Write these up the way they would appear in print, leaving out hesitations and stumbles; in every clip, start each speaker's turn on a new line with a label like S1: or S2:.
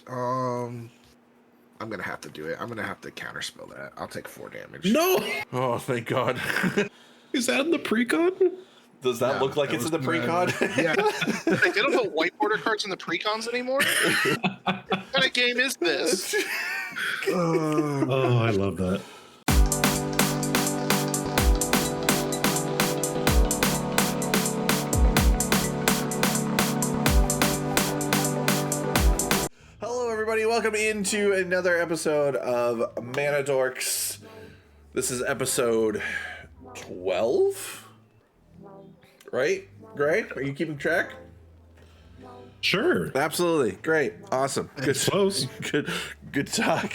S1: I'm gonna have to do it. I'm gonna have to counterspell that. I'll take 4 damage.
S2: No!
S3: Oh, thank God.
S2: Is that in the Precon?
S3: Does that look like it's in the Precon?
S1: Yeah.
S4: Like, they don't put white border cards in the Precons anymore? What kind of game is this?
S2: Oh, I love that.
S3: Hello, everybody. Welcome into another episode of Manadorks. This is episode 12? Right? Gray? Are you keeping track?
S2: Sure.
S3: Absolutely. Great. Awesome. Good.
S2: Close.
S3: Good talk.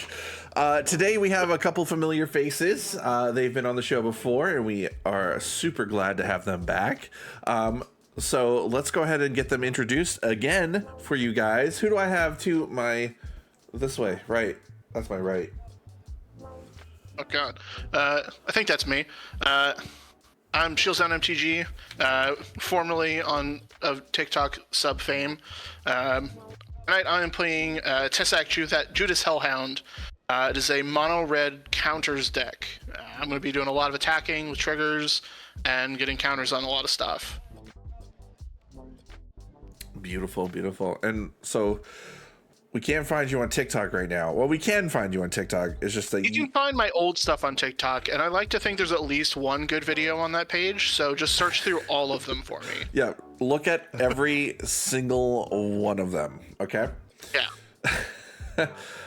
S3: Today we have a couple familiar faces. They've been on the show before, and we are super glad to have them back. So let's go ahead and get them introduced again for you guys. Who do I have to my this way? Right. That's my right.
S4: Oh, God. I think that's me. I'm ShieldsDown MTG, formerly of TikTok sub fame. Tonight I am playing Tessak Judas Hellhound. It is a mono red counters deck. I'm going to be doing a lot of attacking with triggers and getting counters on a lot of stuff.
S3: Beautiful, beautiful. And so we can't find you on TikTok right now. Well, we can find you on TikTok. It's just that
S4: You can find my old stuff on TikTok, and I like to think there's at least one good video on that page, so just search through all of them for me.
S3: Yeah, look at every single one of them, okay?
S4: Yeah.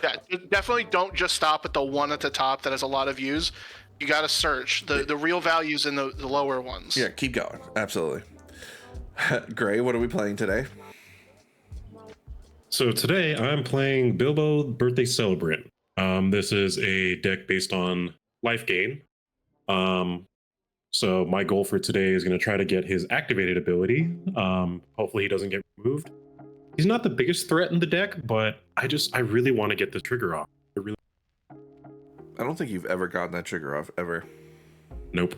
S4: Yeah, definitely don't just stop at the one at the top that has a lot of views. You got to search the real values in the lower ones.
S3: Yeah, keep going. Absolutely. Gray, what are we playing today?
S2: So today I'm playing Bilbo Birthday Celebrant. This is a deck based on life gain. So my goal for today is going to try to get his activated ability. Hopefully he doesn't get removed. He's not the biggest threat in the deck, but I really want to get the trigger off.
S3: I don't think you've ever gotten that trigger off, ever.
S2: Nope.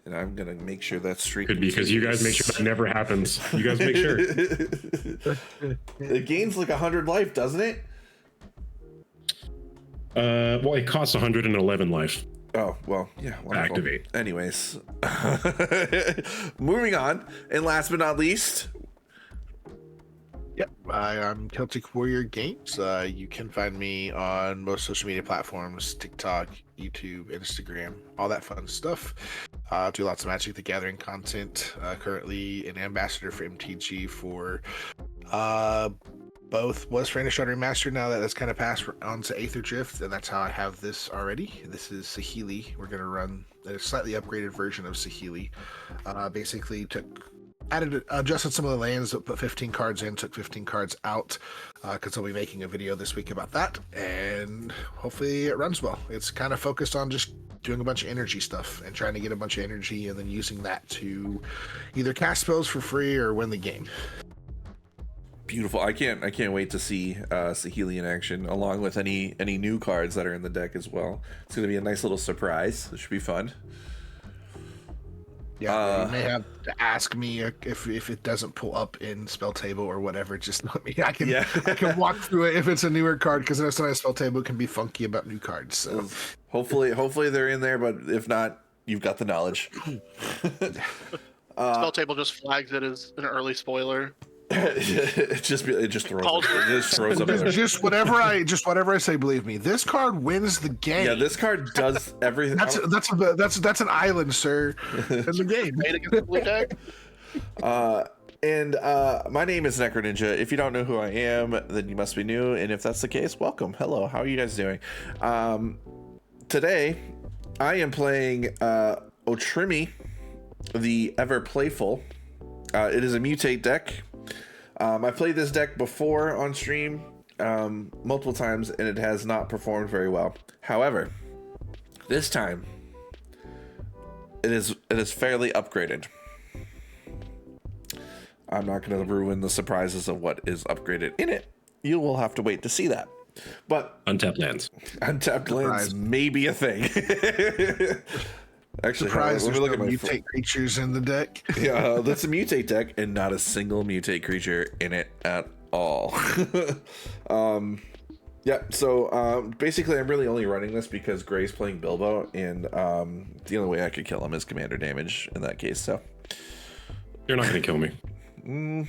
S3: And I'm going to make sure that streak
S2: Could be because you guys make sure that never happens. You guys make sure.
S3: It gains like 100 life, doesn't it?
S2: Well, it costs 111 life.
S3: Oh, well, yeah. Wonderful.
S2: Activate.
S3: Anyways. Moving on. And last but not least.
S1: Yep, I'm Celtic Warrior Games. You can find me on most social media platforms: TikTok, YouTube, Instagram, all that fun stuff. Do lots of Magic the Gathering content. Currently an ambassador for MTG for both was for Innistrad Remastered. Now that that's kind of passed on to Aetherdrift, and that's how I have this already. This is Saheeli. We're going to run a slightly upgraded version of Saheeli. Basically adjusted some of the lands, put 15 cards in, took 15 cards out, because I'll be making a video this week about that, and hopefully it runs well. It's kind of focused on just doing a bunch of energy stuff and trying to get a bunch of energy and then using that to either cast spells for free or win the game.
S3: Beautiful. I can't wait to see Saheeli in action, along with any new cards that are in the deck as well. It's going to be a nice little surprise. It should be fun.
S1: Yeah, you may have to ask me if it doesn't pull up in spelltable or whatever. Just let me. I can walk through it if it's a newer card, because sometimes spelltable can be funky about new cards. So
S3: hopefully they're in there, but if not, you've got the knowledge.
S4: Spelltable just flags it as an early spoiler.
S3: it just throws up.
S1: Just whatever I say. Believe me, this card wins the game.
S3: Yeah, this card does everything.
S1: That's an island, sir, in the game.
S4: Made against the blue deck.
S3: And my name is N3cro Ninja. If you don't know who I am, then you must be new. And if that's the case, welcome. Hello. How are you guys doing? Today, I am playing Otrimi, the Ever Playful. It is a mutate deck. I played this deck before on stream multiple times, and it has not performed very well. However, this time it is fairly upgraded. I'm not going to ruin the surprises of what is upgraded in it. You will have to wait to see that. But
S2: untapped lands
S3: may be a thing. Actually,
S1: surprised there's no mutate creatures in the deck.
S3: Yeah, that's a mutate deck and not a single mutate creature in it at all. Yeah, so basically I'm really only running this because Gray's playing Bilbo, and the only way I could kill him is commander damage in that case, so.
S2: You're not going to kill me.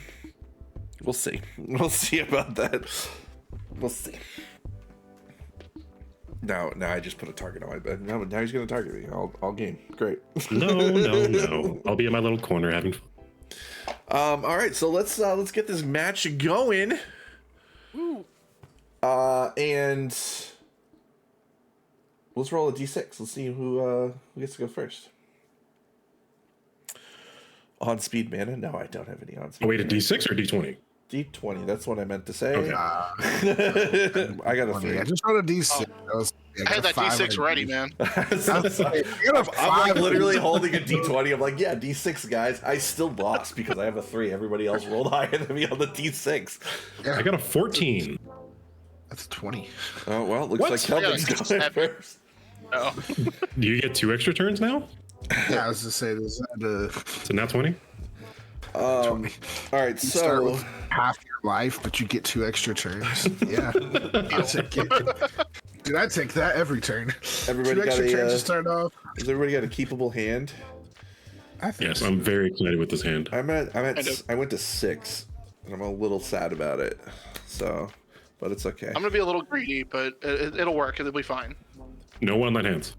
S3: We'll see. We'll see about that. We'll see. Now I just put a target on my bed. Now he's going to target me. I'll game. Great.
S2: No. I'll be in my little corner having fun.
S3: All right, so let's get this match going.
S4: Woo.
S3: And let's roll a d6. Let's see who gets to go first. On speed mana? No, I don't have any on speed.
S2: Oh, wait, a D6 or D20?
S3: D20. That's what I meant to say.
S2: Okay.
S3: I got a 3.
S1: I just rolled a D6.
S4: I had that D6 ready, man.
S3: I'm like literally holding a D20. I'm like, yeah, D6, guys. I still lost because I have a 3. Everybody else rolled higher than me on the D6.
S2: I got a 14.
S1: That's 20.
S3: Oh, well, looks
S2: What?
S3: like Kelvin's going first.
S4: Oh.
S2: Do you get 2 extra turns now?
S1: Yeah, I was to say there's
S2: So now 20?
S3: All right,
S1: you start
S3: so
S1: with half your life, but you get 2 extra turns. Yeah, I'll take it. Dude, I take that every turn.
S3: everybody
S1: 2
S3: got
S1: extra turns
S3: a
S1: to start off.
S3: has everybody got a keepable hand?
S1: I think
S2: Yes,
S1: so.
S2: I'm very excited with this hand.
S3: I went
S4: do.
S3: to 6, and I'm a little sad about it. So, but it's okay.
S4: I'm gonna be a little greedy, but it'll work. It'll be fine.
S2: No one-line hands.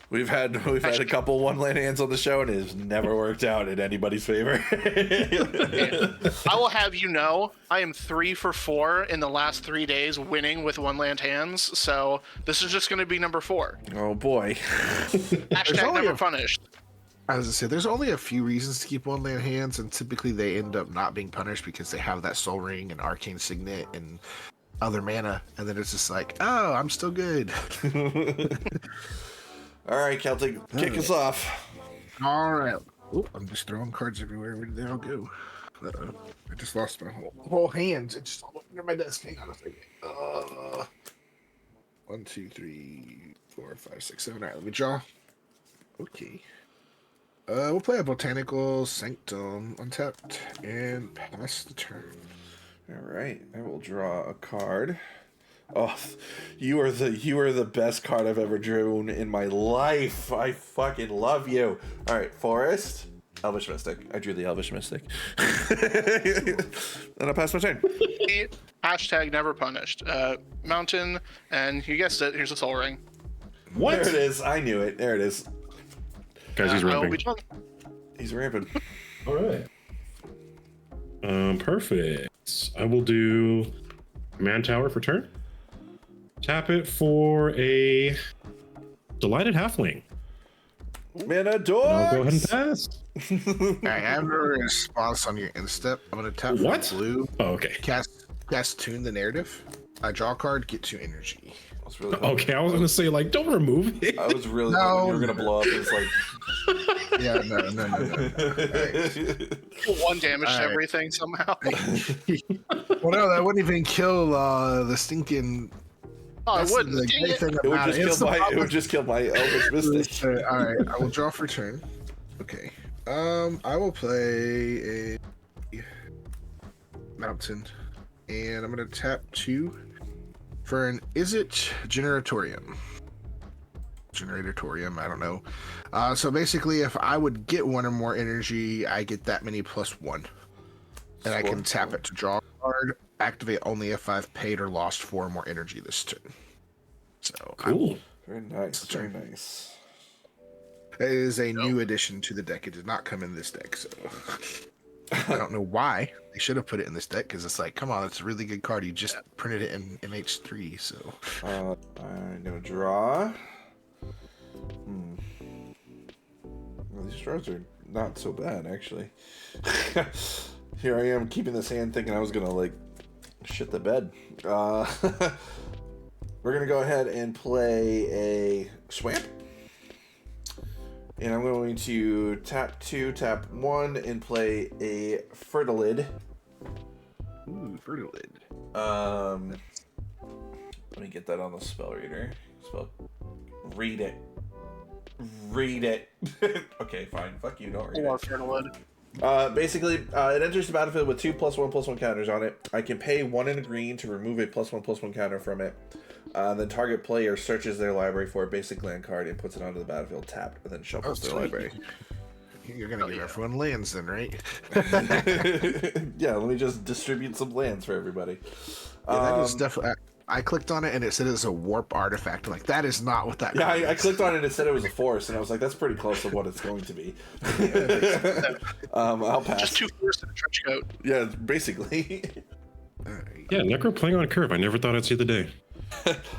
S3: We've had a couple one-land hands on the show, and it has never worked out in anybody's favor.
S4: I will have you know, I am 3 for 4 in the last 3 days winning with one land hands. So this is just gonna be number 4.
S3: Oh boy.
S4: Hashtag
S1: only
S4: never
S1: a-
S4: punished.
S1: As I said, there's only a few reasons to keep one-land hands, and typically they end up not being punished because they have that Soul Ring and Arcane Signet and other mana, and then it's just like, oh, I'm still good.
S3: All right, Celtic, kick us off.
S1: All right. Oop, I'm just throwing cards everywhere. Where did they all go? Uh-oh. I just lost my whole hands. It's just all under my desk. Hang on a second. 1, 2, 3, 4, 5, 6, 7. All right, let me draw. Okay. We'll play a Botanical Sanctum untapped and pass the turn.
S3: All right, I will draw a card. Oh, you are the best card I've ever drawn in my life. I fucking love you. All right, Forest, Elvish Mystic. I drew the Elvish Mystic. And I'll pass my turn.
S4: Hashtag never punished. Mountain, and you guessed it. Here's a Soul Ring.
S2: What?
S3: There it is. I knew it. There it is.
S2: Guys, he's
S4: I will be
S2: ramping.
S4: done.
S3: He's ramping.
S2: All right. Perfect. I will do Command Tower for turn. Tap it for a Delighted Halfling.
S3: Manadorks.
S2: I'll go ahead and pass.
S1: All right, I have a response on your instep. I'm going to tap
S2: What?
S1: for blue.
S2: Oh, okay.
S1: Cast Tune the Narrative. I draw a card, get 2 energy.
S3: was really
S2: Okay, I was gonna say like, don't remove it.
S3: I was really
S1: No.
S3: hoping you were gonna blow up. It's like
S1: Yeah, no. Right.
S4: 1 damage to
S1: Alright.
S4: everything somehow.
S1: Well, no, that wouldn't even kill the stinking.
S4: Oh,
S1: That's
S4: it wouldn't.
S1: the
S4: Dang
S1: great
S4: it.
S1: thing
S3: it would
S1: about
S3: just
S1: it.
S3: kill
S1: It's the
S3: my
S1: problem.
S3: Elvish Mystic.
S1: All right, I will draw for turn. Okay. I will play a mountain, and I'm gonna tap 2 for an Is It Generatorium. Generatorium, I don't know. So basically, if I would get 1 or more energy, I get that many plus 1, and I can tap it to draw a card. Activate only if I've paid or lost 4 or more energy this turn. So
S2: Cool.
S3: Very nice. Very nice.
S1: it is a new addition to the deck. It did not come in this deck, so I don't know why they should have put it in this deck, because it's like, come on, it's a really good card. You just printed it in MH3, so
S3: I'm gonna draw. Well, these draws are not so bad, actually. Here I am keeping this hand, thinking I was gonna like shit the bed. We're gonna go ahead and play a Swamp. And I'm going to tap 2, tap 1, and play a Fertilid.
S1: ooh, Fertilid.
S3: Let me get that on the spell reader. Read it. Read it. Okay, fine. Fuck you. Don't read
S4: Or
S3: it.
S4: Fertilid.
S3: Basically, it enters the battlefield with 2+1/+1 counters on it. I can pay 1 in a green to remove a +1/+1 counter from it. Then target player searches their library for a basic land card and puts it onto the battlefield tapped, and then shuffles their
S1: sweet.
S3: library.
S1: You're gonna give everyone lands then, right?
S3: Yeah, let me just distribute some lands for everybody.
S1: Yeah, that is definitely. I clicked on it and it said it was a warp artifact. I'm like, that is not what that.
S3: Yeah,
S1: card
S3: I
S1: is.
S3: clicked on it and it said it was a force, and I was like, that's pretty close to what it's going to be. I'll pass.
S4: Just 2 forests and a trench coat.
S3: Yeah, basically.
S2: Yeah, Necro playing on curve. I never thought I'd see the day.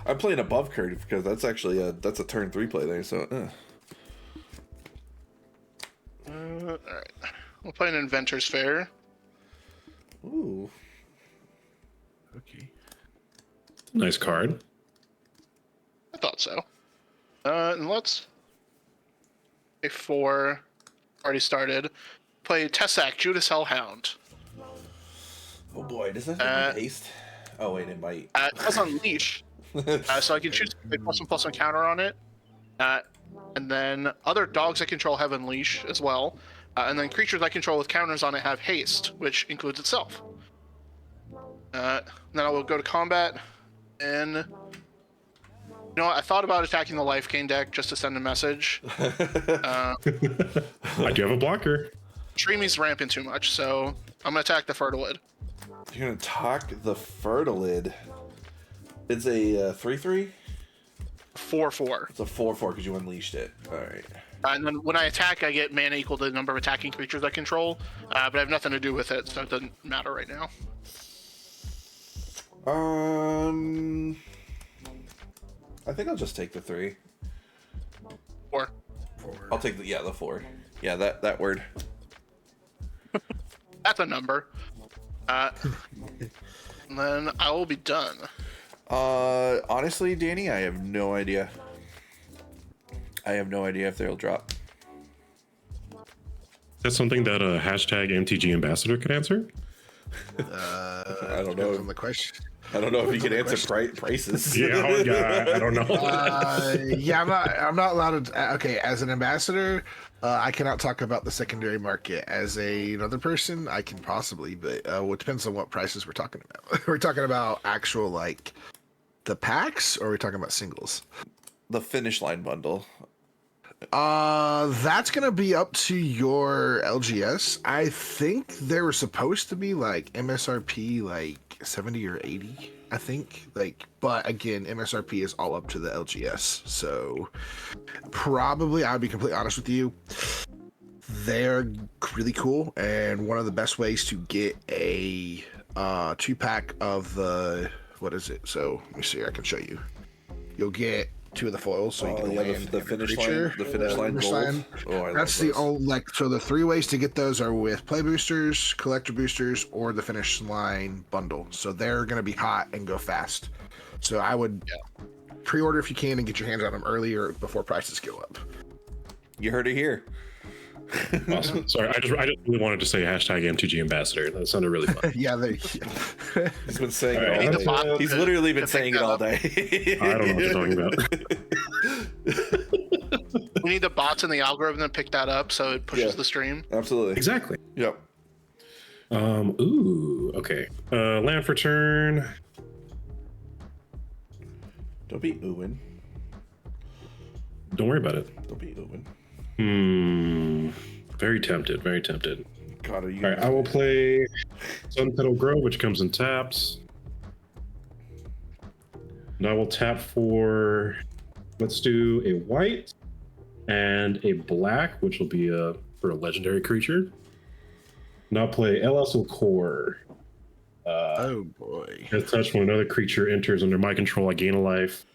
S3: I'm playing above curve because that's actually that's a turn 3 play there. So.
S4: All right, we'll play an Inventor's Fair.
S3: Ooh.
S1: Okay.
S2: Nice card.
S4: I thought so. And let's play 4. Already started. Play Tessac, Judas Hellhound.
S3: Oh boy, does that have haste? Oh wait, it might.
S4: It has Unleash, so I can choose a +1/+1 counter on it. And then other dogs I control have Unleash as well. And then creatures I control with counters on it have Haste, which includes itself. Then I will go to combat, and you know what? I thought about attacking the life gain deck just to send a message.
S2: I do have a blocker.
S4: Trimi's ramping too much, so I'm gonna attack the Fertilid.
S3: You're gonna talk the Fertilid. It's a 3/3.
S4: 4/4.
S3: It's a 4/4 because you unleashed it. All right.
S4: And then when I attack, I get mana equal to the number of attacking creatures I control, but I have nothing to do with it, so it doesn't matter right now.
S3: I think I'll just take the 3.
S4: 4.
S3: I'll take the 4. Yeah, that word.
S4: That's a number. And then I will be done.
S3: Honestly, Danny, I have no idea. I have no idea if they'll drop.
S2: That's something that a hashtag MTG ambassador could answer.
S3: I don't know.
S1: On the question.
S3: I don't know if you can answer prices.
S2: Yeah, I don't know.
S1: Yeah, I'm not allowed to. Okay, as an ambassador, I cannot talk about the secondary market. As another person, I can possibly, but well, it depends on what prices we're talking about. We're talking about actual like the packs, or are we talking about singles?
S3: The finish line bundle.
S1: That's gonna be up to your LGS. I think they were supposed to be like MSRP like 70 or 80, I think. Like, but again, MSRP is all up to the LGS. So probably, I'll be completely honest with you, they're really cool, and one of the best ways to get a 2-pack of the, what is it? So let me see, I can show you. You'll get 2 of the foils, so you can land
S3: the
S1: and
S3: finish
S1: creature.
S3: line, the finish line gold. Oh, I
S1: That's
S3: love
S1: the
S3: those.
S1: only, like, so the 3 ways to get those are with play boosters, collector boosters, or the finish line bundle. So they're going to be hot and go fast. So I would pre-order if you can and get your hands on them earlier before prices go up.
S3: You heard it here.
S2: Awesome. Sorry, I just really wanted to say hashtag MTG ambassador. That sounded really fun.
S1: Yeah,
S3: He's been saying
S2: All right,
S3: it all day. He's literally been saying it all day.
S2: I don't know what you're talking about.
S4: We need the bots in the algorithm to pick that up so it pushes the stream.
S3: Absolutely.
S2: Exactly.
S3: Yep.
S2: Ooh, okay. Land for turn.
S3: Don't be oohing.
S2: Don't worry about it.
S3: Don't be oohing.
S2: Very tempted. Very tempted.
S3: God, are you?
S2: All right, I will play Sun Petal Grow, which comes in taps. And I will tap for, let's do a white and a black, which will be for a legendary creature. And I'll play LSO Core.
S1: oh boy.
S2: As touch, when another creature enters under my control, I gain a life.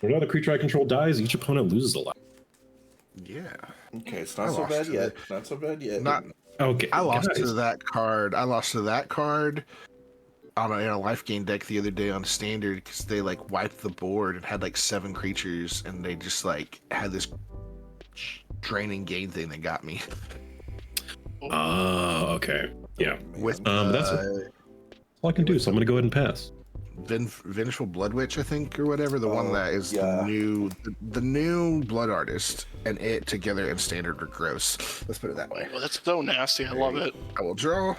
S2: When another creature I control dies, each opponent loses a life.
S1: Yeah.
S3: Okay, it's not so bad yet. Not so bad yet.
S1: Not.
S2: Okay.
S1: I lost
S2: guys.
S1: to that card. I lost to that card on in a life gain deck the other day on standard because they like wiped the board and had like 7 creatures and they just like had this draining gain thing that got me.
S2: Oh, okay. Yeah.
S1: With
S2: That's all I can do, so I'm gonna go ahead and pass.
S1: Vengeful Blood Witch, I think, or whatever. The one that is
S3: yeah.
S1: the new Blood Artist, and it together in standard are gross. Let's put it that way.
S4: Oh, that's so nasty. I love it.
S1: I will draw.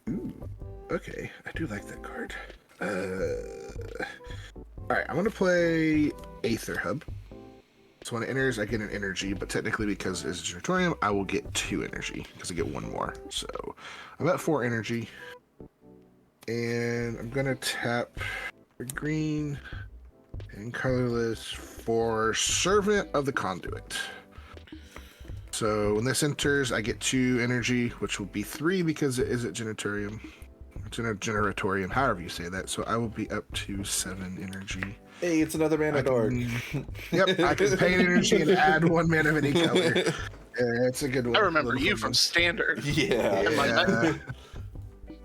S1: Ooh, okay, I do like that card. All right, I'm gonna play Aether Hub. So when it enters, I get an energy, but technically because it's a Generatorium, I will get 2 energy because I get 1 more. So I'm at 4 energy. And I'm gonna tap for green and colorless for Servant of the Conduit. So when this enters, I get 2 energy, which will be 3 because it is a Generatorium. Generatorium, however you say that. So I will be up to 7 energy.
S3: Hey, it's another manadork.
S1: Yep, I can pay an energy and add 1 mana of any color. Yeah, it's a good one.
S4: I remember you from Standard.
S3: Yeah.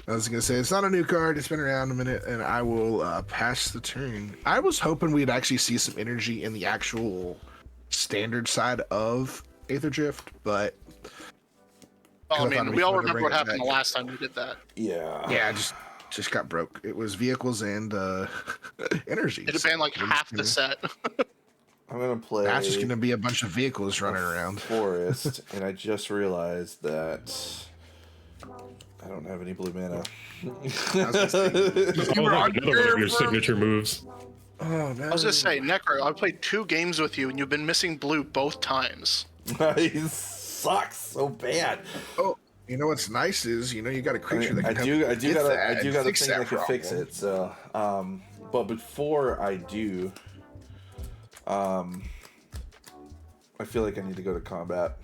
S1: I was gonna say it's not a new card. It's been around a minute, and I will pass the turn. I was hoping we'd actually see some energy in the actual standard side of Aetherdrift, but
S4: Oh, I mean, we all remember what happened the last time we did that.
S3: Yeah.
S1: Just got broke. It was vehicles and energy.
S4: It'd been like half the set.
S3: I'm gonna play.
S1: That's just gonna be a bunch of vehicles running around.
S3: Forest, and I just realized that I don't have any blue mana.
S2: Another one of your signature moves.
S1: Oh no!
S4: I was gonna say, N3cro, I played 2 games with you, and you've been missing blue both times.
S3: He sucks so bad.
S1: Oh, you know what's nice is you got a creature that can
S3: I do got a thing that can
S1: problem.
S3: fix it. So, but before I do, I feel like I need to go to combat.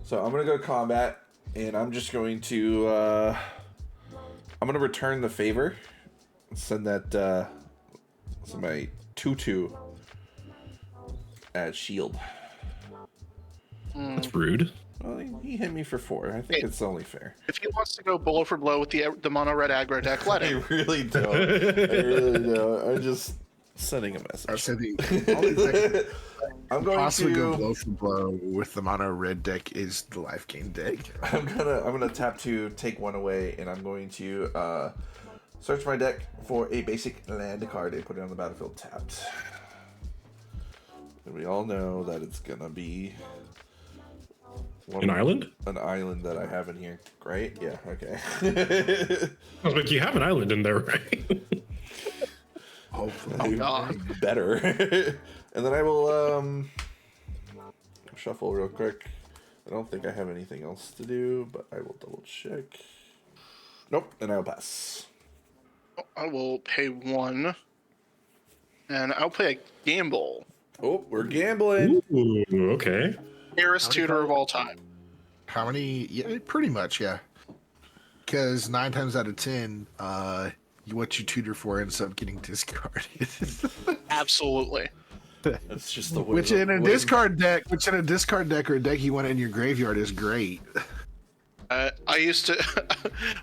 S3: So I'm gonna go to combat, and I'm just going to I'm gonna return the favor. Send that so my 2/2 as shield.
S2: That's rude.
S3: Well, he hit me for 4. I think it's only fair.
S4: If he wants to go blow for blow with the mono red aggro deck, let
S3: I
S4: him.
S3: really don't. I really don't. I'm just sending a message.
S1: I said the only thing
S3: I'm going
S1: possibly
S3: to
S1: go blow for blow with the mono red deck is the life gain deck.
S3: I'm gonna tap to take 1 away, and I'm going to search my deck for a basic land card and put it on the battlefield tapped. And we all know that it's gonna be
S2: An island?
S3: An island that I have in here. Right? Yeah. Okay.
S2: I was like, you have an island in there, right?
S1: Hopefully,
S3: better. And then I will shuffle real quick. I don't think I have anything else to do, but I will double check. Nope, and I'll pass.
S4: I will pay 1, and I'll play a gamble.
S3: Oh, we're gambling.
S2: Ooh, okay.
S4: Nearest tutor of all time.
S1: How many? Yeah, pretty much, yeah. Because 9 times out of 10, what you tutor for ends up getting discarded.
S4: Absolutely.
S3: That's just the way.
S1: Which in a discard deck or a deck you want in your graveyard is great.
S4: I used to,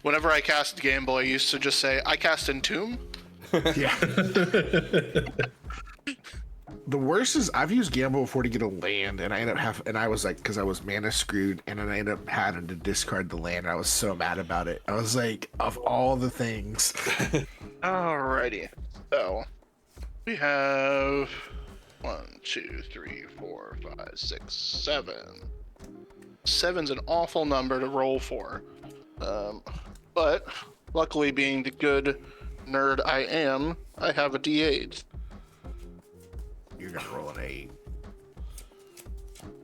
S4: whenever I cast Gamble, I used to just say, I cast Entomb.
S1: Yeah. The worst is I've used Gamble before to get a land, and I was like, because I was mana screwed, and then I ended up having to discard the land. And I was so mad about it. I was like, of all the things.
S4: Alrighty. So, we have 1, 2, 3, 4, 5, 6, 7. 7's an awful number to roll for. But, luckily being the good nerd I am, I have a D8.
S1: You're going to roll an 8.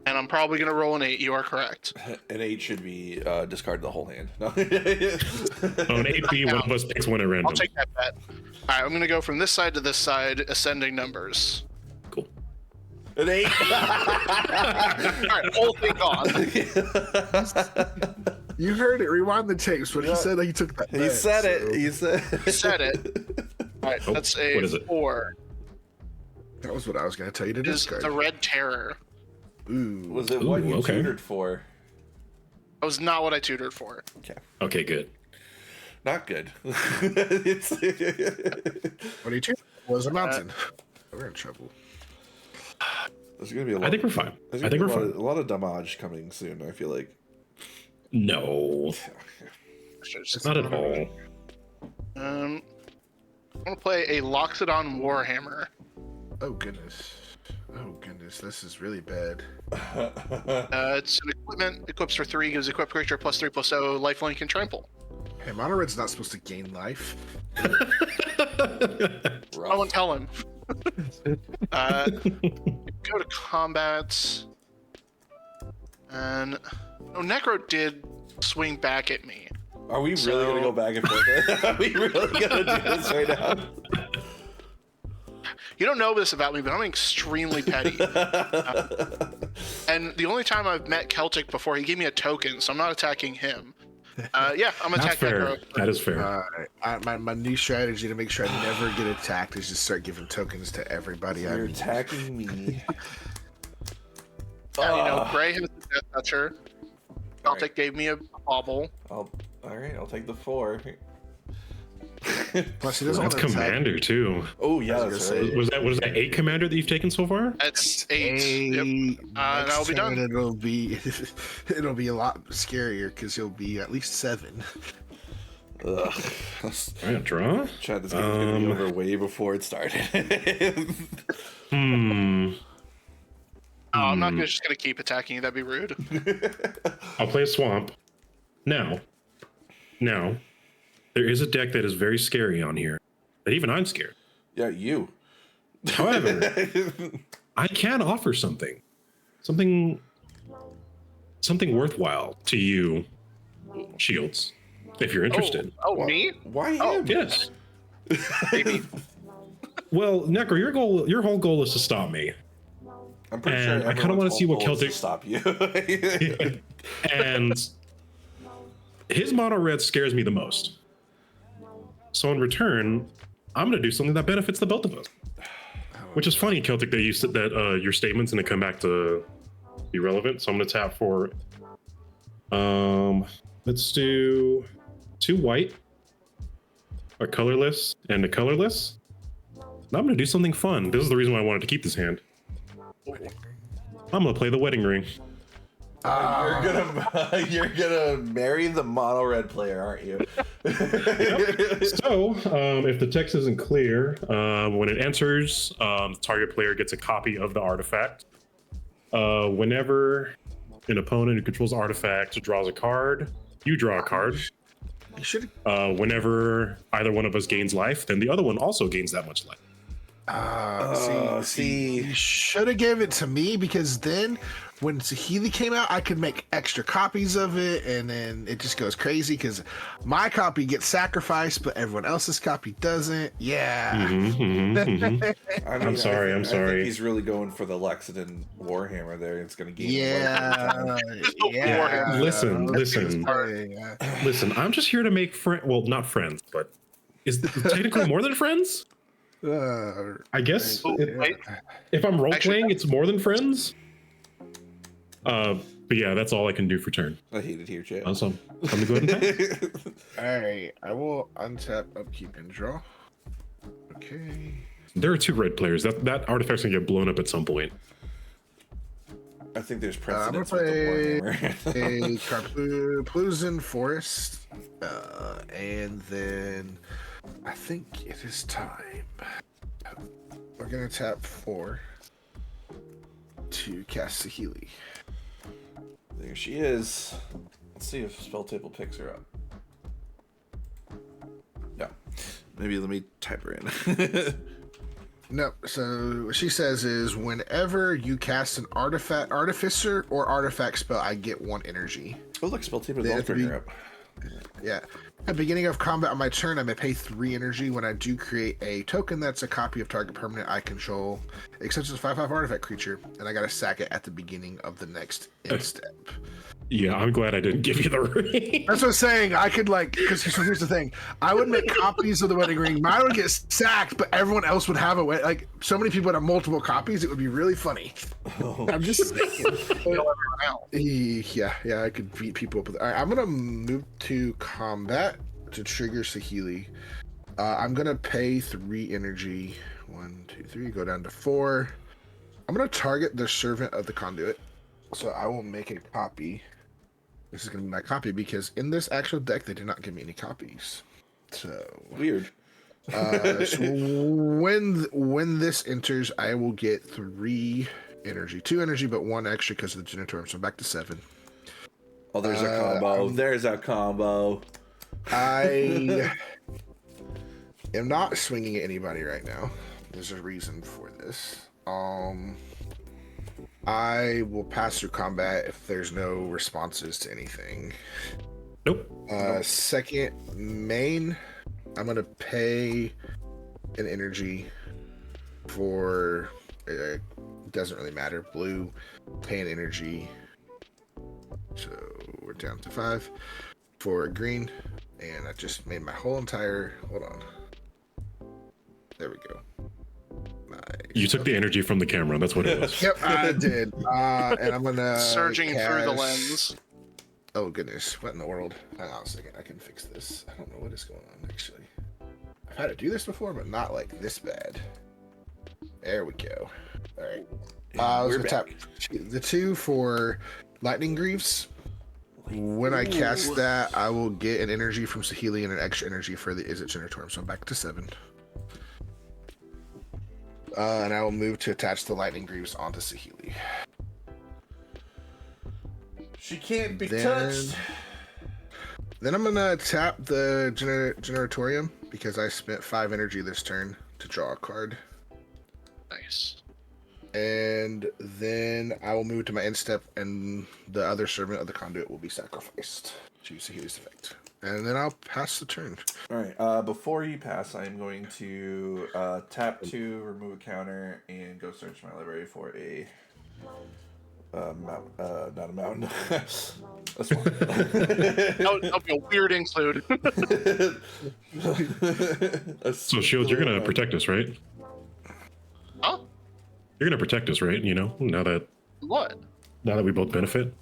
S4: And I'm probably going to roll an 8. You are correct.
S3: An 8 should be discard the whole hand. No.
S2: Oh, an 8B, one of us picks one at random.
S4: I'll take that bet. Alright, I'm going to go from this side to this side, ascending numbers.
S2: Cool.
S3: An 8.
S4: Alright, whole thing gone.
S1: You heard it. Rewind the tapes. But he said that he took that.
S3: He said it. He said
S4: it. Alright, that's a
S2: what is it?
S4: 4.
S1: That was what I was going to tell you to
S4: It is
S1: discard.
S4: the Red Terror.
S1: Ooh.
S3: Was it what you
S2: okay.
S3: tutored for?
S4: That was not what I tutored for.
S3: Okay.
S2: Okay, good.
S3: Not good. It's
S1: What are you tutoring? Was a mountain. We're in trouble.
S3: There's gonna be a lot.
S2: I think we're fine.
S3: There's
S2: I
S3: gonna
S2: think
S3: be
S2: we're
S3: a
S2: fine.
S3: lot of damage coming soon. I feel like.
S2: No, not at all.
S4: want to play a Loxodon Warhammer.
S1: Oh goodness. Oh goodness, this is really bad.
S4: It's an equipment, equips for 3, gives equipped creature +3/+0, lifelink, and trample.
S1: Hey, mono red's not supposed to gain life.
S4: I won't tell him. Go to combat. And N3cro did swing back at me.
S3: Are we really gonna go back and forth? Are we really gonna do this right now?
S4: You don't know this about me, but I'm extremely petty. And the only time I've met Celtic before, he gave me a token, so I'm not attacking him. Yeah, I'm
S2: That's
S4: attacking
S2: fair.
S4: N3cro.
S2: That is fair.
S1: My new strategy to make sure I never get attacked is just start giving tokens to everybody.
S3: You're attacking me.
S4: Gray has the Death Toucher. Celtic gave me a bauble.
S3: All right, I'll take the 4.
S1: Plus, he doesn't
S2: That's
S1: want to attack.
S2: commander too.
S3: Oh yeah,
S1: I was
S3: that's
S1: gonna
S3: right.
S1: say-
S2: Was that 8 commander that you've taken so far?
S4: That's 8. Yep.
S1: Next
S4: And I'll be done.
S1: turn It'll be a lot scarier because you'll be at least 7.
S3: Ugh.
S2: All right, draw.
S3: Chad, this game was gonna be over way before it started.
S4: I'm not just gonna keep attacking you. That'd be rude.
S2: I'll play a swamp. Now, there is a deck that is very scary on here. That even I'm scared.
S3: Yeah, you.
S2: However, I can offer something worthwhile to you, Shields, if you're interested.
S4: Oh, me?
S3: Why
S4: Oh,
S3: him?
S2: Yes.
S4: Maybe.
S2: Well, N3cro, your whole goal is to stop me.
S3: I'm pretty
S2: And
S3: sure
S2: I kinda wanna
S3: everyone's
S2: see what
S3: whole goal is
S2: Celtic-
S3: to stop you.
S2: And his mono red scares me the most. So in return, I'm going to do something that benefits the both of us. Which is funny, Celtic, that you said that your statement's going to come back to be relevant. So I'm going to tap for. Let's do 2 white, a colorless, and a colorless. And I'm going to do something fun. This is the reason why I wanted to keep this hand. I'm going to play the wedding ring.
S3: You're gonna marry the mono red player, aren't you?
S2: So, if the text isn't clear, when it enters, the target player gets a copy of the artifact. Whenever an opponent who controls the artifact draws a card, you draw a card.
S1: You should.
S2: Whenever either one of us gains life, then the other one also gains that much life.
S3: See.
S1: You should have gave it to me because then when Saheeli came out, I could make extra copies of it, and then it just goes crazy because my copy gets sacrificed, but everyone else's copy doesn't. Yeah.
S3: I mean,
S2: I'm sorry.
S3: I think he's really going for the Lexington Warhammer there. It's going to gain.
S1: Yeah. Yeah.
S2: Listen.
S1: Yeah.
S2: Listen, I'm just here to make friends. Well, not friends, but is technically more than friends? I guess
S4: Wait.
S2: if I'm role
S4: Actually,
S2: playing, it's more than friends. But yeah, that's all I can do for turn.
S3: I hate it here, Chad.
S2: Awesome. Let me go ahead and tap.
S1: All right. I will untap, upkeep, and draw. Okay.
S2: There are 2 red players. That artifact's gonna get blown up at some point.
S3: I think there's
S1: I'm gonna
S3: precedence with the
S1: play
S3: Warhammer.
S1: a Carplusan Forest, and then I think it is time. We're gonna tap 4 to cast Saheeli.
S3: There she is. Let's see if spelltable picks her up. Yeah. Maybe let me type her in.
S1: No, so what she says is whenever you cast an artificer or artifact spell, I get 1 energy.
S3: Oh, look, spelltable
S1: Yeah,
S3: is bring her up.
S1: Yeah. At the beginning of combat on my turn, I may pay 3 energy when I do create a token that's a copy of target permanent I control, except it's a 5/5 artifact creature, and I gotta sack it at the beginning of the next step.
S2: Yeah, I'm glad I didn't give you the ring.
S1: That's what I'm saying. I could because here's the thing. I would make copies of the wedding ring. Mine would get sacked, but everyone else would have so many people would have multiple copies. It would be really funny. I'm just saying. Yeah, I could beat people up with it. All right, I'm gonna move to combat to trigger Saheeli. I'm gonna pay 3 energy. 1, 2, 3. Go down to 4. I'm gonna target the servant of the conduit. So I will make a copy. This is gonna be my copy because in this actual deck they did not give me any copies. So
S3: Weird.
S1: So when this enters, I will get 3 energy, 2 energy, but 1 extra because of the Genitorm. So I'm back to 7.
S3: Oh, there's a combo. There's a combo.
S1: I am not swinging at anybody right now. There's a reason for this. I will pass through combat if there's no responses to anything.
S2: Nope.
S1: Second main, I'm gonna pay an energy for. Doesn't really matter. Blue, pay an energy. So we're down to 5 for green, and I just made my whole entire. Hold on. There we go. Nice.
S2: You took the energy from the camera. That's what it was.
S1: Yep, I did. And I'm gonna
S4: Surging through the
S1: cast-
S4: lens.
S1: Oh goodness, what in the world? Hang on a second, I can fix this. I don't know what is going on actually. I've had to do this before, but not like this bad. There we go. All right. I was
S3: We're
S1: gonna tap the 2 for lightning greaves. When I cast that, I will get an energy from Saheeli and an extra energy for the Izzet Genitorm. So I'm back to 7. And I will move to attach the lightning greaves onto Saheeli.
S3: She can't be
S1: Then-
S3: touched.
S1: Then I'm gonna tap the Generatorium because I spent 5 energy this turn to draw a card.
S4: Nice.
S1: And then I will move to my end step, and the other servant of the conduit will be sacrificed to Saheeli's effect. And then I'll pass the turn.
S3: All right. Before you pass, I am going to tap 2, remove a counter, and go search my library for a not a mountain. A swamp.
S4: That'll be a weird include.
S2: So, Shield, you're gonna protect us, right?
S4: Huh?
S2: You're gonna protect us, right? You know, now that
S4: What?
S2: we both benefit.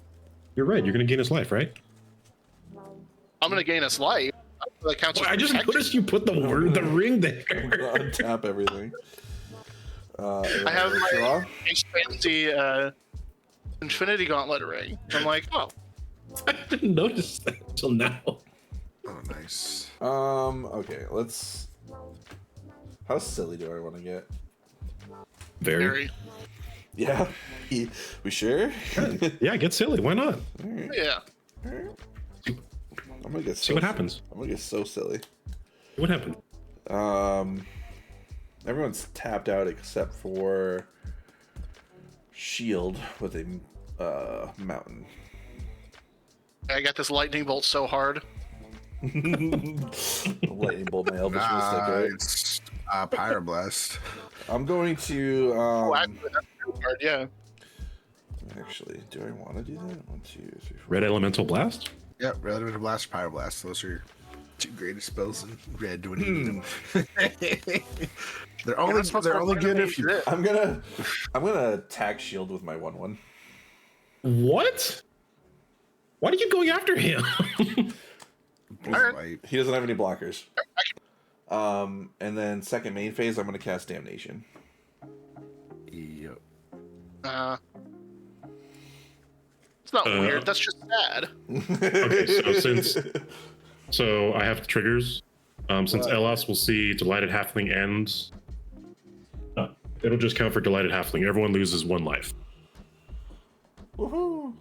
S2: You're right. You're gonna gain his life, right?
S4: I'm gonna gain us life. That counts as
S2: I just
S4: protected.
S2: noticed you put the ring there.
S3: Untap everything.
S4: I have
S3: draw.
S4: my fancy Infinity Gauntlet ring. I'm like, oh,
S2: I didn't notice that until now.
S1: Oh, nice.
S3: Okay, let's. How silly do I want to get?
S2: Very.
S4: very.
S3: Yeah. We sure?
S2: Yeah, get silly. Why not?
S4: Yeah.
S3: I'm gonna get
S2: See what happens.
S3: I'm gonna get so silly.
S2: What happened?
S3: Everyone's tapped out except for Shield with a mountain.
S4: I got this lightning bolt so hard.
S3: Lightning bolt my Elvish Mystic, right?
S1: Nice. Pyroblast.
S3: I'm going to
S4: Oh, actually, that's too hard. Yeah.
S3: actually, do I want to do that? 1, 2, 3, 4.
S2: Red Elemental Blast?
S1: Yep, Relative Blast, Pyroblast. Those are your 2 greatest spells in red when you need them. they're only good if you.
S3: I'm gonna attack Shield with my 1/1.
S2: What? Why are you going after him?
S1: Right.
S3: He doesn't have any blockers. And then second main phase, I'm gonna cast Damnation.
S1: Yep.
S4: It's not weird. That's just sad.
S2: Okay, so I have triggers. Since Elos will see Delighted Halfling ends, it'll just count for Delighted Halfling. Everyone loses 1 life.
S3: Woohoo!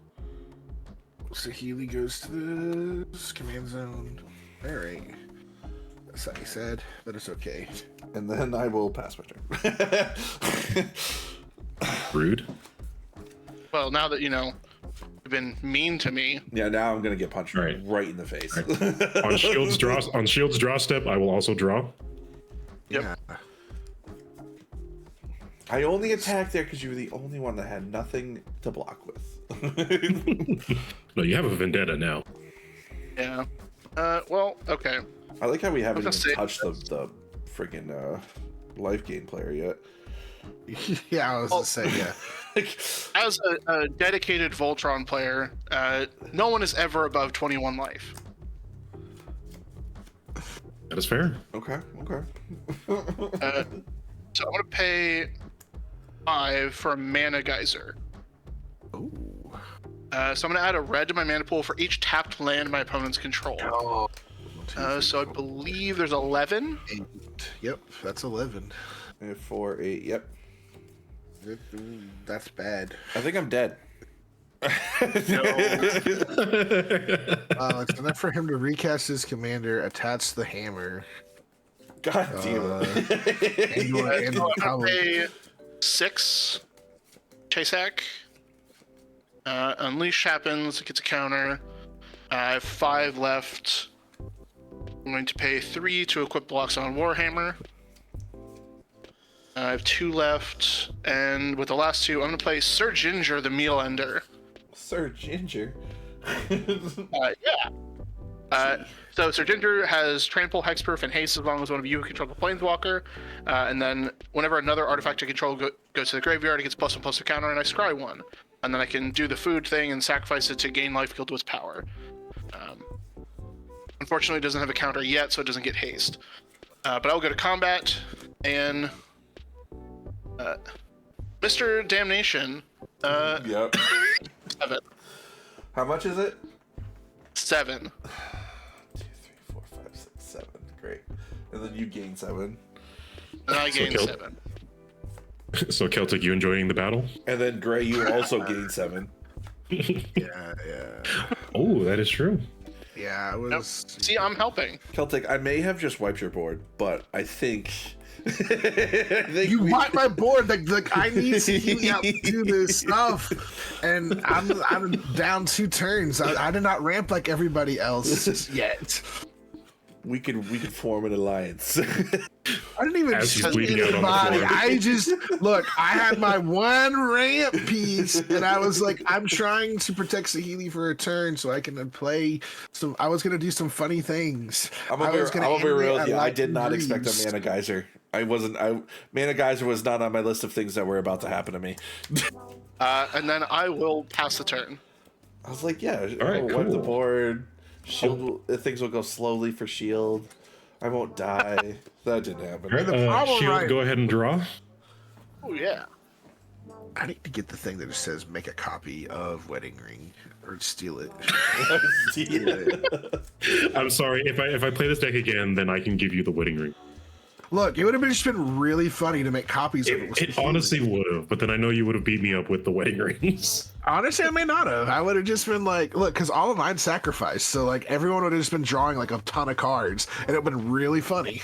S1: Saheeli goes to the command zone. All right. That's not sad, but it's okay.
S3: And then I will pass my turn.
S2: Rude.
S4: Well, now that you know you've been mean to me.
S3: Yeah, now I'm gonna get punched
S2: All right.
S3: right in the face.
S2: On Shield's draw step, I will also draw.
S4: Yep.
S1: Yeah.
S3: I only attacked there because you were the only one that had nothing to block with.
S2: No, you have a vendetta now.
S4: Yeah. Well, okay.
S3: I like how we haven't even
S4: gonna say-
S3: touched the freaking life gain player yet.
S1: Yeah, I was gonna say, yeah.
S4: As a dedicated Voltron player, no one is ever above 21 life.
S2: That is fair.
S3: Okay.
S4: So I'm gonna pay 5 for a mana geyser.
S1: Ooh.
S4: So I'm gonna add a red to my mana pool for each tapped land my opponents control.
S1: Oh,
S4: So I believe there's 11.
S1: 8. Yep, that's 11.
S3: 4, 8. Yep.
S1: That's bad.
S3: I think I'm dead.
S4: No.
S1: It's enough for him to recast his commander, attach the hammer.
S3: God damn it.
S1: And
S4: So I'm gonna pay 6 chase hack. Unleash happens, it gets a counter. I have 5 left. I'm going to pay 3 to equip blocks on Warhammer. I have 2 left, and with the last 2, I'm going to play Sir Ginger, the Meal Ender.
S3: Sir Ginger.
S4: So Sir Ginger has Trample, Hexproof, and Haste as long as one of you control the Planeswalker. And then whenever another artifact I control goes to the graveyard, it gets +1/+2 counter, and I scry 1. And then I can do the food thing and sacrifice it to gain life equal to its power. Unfortunately, it doesn't have a counter yet, so it doesn't get haste. But I'll go to combat, and Mr. Damnation.
S3: Yep.
S4: 7.
S3: How much is it?
S4: 7.
S3: 2, 3, 4, 5, 6, 7. Great. And then you gain 7.
S4: And I gain
S2: Kel-
S4: 7.
S2: So Celtic, you enjoying the battle?
S3: And then Gray, you also gain 7.
S1: Yeah.
S2: Oh, that is true.
S1: Yeah, it
S4: Nope.
S1: was.
S4: See, I'm helping.
S3: Celtic, I may have just wiped your board, but I think.
S1: You want my board? Like I need to do this stuff, and I'm down 2 turns. I did not ramp like everybody else yet.
S3: We could form an alliance.
S1: I didn't even
S2: As he's
S1: choose
S2: bleeding out on the
S1: anybody.
S2: floor.
S1: I just look. I had my 1 ramp piece, and I was like, I'm trying to protect Saheeli for a turn, so I can play some. I was gonna do some funny things.
S3: I'm gonna be real with you. I did not expect a
S1: Grease.
S3: mana geyser. Mana geyser was not on my list of things that were about to happen to me.
S4: And then I will pass the turn.
S3: I was like, yeah,
S2: All right,
S3: I'll wipe the
S2: cool.
S3: board. Shield, things will go slowly for shield. I won't die. That didn't happen.
S2: All right,
S1: the problem,
S2: Shield,
S1: right-
S2: go ahead and draw.
S4: Oh, yeah.
S1: I need to get the thing that just says make a copy of Wedding Ring or steal it.
S2: I'm sorry, if I play this deck again, then I can give you the wedding ring.
S1: Look, it would have just been really funny to make copies of it.
S2: It honestly would have, but then I know you would have beat me up with the wedding rings.
S1: Honestly, I may not have. I would have just been like, look, because all of mine sacrificed. So, like, everyone would have just been drawing, like, a ton of cards. And it would have been really funny.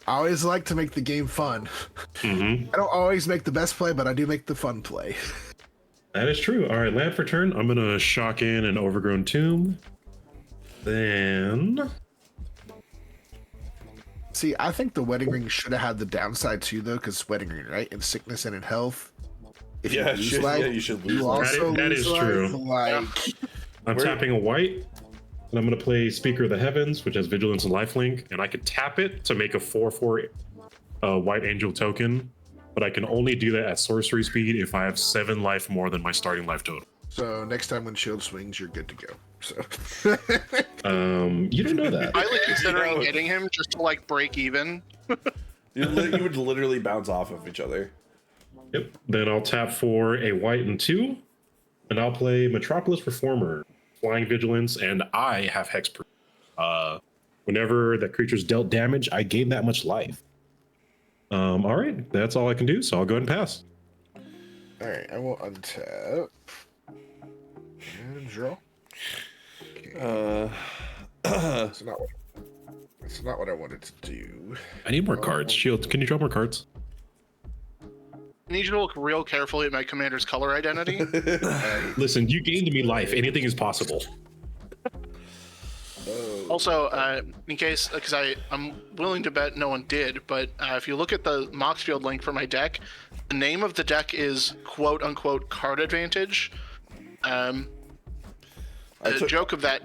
S1: I always like to make the game fun.
S2: Mm-hmm.
S1: I don't always make the best play, but I do make the fun play.
S2: That is true. All right, land for turn. I'm going to shock in an Overgrown Tomb. Then...
S1: See, I think the Wedding Ring should have had the downside, too, though, because Wedding Ring, right? In sickness and in health. If
S3: Yeah,
S1: you lose
S3: shit,
S1: life,
S3: yeah, you should lose
S1: you
S3: life.
S1: also
S2: That
S1: lose
S2: is
S1: life.
S2: true.
S1: Like,
S2: I'm tapping a white, and I'm going to play Speaker of the Heavens, which has Vigilance and Lifelink, and I could tap it to make a 4/4 White Angel token, but I can only do that at sorcery speed if I have 7 life more than my starting life total.
S1: so next time when Shield swings, you're good to go. So
S2: You don't know that.
S4: Highly considering
S3: know.
S4: getting him just to, like, break even.
S3: You would literally bounce off of each other.
S2: Yep. Then I'll tap for a white and 2, and I'll play Metropolis Reformer, Flying Vigilance, and I have Hexproof. Whenever that creature's dealt damage, I gain that much life. All right, that's all I can do, so I'll go ahead and pass.
S1: all right, I will untap and draw. That's not what I wanted to do.
S2: I need more cards. Shield, can you draw more cards?
S4: I need you to look real carefully at my commander's color identity.
S2: Listen, you gained me life. Anything is possible.
S4: Also, in case, because I'm willing to bet no one did, but if you look at the Moxfield link for my deck, the name of the deck is quote unquote card advantage. The joke of that,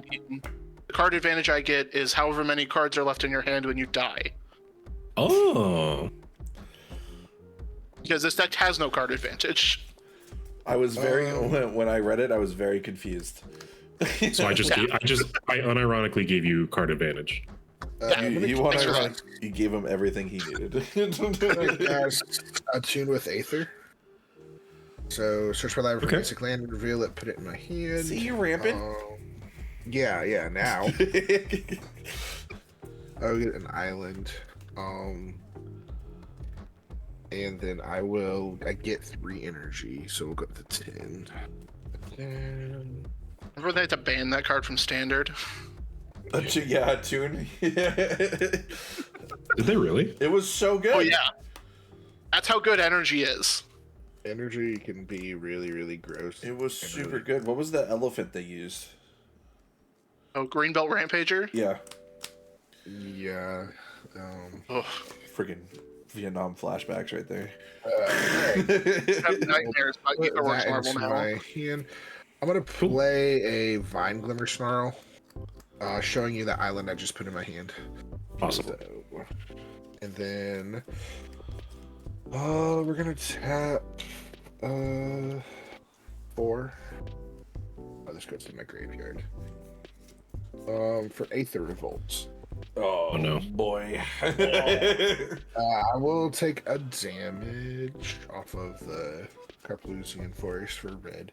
S4: the card advantage I get is however many cards are left in your hand when you die.
S2: Oh.
S4: Because this deck has no card advantage.
S3: I was very when I read it, I was very confused.
S2: So I unironically gave you card advantage.
S3: You gave him everything he needed.
S1: Attune with Aether. So search for library for
S2: Okay.
S1: basic land, reveal it, put it in my hand.
S3: See you ramping.
S1: Yeah, now. I'll get an island. And then I get 3 energy, so we'll go to 10. And
S4: Remember they had to ban that card from Standard?
S3: Yeah, tune.
S2: Did they really?
S3: It was so good.
S4: Oh yeah. That's how good energy is.
S1: energy can be really, really gross.
S3: It was
S1: and
S3: super
S1: really-
S3: good. What was the elephant they used?
S4: Oh, Greenbelt Rampager?
S3: Yeah.
S1: Yeah.
S4: Oh,
S3: Friggin' Vietnam flashbacks right there.
S4: I have nightmares about
S1: Put
S4: Etherworks
S1: that
S4: Marble
S1: into
S4: now.
S1: my hand. I'm gonna play a Vine Glimmer Snarl, showing you the island I just put in my hand.
S2: Awesome.
S1: So, and then we're gonna tap 4. Oh, this goes to my graveyard. For Aether Revolts.
S3: Oh,
S2: no.
S3: Boy.
S1: I will take a damage off of the Carplusian Forest for red.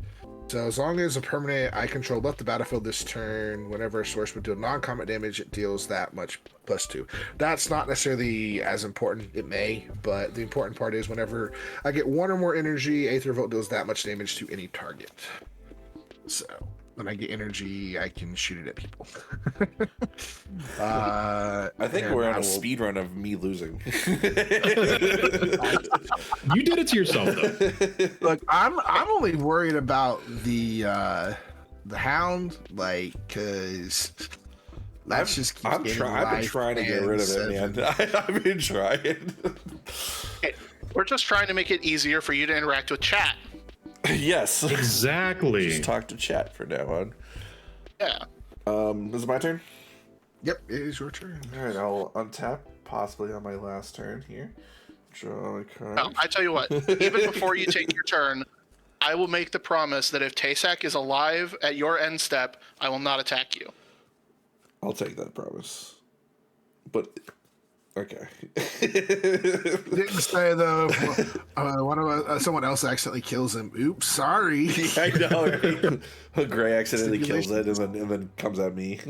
S1: So as long as a permanent I control left the battlefield this turn, whenever a source would deal non-combat damage, it deals that much +2. That's not necessarily as important. It may, but the important part is whenever I get 1 or more energy, Aether Revolt deals that much damage to any target. So when I get energy, I can shoot it at people.
S3: I think
S1: and
S3: we're on
S1: I
S3: a
S1: will-
S3: speed run of me losing.
S2: You did it to yourself, though.
S1: Look, I'm only worried about the hound, like, cause that's just keeps
S3: I've
S1: getting
S3: been
S1: life
S3: trying to get
S1: and
S3: rid of it,
S1: 7.
S3: man. I've been trying.
S4: We're just trying to make it easier for you to interact with chat.
S3: Yes.
S2: Exactly.
S3: Just talk to chat from now on.
S4: Yeah.
S3: This is my turn?
S1: Yep, it is your turn.
S3: Alright, I'll untap, possibly on my last turn here. Draw a card.
S4: Now, I tell you what, even before you take your turn, I will make the promise that if Taysak is alive at your end step, I will not attack you.
S3: I'll take that promise. But, okay.
S1: Didn't say though. If, someone else accidentally kills him. Oops, sorry.
S3: I know, right? Gray accidentally kills it and then comes at me.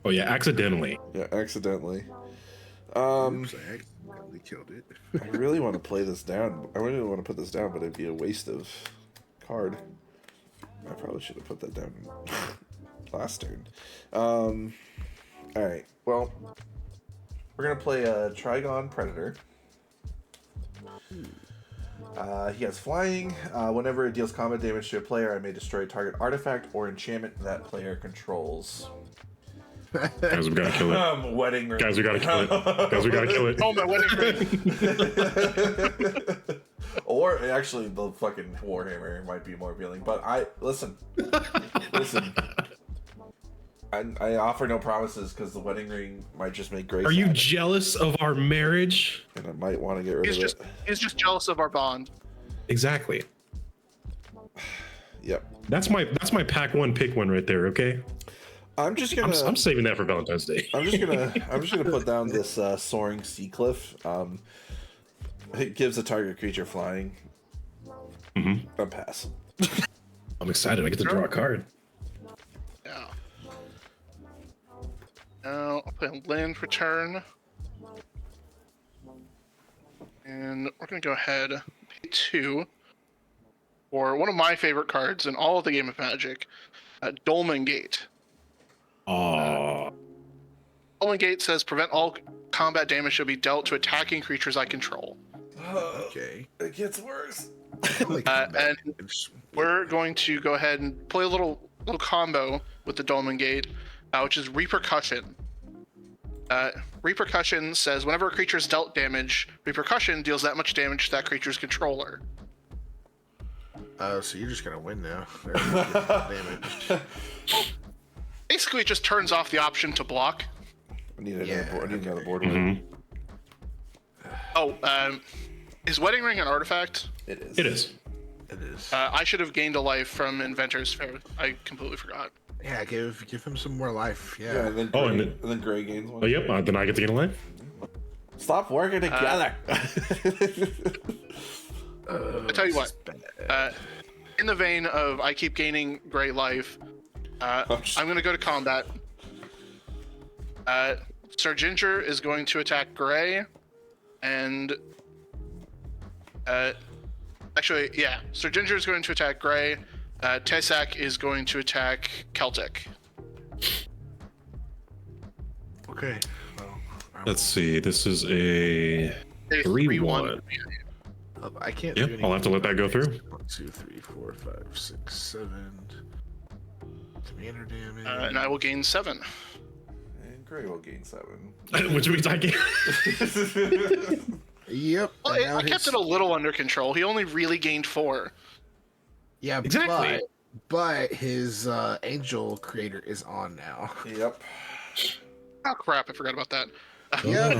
S2: Oh yeah, accidentally.
S3: Yeah, accidentally.
S1: Oops, I accidentally killed it.
S3: I really want to play this down. I really want to put this down, but it'd be a waste of card. I probably should have put that down last turn. Alright, well, we're going to play a Trigon Predator. He has flying. Whenever it deals combat damage to a player, I may destroy a target artifact or enchantment that player controls.
S2: Guys, we gotta kill it.
S3: Wedding ring.
S2: Guys, we gotta kill it. Guys, we gotta kill it.
S4: Oh, my wedding ring.
S3: Or actually, the fucking Warhammer might be more appealing. But listen. I offer no promises because the wedding ring might just make Gray
S2: Are you
S3: sad,
S2: jealous of our marriage?
S3: and I might want to get rid of it.
S4: He's just jealous of our bond.
S2: Exactly.
S3: Yep.
S2: That's my pack one, pick one right there. Okay.
S3: I'm just gonna.
S2: I'm saving that for Valentine's Day.
S3: I'm just gonna put down this soaring sea cliff. It gives a target creature flying. A pass.
S2: I'm excited. I get to draw a card.
S4: Yeah. Now, I'll play a land for turn. And we're going to go ahead and pay 2 for one of my favorite cards in all of the game of Magic, Dolmen Gate.
S2: Aww.
S4: Dolmen Gate says prevent all combat damage shall be dealt to attacking creatures I control.
S1: Okay.
S3: It gets worse.
S4: And we're going to go ahead and play a little combo with the Dolmen Gate, which is Repercussion. Repercussion says whenever a creature is dealt damage, Repercussion deals that much damage to that creature's controller.
S1: So you're just gonna win now. Damage.
S4: Basically, it just turns off the option to block.
S3: I need another
S1: Yeah.
S3: board. I need another board.
S4: Oh, is Wedding Ring an artifact?
S3: It is.
S2: It is.
S1: It is.
S4: I should have gained a life from Inventor's Fair. I completely forgot.
S1: Yeah, give him some more life.
S3: Yeah,
S1: Yeah.
S3: and then
S2: Oh,
S3: Gray,
S2: and
S3: and then Gray gains one.
S2: Oh, yep. Then I get to get a life.
S3: Stop working together.
S4: I tell you what, in the vein of I keep gaining Gray life, I'm going to go to combat. Sir Ginger is going to attack Gray, and actually, yeah, Sir Ginger is going to attack Gray. Tesak is going to attack Celtic.
S1: Okay. Well,
S2: Let's see. This is a 3-1.
S1: I can't.
S2: Yep,
S1: do
S2: I'll have to let that go through.
S1: 1, 2, 3, 4, 5, 6, 7. Commander damage.
S4: And I will gain 7.
S3: And Gray will gain 7.
S2: Which means I can't.
S1: Yep.
S4: Well,
S1: and now
S4: I kept it a little under control. He only really gained 4.
S1: Yeah,
S2: Exactly.
S1: But his angel creator is on now.
S3: Yep.
S4: Oh crap! I forgot about that.
S1: Yeah.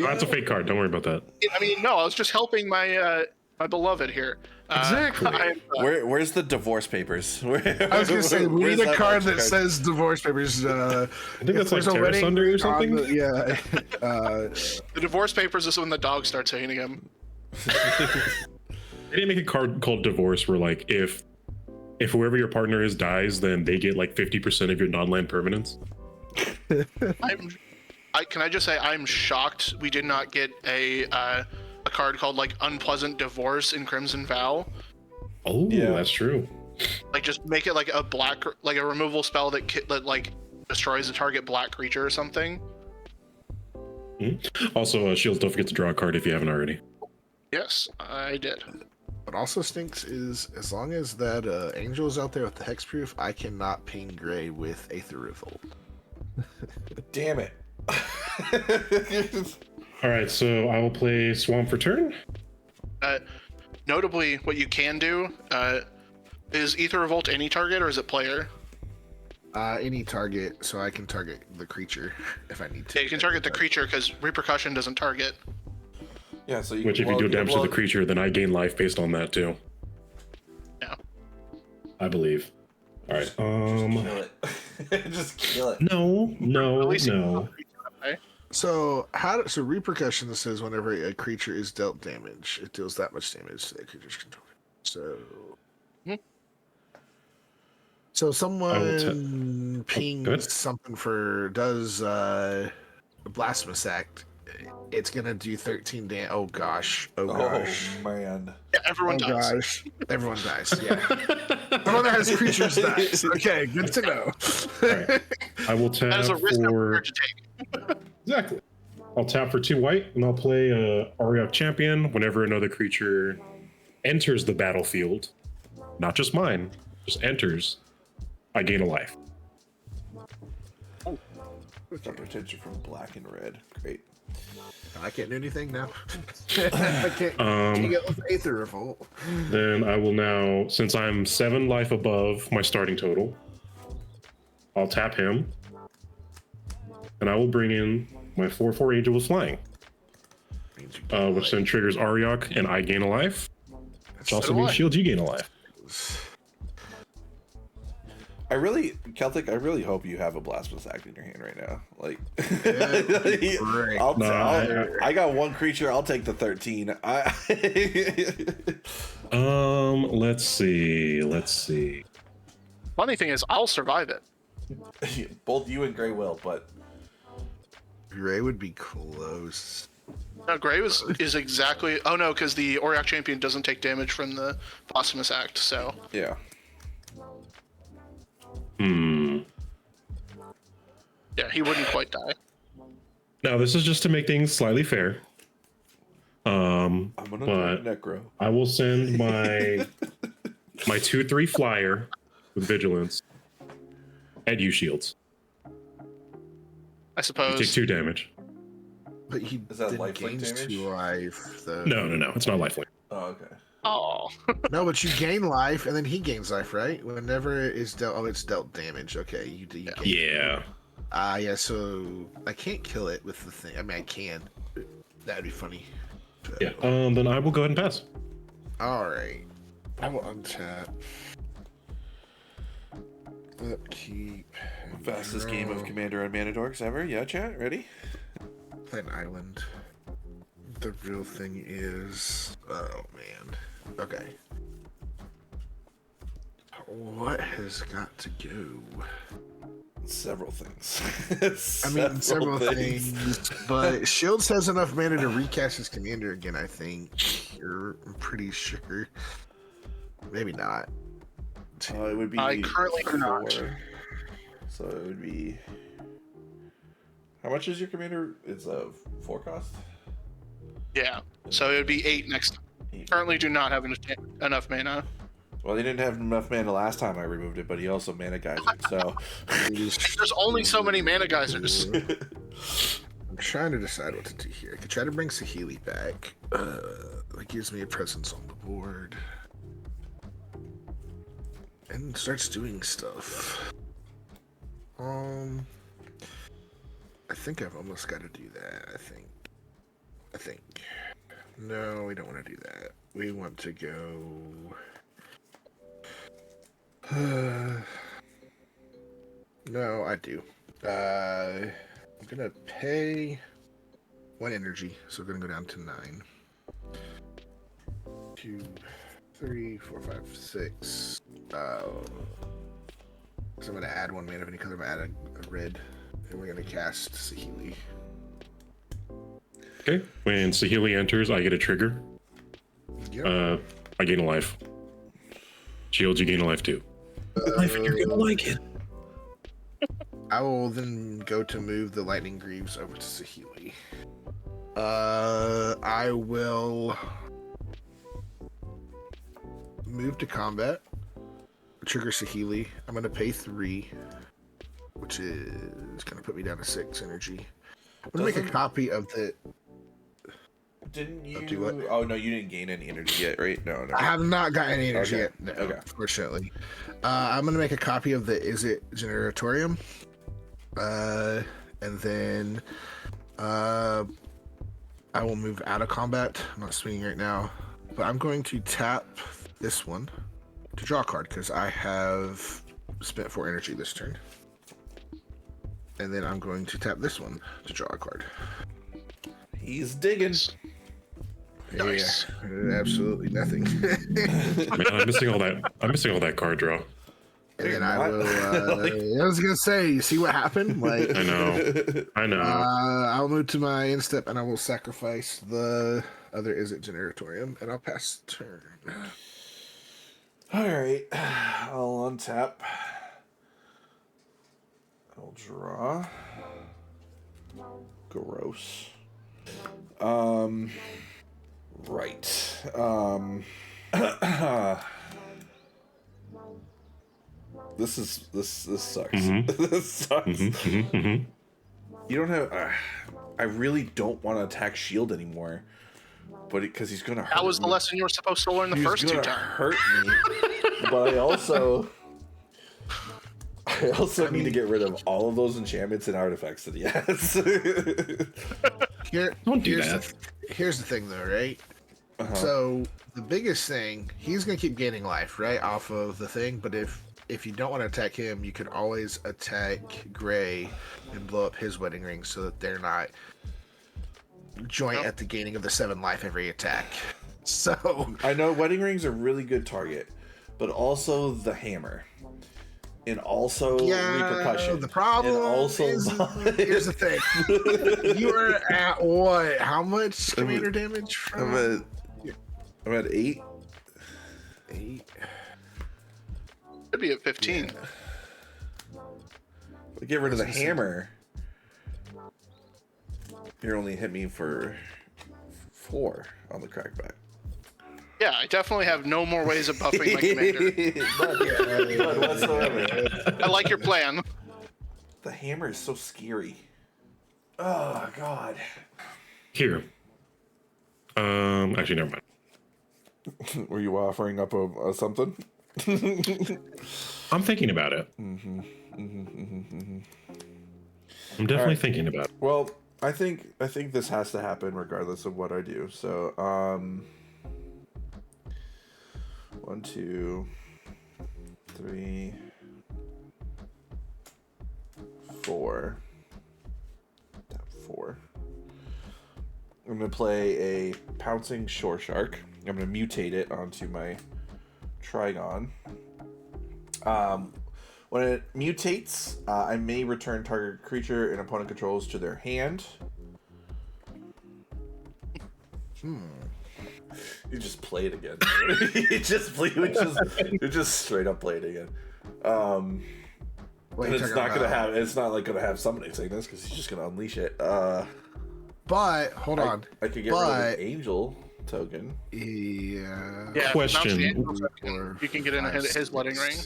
S2: That's a fake card. Don't worry about that.
S4: I mean, no, I was just helping my my beloved here.
S2: Exactly.
S3: Where's the divorce papers?
S1: I was gonna say we
S3: where's
S1: need a card
S3: extra
S1: that says divorce papers.
S2: I think that's like
S1: there's a
S2: Terra
S1: wedding
S2: Sunder or
S1: on
S2: something.
S1: yeah.
S4: The divorce papers is when the dog starts hating him.
S2: They didn't make a card called Divorce where like if whoever your partner is dies, then they get like 50% of your non-land permanents.
S4: Can I just say I'm shocked we did not get a card called like Unpleasant Divorce in Crimson Vow.
S2: Oh,
S3: Yeah.
S2: that's true.
S4: Like just make it like a black, like a removal spell that like destroys a target black creature or something.
S2: Also, Shields, don't forget to draw a card if you haven't already.
S4: Yes, I did.
S1: What also stinks is as long as that angel is out there with the hexproof, I cannot ping Gray with Aetherdrift.
S3: Damn it.
S2: All right, so I will play Swamp for turn.
S4: Notably, what you can do is Ether Revolt any target or is it player?
S1: Any target, so I can target the creature if I need to.
S4: Yeah, you can target the creature because Repercussion doesn't target.
S3: Yeah, so you
S2: Which, if you do damage to the creature, then I gain life based on that too.
S4: Yeah.
S2: I believe. All right.
S3: Kill it. Just kill it.
S2: No.
S1: So so repercussion says whenever a creature is dealt damage, it deals that much damage to that creature's controller. So. So someone pings something does Blasphemous Act. It's gonna do 13 damage. Oh gosh. Oh gosh.
S3: Oh man.
S4: Yeah, everyone dies.
S1: Gosh. Everyone dies. Yeah. Everyone that has creatures dies. Okay, good to know.
S2: Right. I will tap
S4: That is a risk I'm
S2: for
S4: prepared to take.
S2: exactly. I'll tap for 2 white, and I'll play Ariok Champion. Whenever another creature enters the battlefield, not just mine, just enters, I gain a life.
S3: Some potential from black and red. Great.
S1: I can't do anything now. I can't get with Aether Revolt.
S2: Then I will now, since I'm 7 life above my starting total, I'll tap him, and I will bring in my 4/4 Angel with Flying, which then triggers Ariok, and I gain a life. Which also means Shield, you gain a life.
S3: Celtic, I really hope you have a Blasphemous Act in your hand right now. Like,
S1: Great.
S3: I got 1 creature. I'll take the 13.
S2: Let's see.
S4: Funny thing is, I'll survive it.
S3: Both you and Gray will, but
S1: Gray would be close.
S4: No, Gray is exactly. Oh no, because the Auriok Champion doesn't take damage from the Blasphemous Act. So
S3: yeah.
S4: Yeah, he wouldn't quite die.
S2: Now this is just to make things slightly fair.
S3: I'm gonna
S2: But
S3: Necro.
S2: I will send my 2/3 flyer with vigilance at you, Shields.
S4: I suppose.
S2: You take 2 damage.
S1: But he
S3: Is that
S1: didn't
S3: lifelink
S1: gain
S3: damage?
S1: 2 life, though.
S2: No, it's not lifelink.
S3: Oh, okay.
S4: Oh.
S1: No, but you gain life, and then he gains life, right? Whenever it's dealt, it's dealt damage. Okay, you gain.
S2: Yeah.
S1: Yeah. So I can't kill it with the thing. I mean, I can. That'd be funny. But,
S2: Yeah. Then I will go ahead and pass.
S1: All right. I will untap. Upkeep.
S3: Fastest game of Commander on Manadorks ever. Yeah, chat. Ready?
S1: Play an island. The real thing is. Oh man. Okay. What has got to go?
S3: Several things.
S1: I mean, several things, but Shields has enough mana to recast his commander again, I think. I'm pretty sure. Maybe not.
S3: It would be
S4: I currently do not.
S3: 4. So it would be... How much is your commander? It's a 4 cost?
S4: Yeah, so it would be 8 next.
S3: 8.
S4: Currently do not have enough mana.
S3: Well, he didn't have enough mana last time I removed it, but he also mana geysered, so...
S4: There's only so many mana geysers.
S1: I'm trying to decide what to do here. I could try to bring Saheeli back. That gives me a presence on the board. And starts doing stuff. I think I've almost got to do that, I think. No, we don't want to do that. We want to go... No, I do. I'm gonna pay 1 energy, so we're gonna go down to 9. 2, 3, 4, 5, 6. So I'm gonna add 1 mana of any color. I'm gonna add a red, and we're gonna cast Saheeli.
S2: Okay. When Saheeli enters, I get a trigger.
S1: Yep.
S2: I gain a life. Shields, you gain a life too. Life, and you're gonna like it.
S1: I will then go to move the Lightning Greaves over to Saheeli. I will move to combat. Trigger Saheeli. I'm gonna pay 3, which is gonna put me down to 6 energy. I'm gonna make a copy of the.
S3: Didn't you?
S1: Do what?
S3: Oh no, you didn't gain any energy yet, right? No.
S1: I have not got any energy
S3: Okay.
S1: yet. No,
S3: Okay.
S1: Fortunately. I'm gonna make a copy of the Is It Generatorium. And then I will move out of combat. I'm not swinging right now, but I'm going to tap this one to draw a card because I have spent 4 energy this turn. And then I'm going to tap this one to draw a card.
S3: He's digging.
S4: Nice.
S1: Yeah, absolutely nothing.
S2: Man, I'm missing all that card draw.
S1: And then I will. I was gonna say, you see what happened? Like,
S2: I know.
S1: I'll move to my end step and I will sacrifice the other Is It Generatorium and I'll pass the turn.
S3: All right, I'll untap. I'll draw. Gross. Right. This sucks.
S2: Mm-hmm.
S3: This sucks.
S2: Mm-hmm, mm-hmm.
S3: You don't have. I really don't want to attack Shield anymore, but because he's gonna hurt.
S4: That was the
S3: me.
S4: lesson you were supposed to learn the
S3: He's
S4: first 2
S3: gonna
S4: times.
S3: hurt me, but I also need to get rid of all of those enchantments and artifacts that he has.
S2: Don't do that.
S1: Here's the thing, though, right?
S3: Uh-huh.
S1: So the biggest thing, he's gonna keep gaining life, right, off of the thing. But if you don't want to attack him, you can always attack Gray and blow up his wedding ring so that they're not joint at the gaining of the 7 life every attack. So
S3: I know wedding rings are a really good target, but also the hammer. And also repercussion.
S1: The problem
S3: and also
S1: is, here's the thing. You are at what? How much commander damage from?
S3: I'm at 8.
S1: 8.
S4: Could be at 15.
S3: But get rid of the hammer. You're only hit me for 4 on the crackback.
S4: Yeah, I definitely have no more ways of buffing my commander.
S3: None whatsoever.
S4: I like your plan.
S3: The hammer is so scary. Oh god.
S2: Here. Actually, never mind.
S3: Were you offering up a something?
S2: I'm thinking about it.
S3: Mm-hmm.
S2: I'm definitely thinking about it.
S3: Well, I think this has to happen regardless of what I do. So, 1, 2, 3, 4. Tap 4. I'm gonna play a pouncing shore shark. I'm gonna mutate it onto my Trigon. What When it mutates, I may return target creature an opponent controls to their hand. You just play it again. you just straight up play it again.
S1: What
S3: And
S1: are you
S3: it's
S1: talking
S3: not gonna
S1: about?
S3: have. It's not like gonna have summoning sickness because he's just gonna unleash it.
S1: But hold on.
S3: I could get rid of an angel token.
S1: Yeah.
S4: Yeah,
S2: Question.
S4: you can get in his wedding ring.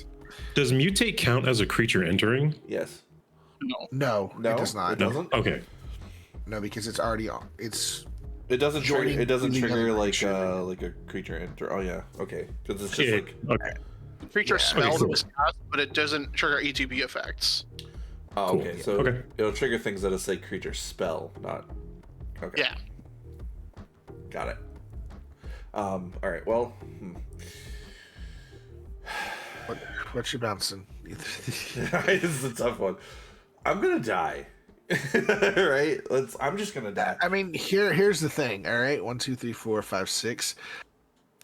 S2: Does mutate count as a creature entering?
S3: Yes.
S1: No,
S3: No,
S1: it does not.
S3: It doesn't.
S2: Okay.
S1: No, because it's already on. It's
S3: It doesn't trigger.
S1: Joining
S3: It doesn't
S1: the
S3: trigger
S1: other
S3: like
S1: creature.
S3: like a creature enter. Oh yeah. Okay. Because it's just
S2: Yeah,
S3: like.
S2: okay.
S4: Creature
S1: Yeah.
S4: smells
S2: Okay, cool.
S4: is cast, but it doesn't trigger ETB effects.
S3: Oh,
S2: Cool.
S3: okay. So
S2: Okay.
S3: it'll trigger things that say creature spell, not. Okay.
S4: Yeah.
S3: Got it. All right. Well.
S1: what's your bouncing?
S3: This is a tough one. I'm gonna die. Right? I'm just gonna die.
S1: I mean, here's the thing. All right, 1, 2, 3, 4, 5, 6.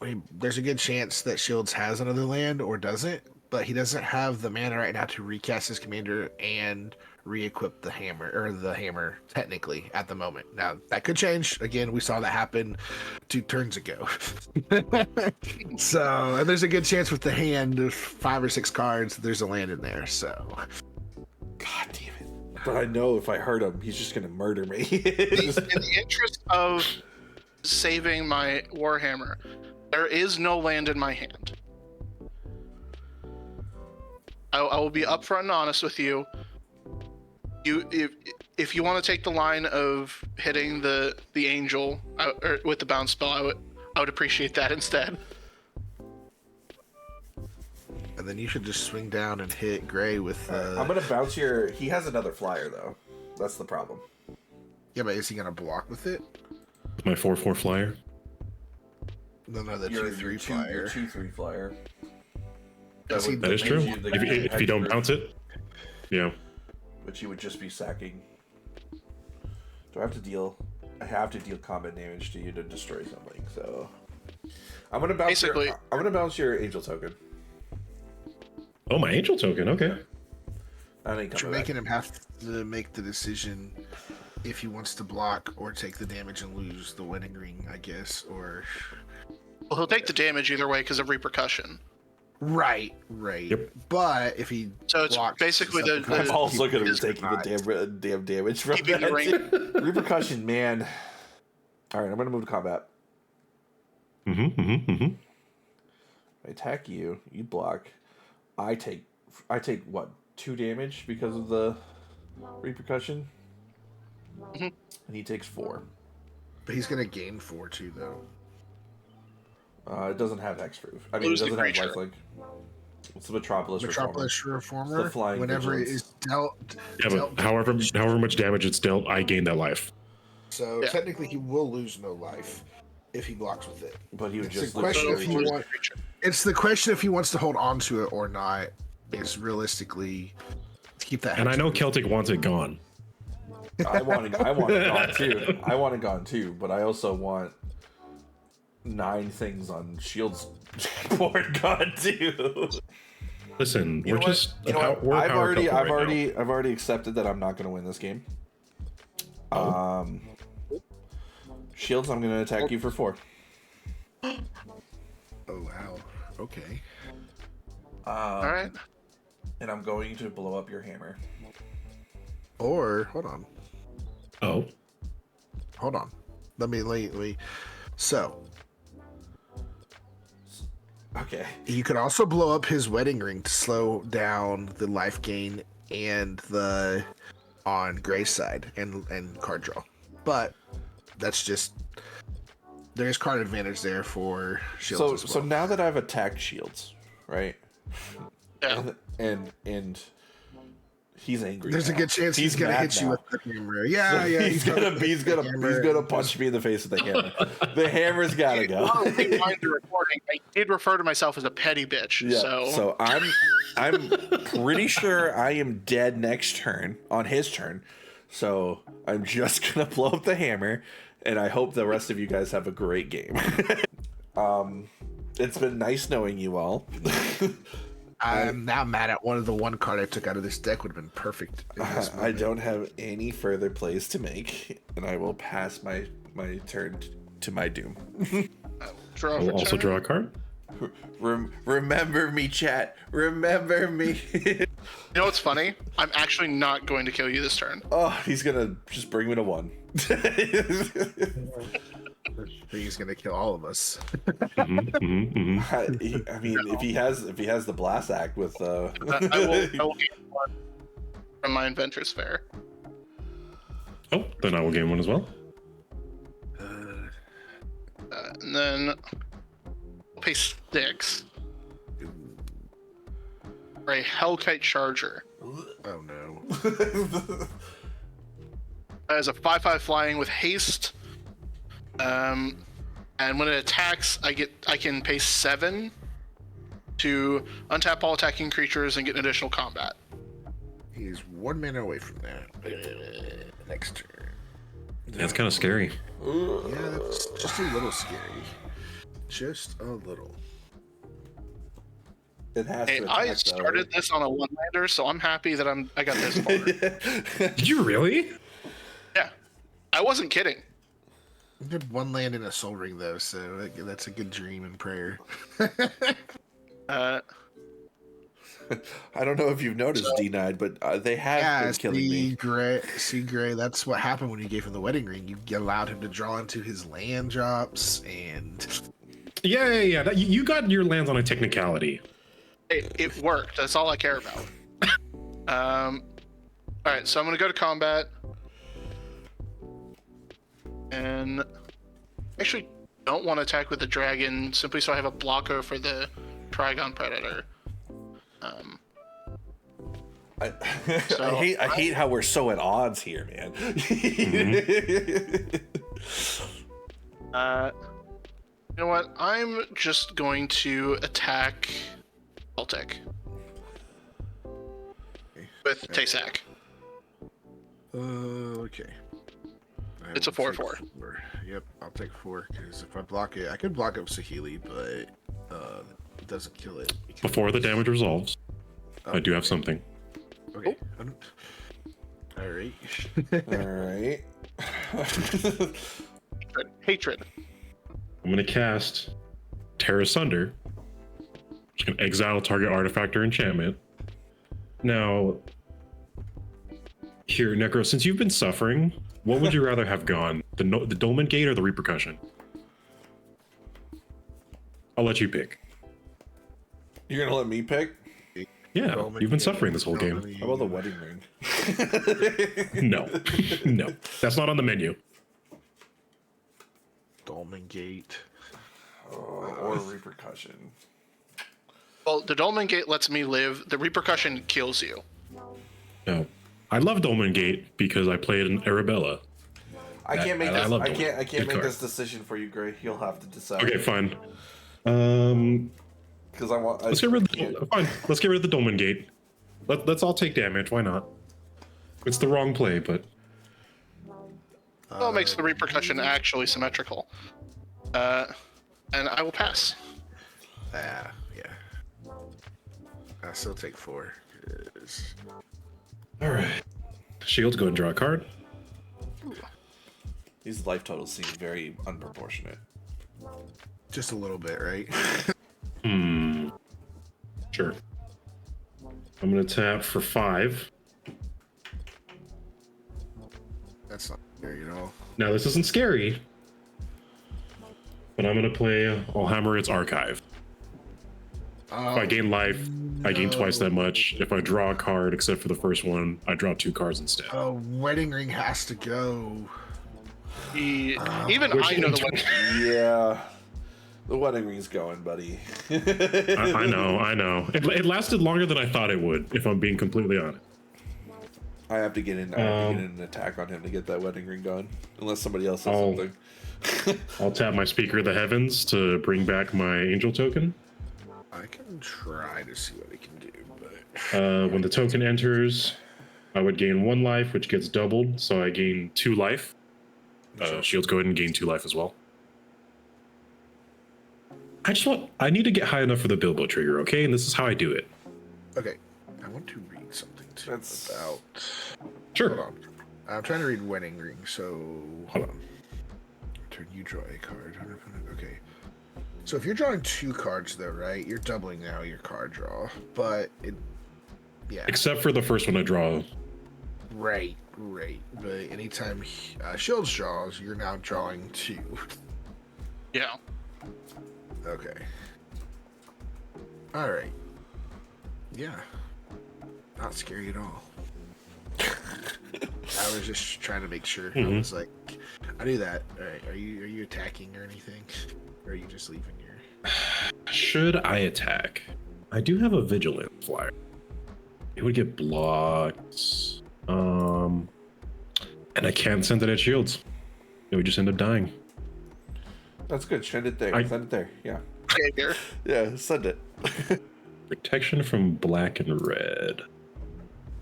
S1: I mean, there's a good chance that Shields has another land or doesn't, but he doesn't have the mana right now to recast his commander and re-equip the hammer technically at the moment. Now that could change. Again, we saw that happen 2 turns ago. So, and there's a good chance with the hand of 5 or 6 cards, there's a land in there. So,
S3: God damn it! But I know if I hurt him, he's just gonna murder me.
S4: In the interest of saving my Warhammer, there is no land in my hand. I will be upfront and honest with you. If you want to take the line of hitting the angel or with the bounce spell, I would appreciate that instead.
S1: and then you should just swing down and hit Gray with.
S3: I'm gonna bounce your. He has another flyer though. That's the problem.
S1: Yeah, but is he gonna block with it?
S2: My 4/4 flyer.
S1: No, the
S3: Your
S1: 2/3
S3: your
S1: flyer.
S3: 2/3 flyer.
S1: Does he-
S2: That is true. If you don't bounce it, yeah.
S3: Which you would just be sacking. Do I have to deal? I have to deal combat damage to you to destroy something. So I'm gonna bounce.
S4: Basically-
S3: I'm gonna bounce your angel token.
S2: Oh, my angel token. Okay.
S3: I ain't
S1: You're
S3: coming back.
S1: making him have to make the decision if he wants to block or take the damage and lose the wedding ring, I guess, or
S4: Well, he'll take the damage either way because of repercussion.
S1: right.
S2: Yep.
S1: But if he
S4: So it's
S1: blocks
S4: basically
S1: something
S4: the-
S1: from
S3: I'm also gonna be
S4: is
S3: taking
S1: not.
S3: the damn damage from
S4: Keeping the
S3: that. Repercussion, man. All right, I'm gonna move to combat. I attack you. You block. I take what 2 damage because of the repercussion, and he takes 4.
S1: But he's gonna gain 4 too, though.
S3: It doesn't have hexproof. I mean, it
S4: Lose the
S3: doesn't have
S4: creature.
S3: lifelink. It's the Metropolis.
S1: Metropolis Reformer.
S3: The flying
S1: Whenever it
S3: vigilance.
S1: is dealt,
S2: Yeah, but however much damage it's dealt, I gain that life.
S1: so
S4: Yeah.
S1: technically he will lose no life if he blocks with it.
S3: But he would
S1: It's
S3: just
S1: a question
S3: lose
S1: if
S3: the
S1: you
S3: creature.
S1: want. It's the question if he wants to hold on to it or not. Is realistically to keep that.
S2: And I
S1: hex
S2: know
S1: proof.
S2: Celtic wants it gone.
S3: I want it gone too. I want it gone too, but I also want 9 things on Shields board gone too.
S2: Listen,
S3: You
S2: we're
S3: know
S2: just
S3: what? You know what?
S2: we're a
S3: I've
S2: power couple right now.
S3: I've already accepted that I'm not going to win this game. Shields, I'm going to attack you for 4.
S1: Oh wow. Okay.
S4: All right.
S3: And I'm going to blow up your hammer.
S1: Or hold on.
S2: Oh,
S1: Hold on. Let me. So
S3: Okay.
S1: you could also blow up his wedding ring to slow down the life gain and the on Gray's side and card draw. But that's just there's card advantage there for Shields.
S3: So
S1: as well.
S3: now that I've attacked Shields, right?
S4: Yeah.
S3: And he's angry.
S1: There's a
S3: now.
S1: good chance he's gonna
S3: mad
S1: hit you
S3: now.
S1: with the hammer. Yeah, yeah.
S3: he's gonna punch me in the face with the hammer. The hammer's gotta go.
S4: While we wind the recording, I did refer to myself as a petty bitch.
S3: Yeah.
S4: So
S3: So I'm pretty sure I am dead next turn on his turn. So I'm just gonna blow up the hammer, and I hope the rest of you guys have a great game. It's been nice knowing you all.
S1: I'm now mad at one of the one card I took out of this deck would have been perfect.
S3: I don't have any further plays to make, and I will pass my turn to my doom.
S4: Draw
S2: I'll
S4: for
S2: also
S4: turn.
S2: draw a card.
S3: Remember me, chat. Remember me.
S4: You know what's funny? I'm actually not going to kill you this turn.
S3: Oh, he's gonna just bring me to 1.
S1: He's gonna kill all of us.
S3: I mean, if he has the blast act with
S4: I will gain 1 from my Inventor's Fair.
S2: Oh, then I will gain 1 as well.
S4: And then I'll pay 6 for a Hellkite Charger.
S1: Oh no.
S4: As a 5/5 flying with haste. And when it attacks, I can pay 7 to untap all attacking creatures and get an additional combat.
S1: He's 1 mana away from that. Next turn.
S2: That's kind of scary.
S1: Yeah, that's just a little scary. Just a little.
S3: it has
S4: Hey,
S3: to
S4: I
S3: attack,
S4: started this on a 1-lander, so I'm happy that I got this far.
S2: Did you really?
S4: Yeah, I wasn't kidding.
S1: I did 1 land in a Soul Ring though, so that's a good dream and prayer.
S3: I don't know if you've noticed, D9, but they have been killing me.
S1: Gray. That's what happened when you gave him the wedding ring. You allowed him to draw into his land drops, and
S2: Yeah. You got your lands on a technicality.
S4: It worked. That's all I care about. All right, so I'm gonna go to combat, and actually don't want to attack with the dragon simply so I have a blocker for the Trigon Predator.
S3: I hate how we're so at odds here, man.
S4: You know what? I'm just going to attack Celtic with Taysac.
S1: okay.
S4: It's a
S1: will
S4: 4/4.
S1: take 4. Yep, I'll take 4 because if I block it, I could block up Saheeli, but it doesn't kill it.
S2: Before the damage resolves, I do have something.
S1: Okay. All right.
S3: All right.
S4: Hatred.
S2: I'm going to cast Tear Asunder, which can exile target artifact or enchantment. Now, here, Necro, since you've been suffering, what would you rather have gone? The Dolmen Gate or the Repercussion? I'll let you pick.
S3: You're gonna let me pick?
S2: Yeah,
S1: Dolmen
S2: you've been
S1: Gate,
S2: suffering this whole game.
S3: How about the wedding ring?
S2: No, no, that's not on the menu.
S1: Dolmen Gate.
S3: Or repercussion.
S4: Well, the Dolmen Gate lets me live. The Repercussion kills you.
S2: No, I love Dolmen Gate because I played in Arabella.
S3: I can't make
S2: I
S3: this.
S2: love
S3: I
S2: Dolmen.
S3: can't
S2: Good
S3: make
S2: card.
S3: this decision for you, Gray. You'll have to decide.
S2: Okay, fine.
S3: Because I want.
S2: Let's get rid of the, fine. Let's get rid of the Dolmen Gate. Let's all take damage. Why not? It's the wrong play, but
S4: Well, it makes the Repercussion actually symmetrical. And I will pass.
S1: Yeah. I still take 4. 'cause-
S2: all right. Shield, go and draw a card.
S3: These life totals seem very unproportionate.
S1: Just a little bit, right?
S2: Sure. I'm gonna tap for 5.
S1: That's not fair, you know.
S2: Now this isn't scary, but I'm gonna play. I'll hammer its archive. If I gain life, I gain twice that much. If I draw a card, except for the first one, I draw 2 cards instead.
S1: Wedding ring has to go.
S4: Even
S2: Which
S4: I know the
S2: one?
S4: wedding.
S3: Yeah. The wedding ring's going, buddy.
S2: I know. It lasted longer than I thought it would, if I'm being completely honest.
S3: I have to get in. I have to get in an attack on him to get that wedding ring going, unless somebody else says something.
S2: I'll tap my Speaker of the Heavens to bring back my Angel token.
S1: I can try to see what I can do, but
S2: When the token enters, I would gain 1 life, which gets doubled, so I gain 2 life. Shields, go ahead and gain 2 life as well. I need to get high enough for the Bilbo trigger, okay? And this is how I do it.
S1: Okay, I want to read something too
S3: That's-
S1: about.
S2: Sure.
S1: Hold on. I'm trying to read Wedding Ring, so hold on. Turn you draw a card. Okay. So if you're drawing 2 cards, though, right? You're doubling now your card draw, but it, yeah,
S2: Except for the first one I draw.
S1: right. But anytime Shields draws, you're now drawing 2.
S4: Yeah.
S1: Okay. All right. Yeah. Not scary at all. I was just trying to make sure. I was like, I knew that. All right. Are you attacking or anything, or are you just leaving your?
S2: Should I attack? I do have a vigilant flyer. It would get blocked. And I can't send it at shields. It would just end up dying.
S3: That's good. Send it there. Send it there. Yeah.
S4: Okay, here.
S3: Yeah, send it.
S2: Protection from black and red.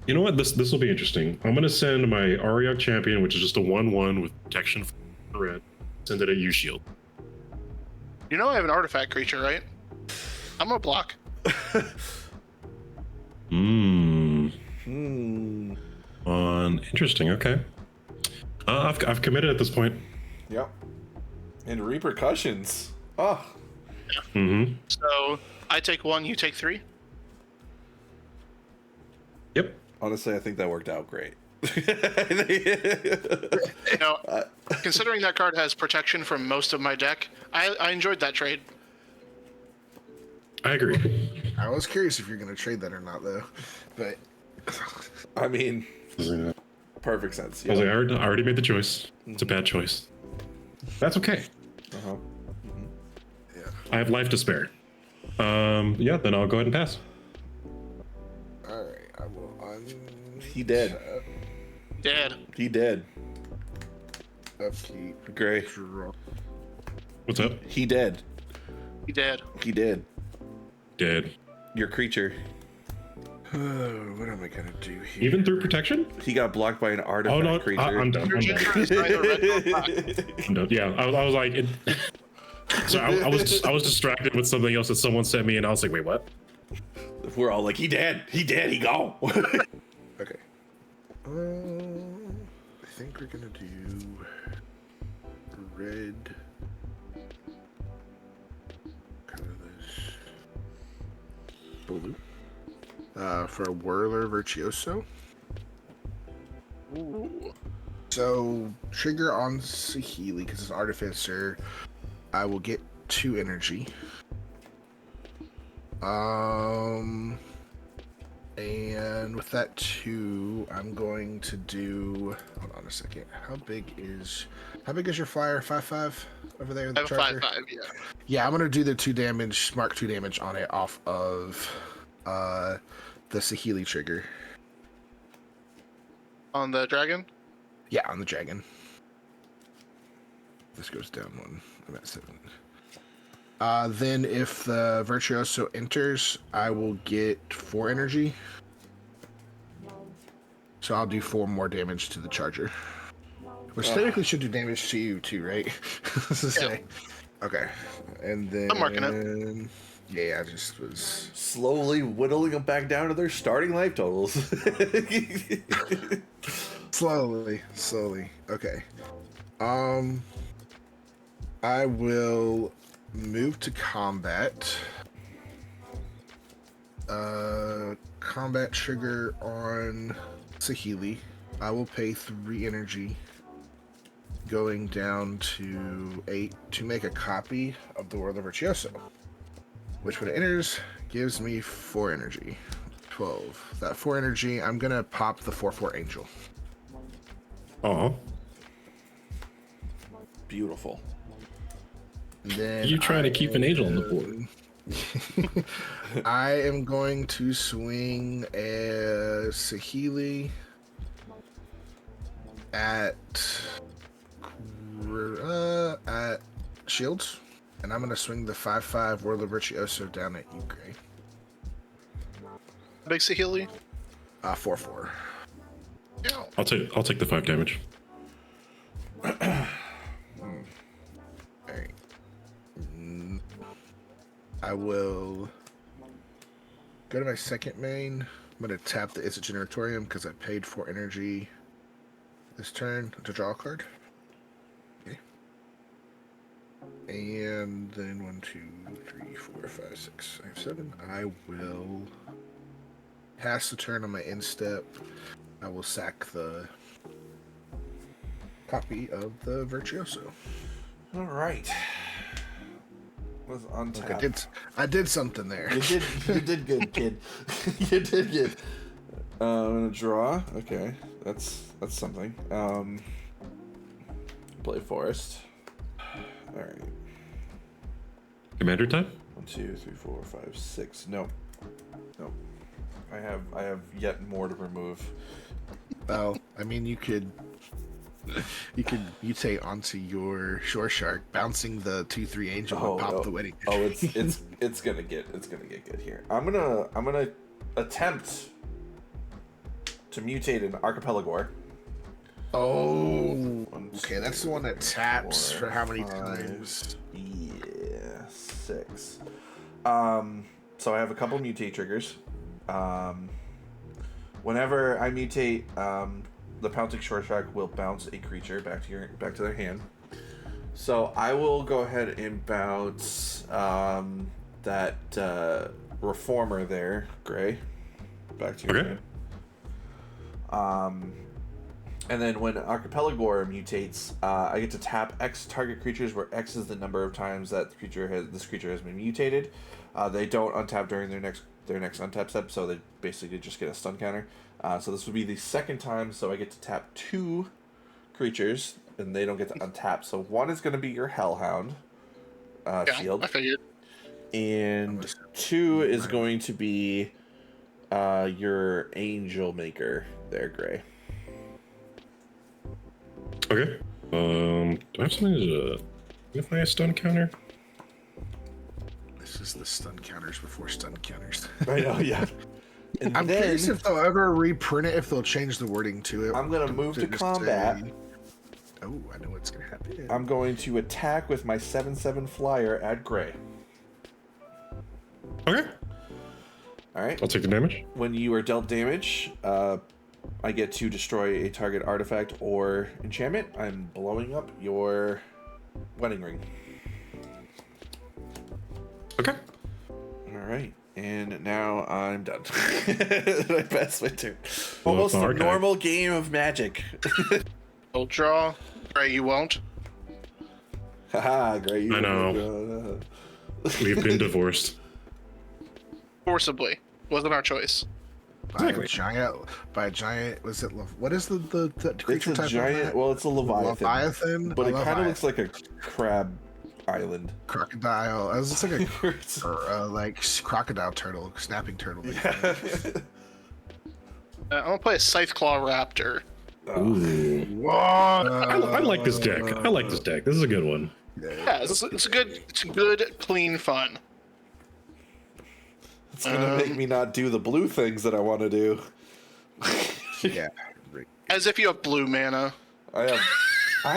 S2: You know what? This will be interesting. I'm gonna send my Ariok champion, which is just a 1/1 with protection from red. Send it at you shield.
S4: You know I have an artifact creature, right? I'm gonna block.
S2: Interesting. Okay. I've committed at this point.
S3: Yep. And repercussions. Oh.
S4: So I take 1, you take 3.
S2: Yep.
S3: Honestly, I think that worked out great.
S4: You know, considering that card has protection from most of my deck, I enjoyed that trade.
S2: I agree.
S1: I was curious if you're gonna trade that or not, though. But
S3: I mean,
S2: I
S3: perfect sense.
S2: was like, I already made the choice. It's a bad choice. That's okay.
S3: Uh-huh.
S1: yeah.
S2: I have life to spare. Yeah, then I'll go ahead and pass.
S1: All right. I will.
S3: He dead.
S4: Dead.
S3: He dead.
S1: Upkeep.
S3: Gray.
S1: Draw.
S2: What's up?
S3: He dead.
S4: He dead.
S3: He dead.
S2: Dead.
S3: Your creature.
S1: What am I gonna do here?
S2: Even through protection?
S3: He got blocked by an artifact
S2: Oh no,
S3: creature.
S2: I'm done.
S4: Your
S2: I'm done.
S4: creature is neither red nor black.
S2: I'm done. Yeah, I was like, so I was distracted with something else that someone sent me, and I was like, wait, what?
S3: We're all like, he dead. He dead. He gone.
S1: Okay. I think we're gonna do red. Colorless. Blue. For a Whirler Virtuoso.
S4: Ooh.
S1: So trigger on Saheeli because it's an artificer. I will get 2 energy. And with that 2, I'm going to do. Hold on a second. How big is your flyer? 5/5 over there.
S4: I have a 5/5, yeah.
S1: Yeah, I'm gonna do the 2 damage, mark 2 damage on it off of the Saheeli trigger.
S4: On the dragon?
S1: Yeah, on the dragon. This goes down 1. I'm at 7. Then if the Virtuoso enters, I will get 4 energy. So I'll do 4 more damage to the charger. Which technically should do damage to you too, right?
S4: Yeah.
S1: Okay. And then
S4: I'm marking it.
S1: Yeah, I just was
S3: Slowly whittling them back down to their starting life totals.
S1: slowly. Okay. I will move to combat. Combat trigger on Saheeli. I will pay 3 energy, going down to 8 to make a copy of the World of Virtuoso, which when it enters gives me 4 energy. 12. That 4 energy, I'm gonna pop the 4/4 angel.
S2: Oh,
S3: Beautiful.
S1: Then
S2: you trying to keep an angel on the board?
S1: I am going to swing a Saheeli at Shields, and I'm going to swing the 5/5 World of Virtuoso down at you, Gray.
S4: Big Saheeli?
S1: 4/4.
S4: Yeah.
S2: I'll take the 5 damage.
S1: I will go to my second main. I'm going to tap the It's a Generatorium because I paid 4 energy this turn to draw a card. Okay. And then 1, 2, 3, 4, 5, 6, 7. I will pass the turn on my end step. I will sack the copy of the Virtuoso.
S3: All right. Was on tap.
S1: Look, I did something there.
S3: You did good, kid. You did good. I'm gonna draw. Okay, that's something. Play Forest. All right.
S2: Commander time?
S3: 1, 2, 3, 4, 5, 6. No. I have yet more to remove.
S1: Well, I mean, you could mutate onto your Shore Shark, bouncing the 2/3 Angel and pop the Wedding.
S3: Oh, it's gonna get good here. I'm gonna attempt to mutate an Archipelagore.
S1: Oh, okay, that's the one that taps for how many
S3: 5,
S1: times?
S3: Yeah, 6. So I have a couple mutate triggers. Whenever I mutate, the Pountic Shore Shark will bounce a creature back to their hand. So I will go ahead and bounce that Reformer there, Gray, back to your hand. And then when Archipelagore mutates, I get to tap X target creatures, where X is the number of times that this creature has been mutated. They don't untap during their next untap step, so they basically just get a stun counter. So this would be the second time, so I get to tap 2 creatures, and they don't get to untap. So one is going to be your Hellhound shield.
S4: I figured.
S3: And 2 is going to be your Angel Maker there, Gray.
S2: Okay. Do I have something to unify a stun counter?
S1: This is the stun counters before stun counters.
S3: I know, yeah. And
S1: I'm curious if they'll ever reprint it, if they'll change the wording to it.
S3: I'm going to move to combat.
S1: Oh, I know what's going to happen.
S3: I'm going to attack with my 7/7 flyer at Gray.
S2: Okay.
S3: All right.
S2: I'll take the damage.
S3: When you are dealt damage, I get to destroy a target artifact or enchantment. I'm blowing up your wedding ring.
S2: Okay.
S3: All right. And now I'm done. I passed my turn. Almost a normal game of Magic.
S4: I'll draw. Gray, you won't.
S3: Haha, great.
S2: I know. We've been divorced.
S4: Forcibly. Wasn't our choice.
S1: By a giant, was it, what is the creature
S3: It's a
S1: type
S3: giant,
S1: of that?
S3: well, it's a Leviathan. But it kind of looks like a crab island.
S1: Crocodile. It was like a like crocodile turtle, snapping turtle.
S3: Yeah.
S4: I'm gonna play a Scytheclaw Raptor.
S2: Ooh.
S1: What?
S2: I like this deck. I like this deck. This is a good one.
S4: Yeah, it's good, clean fun.
S3: It's gonna make me not do the blue things that I want to do.
S1: Yeah.
S4: As if you have blue mana.
S3: I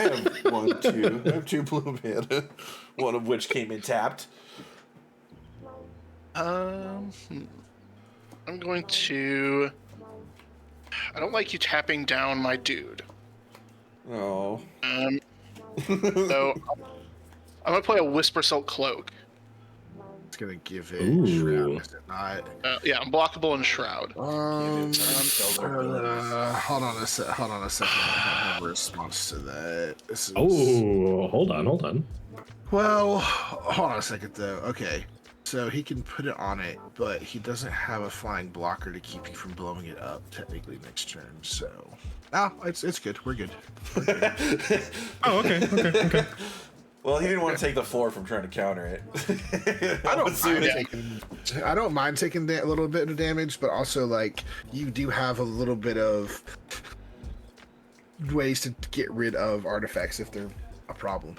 S3: have 1, 2. I have 2 blue mana, one of which came in tapped.
S4: I'm going to. I don't like you tapping down my dude.
S3: Oh.
S4: So I'm gonna play a Whisper Silk Cloak.
S1: It's gonna give it
S2: Ooh.
S1: Shroud, is it not?
S4: Yeah, unblockable and Shroud.
S1: Hold on a second. I have a response to that. This is...
S2: Oh, hold on.
S1: Well, hold on a second though. Okay, so he can put it on it, but he doesn't have a flying blocker to keep you from blowing it up technically next turn. So, it's good. We're good.
S2: Oh, okay.
S3: Well, he didn't want to take the 4 from trying to counter it.
S1: I don't mind taking a little bit of damage, but also like you do have a little bit of ways to get rid of artifacts if they're a problem.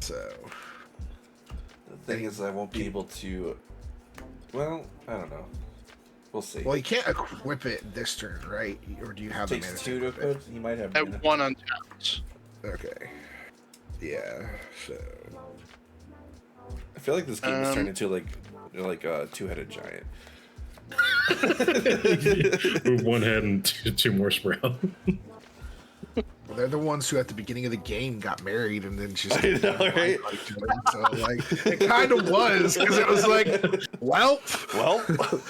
S1: So
S3: The thing is, I won't be able to. Well, I don't know. We'll see.
S1: Well, you can't equip it this turn, right? Or do you have the mana
S3: Takes
S1: to
S3: 2 to
S1: equip it?
S3: equip. He might have.
S4: I
S3: mana.
S4: have 1 untapped.
S1: Okay. Yeah. So
S3: I feel like this game is turned into like a two-headed giant.
S2: With one head and two more sprout.
S1: Well, they're the ones who at the beginning of the game got married and then just
S3: I know, right?
S1: So like it kind of was because it was like, well,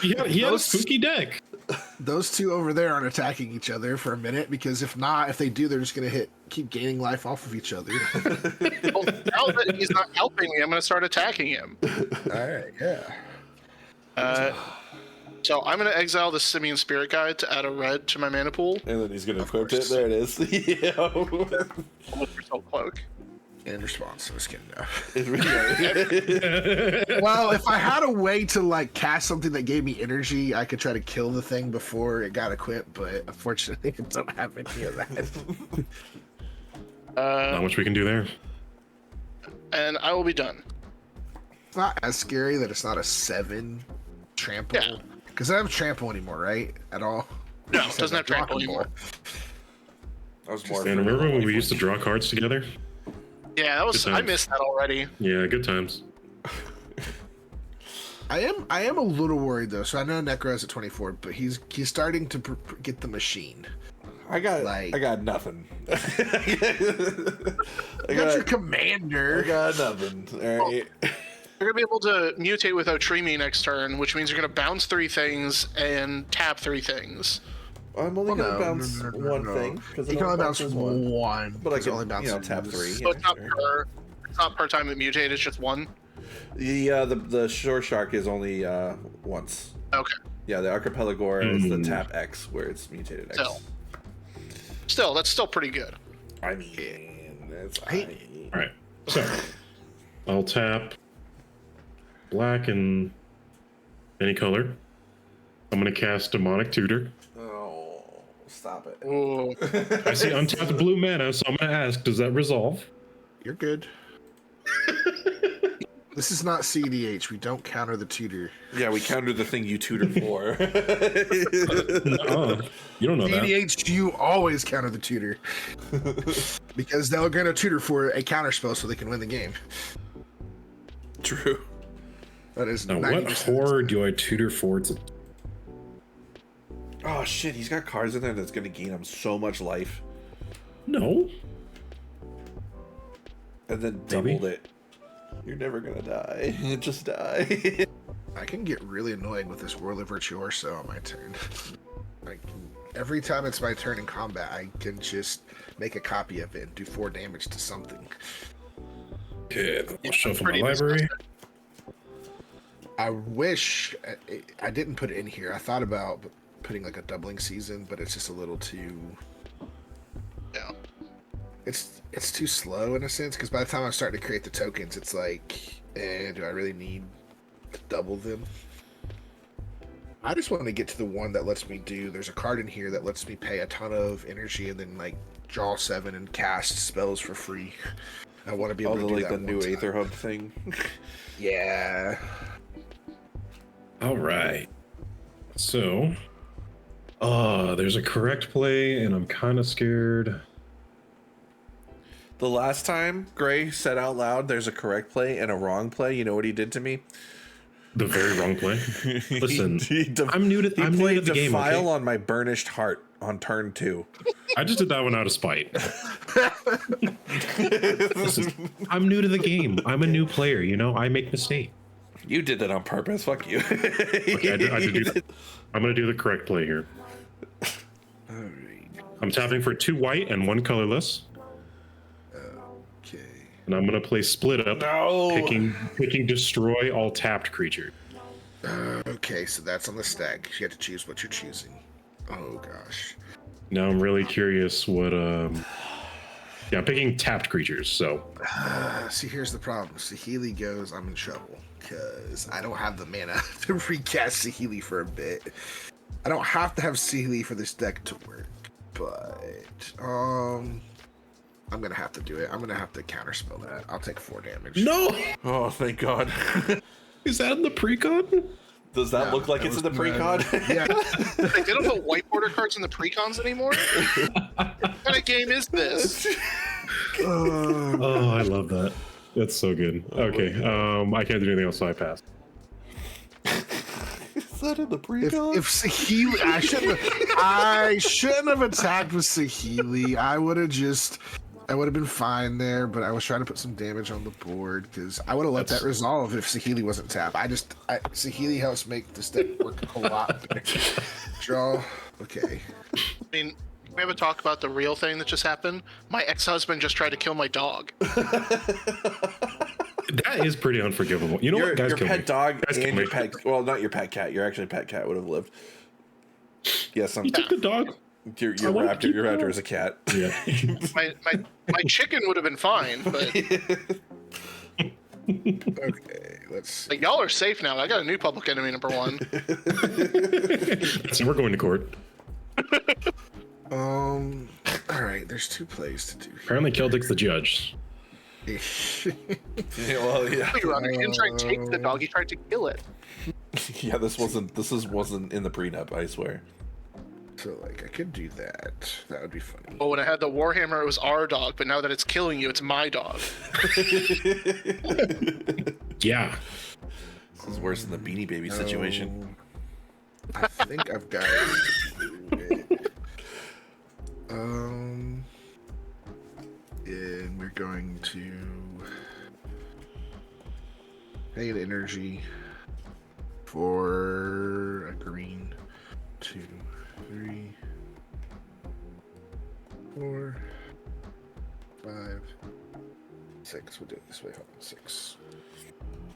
S2: He had a spooky deck.
S1: those two over there aren't attacking each other for a minute because if they do, they're just gonna keep gaining life off of each other.
S4: Well, now that he's not helping me, I'm going to start attacking him.
S1: All right, yeah.
S4: So I'm going to exile the Simian Spirit Guide to add a red to my mana pool.
S3: And then he's gonna equip
S1: course.
S3: it. There it is. Yeah.
S4: Result Cloak.
S1: In response to this kid, no.
S3: It's really
S1: Well, if I had a way to like cast something that gave me energy, I could try to kill the thing before it got equipped, but unfortunately, I don't have any of that.
S2: Not much we can do there.
S4: And I will be done.
S1: It's not as scary that it's not a 7 trample.
S4: Yeah.
S1: Because I don't have trample anymore, right? At all?
S4: No,
S1: Just
S4: it doesn't have trample
S1: blockable.
S4: anymore.
S3: I was more.
S2: And remember when we used to draw cards together?
S4: Yeah, that was.
S2: Good
S4: I
S2: times.
S4: missed that already.
S2: Yeah, good times.
S1: I am a little worried though. So I know Necro is at 24, but he's starting to get the machine.
S3: I got nothing. I
S1: You got your
S3: I
S1: commander.
S3: got nothing. All right.
S4: You're gonna be able to mutate with Otrimi next turn, which means you're gonna bounce 3 things and tap 3 things.
S3: I'm only gonna
S1: No,
S3: bounce
S1: no,
S3: one
S1: no.
S3: thing because
S1: You can only bounce one.
S3: But I
S1: It's
S3: can
S1: only bounce
S3: tap 3.
S4: So it's not per time that mutate. It's just 1.
S3: The shore shark is only once.
S4: Okay.
S3: Yeah, the archipelagore is the tap X where it's mutated X.
S4: Still, that's still pretty good.
S3: I mean, that's
S2: All right. So I'll tap black and any color. I'm going to cast Demonic Tutor.
S3: Oh, stop it.
S4: Ooh.
S2: I see untapped blue mana, so I'm going to ask, does that resolve?
S1: You're good. This is not CDH. We don't counter the tutor.
S3: Yeah, we countered the thing you tutor for.
S2: No, you don't know that.
S1: CDH, you always counter the tutor. Because they're going to tutor for a counter spell so they can win the game.
S3: True.
S1: That is
S2: Now, what
S1: 90%.
S2: horror do I tutor for?
S3: Oh shit, he's got cards in there that's gonna gain him so much life.
S2: No.
S3: And then
S2: Maybe.
S3: doubled it. You're never gonna die. Just die.
S1: I can get really annoying with this Whirl of Virtuoso on my turn. Like, every time it's my turn in combat, I can just make a copy of it and do 4 damage to something.
S2: Okay, I'll shuffle my
S4: pretty
S2: library.
S1: I wish I didn't put it in here. I thought about putting like a doubling season, but it's just a little too.
S4: Yeah.
S1: It's too slow in a sense because by the time I'm starting to create the tokens, it's like, do I really need to double them? I just want to get to the one that lets me do. There's a card in here that lets me pay a ton of energy and then like draw 7 and cast spells for free. I want to be able to do
S3: like
S1: that
S3: the new
S1: one time.
S3: Aether Hub thing.
S1: Yeah.
S2: All right. So, there's a correct play, and I'm kind of scared.
S3: The last time Gray said out loud there's a correct play and a wrong play, you know what he did to me?
S2: The very wrong play. Listen, I'm new to
S3: He
S2: the
S3: played
S2: game.
S3: Defile
S2: Okay?
S3: on my burnished heart on turn 2.
S2: I just did that one out of spite. Listen, I'm new to the game. I'm a new player. You know, I make mistakes.
S3: You did that on purpose. Fuck you.
S2: Okay, I did do that. I'm gonna do the correct play here.
S1: Alright.
S2: I'm tapping for 2 white and 1 colorless,
S1: Okay.
S2: and I'm gonna play split up,
S3: No.
S2: picking destroy all tapped creature.
S1: Okay, so that's on the stack. You have to choose what you're choosing. Oh gosh.
S2: Now I'm really curious what yeah, I'm picking tapped creatures. So
S1: See, here's the problem. Saheeli goes, I'm in trouble because I don't have the mana to recast Saheeli for a bit. I don't have to have Saheeli for this deck to work, but I'm gonna have to do it. I'm gonna have to counterspell that. I'll take 4 damage.
S2: no,
S3: Oh, thank God.
S2: is that in the precon?
S3: Does that
S1: No,
S3: look like
S1: that
S3: it's in
S1: was
S3: the pre-con?
S1: Yeah.
S4: Like, they don't put white border cards in the precons anymore? What kind of game is this?
S2: Oh, I love that. That's so good. Okay, I can't do anything else, so I pass.
S3: Is that in the Precon?
S1: If Saheeli, I shouldn't have attacked with Saheeli. I would have been fine there, but I was trying to put some damage on the board because I would have let that resolve if Saheeli wasn't tapped. Saheeli helps make this deck work a lot better. Draw. Okay.
S4: I mean, we have a talk about the real thing that just happened. My ex-husband just tried to kill my dog.
S2: That is pretty unforgivable. You know what? Guys,
S3: your
S2: kill
S3: pet
S2: me.
S3: dog
S2: Guys,
S3: and
S2: kill
S3: your
S2: me.
S3: pet, well, not your pet cat. Your actually pet cat would have lived. Yes,
S2: You took the dog.
S3: your
S2: wanna keep
S3: raptor. Your
S2: the
S3: raptor
S2: dog.
S3: is a cat.
S2: Yeah.
S4: My chicken would have been fine, but
S1: Okay. Let's.
S4: like, y'all are safe now. I got a new public enemy number one.
S2: So we're going to court.
S1: All right. There's 2 plays to do.
S2: Apparently, Celtic's the judge.
S1: Here.
S3: Yeah, well, yeah,
S4: He didn't try to take the dog. He tried to kill it.
S3: yeah. This wasn't in the prenup. I swear.
S1: So like I could do that. That would be funny.
S4: But when I had the Warhammer, it was our dog. But now that it's killing you, it's my dog.
S2: Yeah.
S3: This is worse than the Beanie Baby situation.
S1: I think I've got it. And we're going to pay the energy for a green. 2, 3, 4, 5, 6. We'll do it this way. Hold on, 6.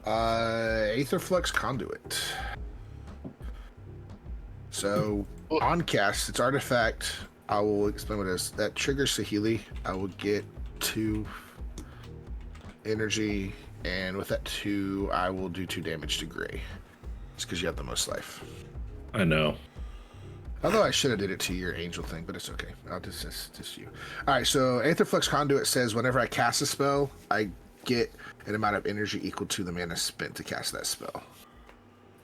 S1: Aetherflux Conduit. So on cast, its artifact. I will explain what it is. That triggers Saheeli. I will get 2 energy, and with that 2, I will do 2 damage to Gray. It's because you have the most life.
S2: I know.
S1: Although I should have did it to your angel thing, but it's okay. I'll just you. All right, so Aetherflux Conduit says whenever I cast a spell, I get an amount of energy equal to the mana spent to cast that spell.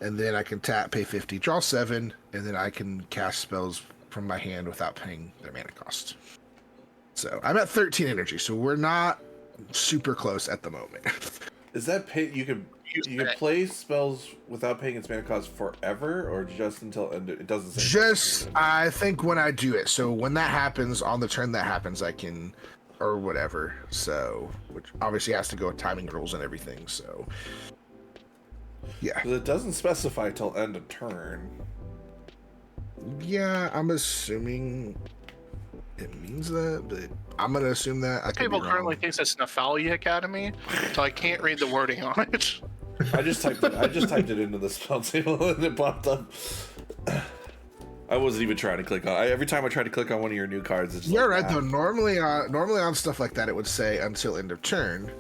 S1: And then I can tap, pay 50, draw 7, and then I can cast spells from my hand without paying their mana cost. So I'm at 13 energy, so we're not super close at the moment.
S3: Is that pay? You can play spells without paying its mana cost forever, or just until end? It doesn't say.
S1: Just, I think when I do it. So when that happens, on the turn that happens, I can, or whatever. So, which obviously has to go with timing rules and everything. So, yeah.
S3: It doesn't specify till end of turn.
S1: Yeah, I'm assuming it means that, but I'm gonna assume that. I could be
S4: Table
S1: wrong.
S4: currently thinks it's Nephalia Academy, so I can't read the wording on it.
S3: I just typed it into the spell table and it popped up. I wasn't even trying to click on. Every time I try to click on one of your new cards, it's
S1: You're
S3: like,
S1: right though. Normally on stuff like that, it would say until end of turn.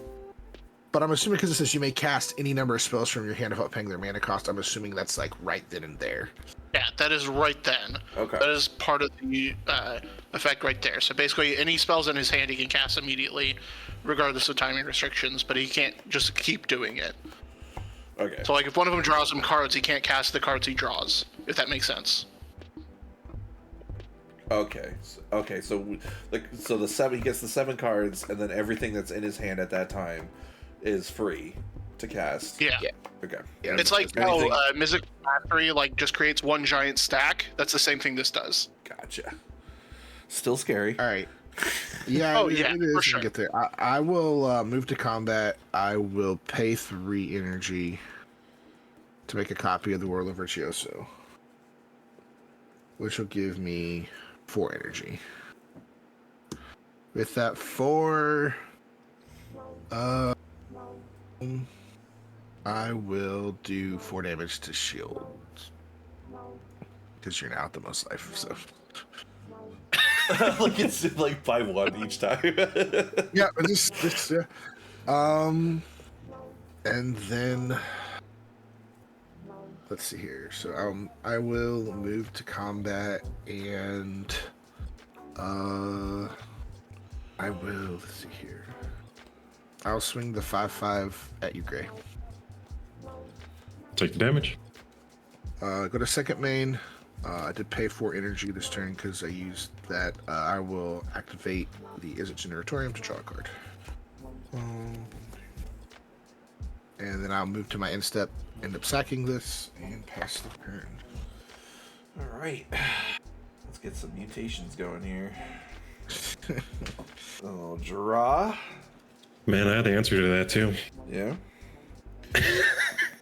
S1: But I'm assuming because it says you may cast any number of spells from your hand without paying their mana cost. I'm assuming that's like right then and there.
S4: Yeah, that is right then.
S3: Okay.
S4: That is part of the effect right there. So basically, any spells in his hand he can cast immediately, regardless of timing restrictions, but he can't just keep doing it.
S3: Okay.
S4: So like if one of them draws him cards, he can't cast the cards he draws, if that makes sense.
S3: Okay. So the 7, he gets the 7 cards, and then everything that's in his hand at that time is free to cast.
S4: Yeah.
S3: Okay.
S1: Yeah,
S4: It's like
S3: Is there
S4: how
S3: anything-
S4: Mythic Mastery like just creates one giant stack. That's the same thing this does.
S3: Gotcha. Still scary.
S1: All right. Yeah.
S4: Oh,
S1: it
S4: yeah,
S1: is.
S4: for sure.
S1: We'll get there. I will move to combat. I will pay 3 energy to make a copy of the World of Virtuoso, which will give me 4 energy. With that 4, I will do 4 damage to shield because you're now at the most life. So
S3: Like it's like by 1 each time.
S1: yeah, just yeah. And then let's see here. So I will move to combat and I will, let's see here. I'll swing the 5/5 at you, Gray.
S2: Take the damage.
S1: Go to second main. I did pay 4 energy this turn because I used that. I will activate the Is It Generatorium to draw a card. and then I'll move to my end step, end up sacking this, and pass the turn.
S3: All right. Let's get some mutations going here. Oh, draw.
S2: Man, I had the answer to that too.
S3: Yeah.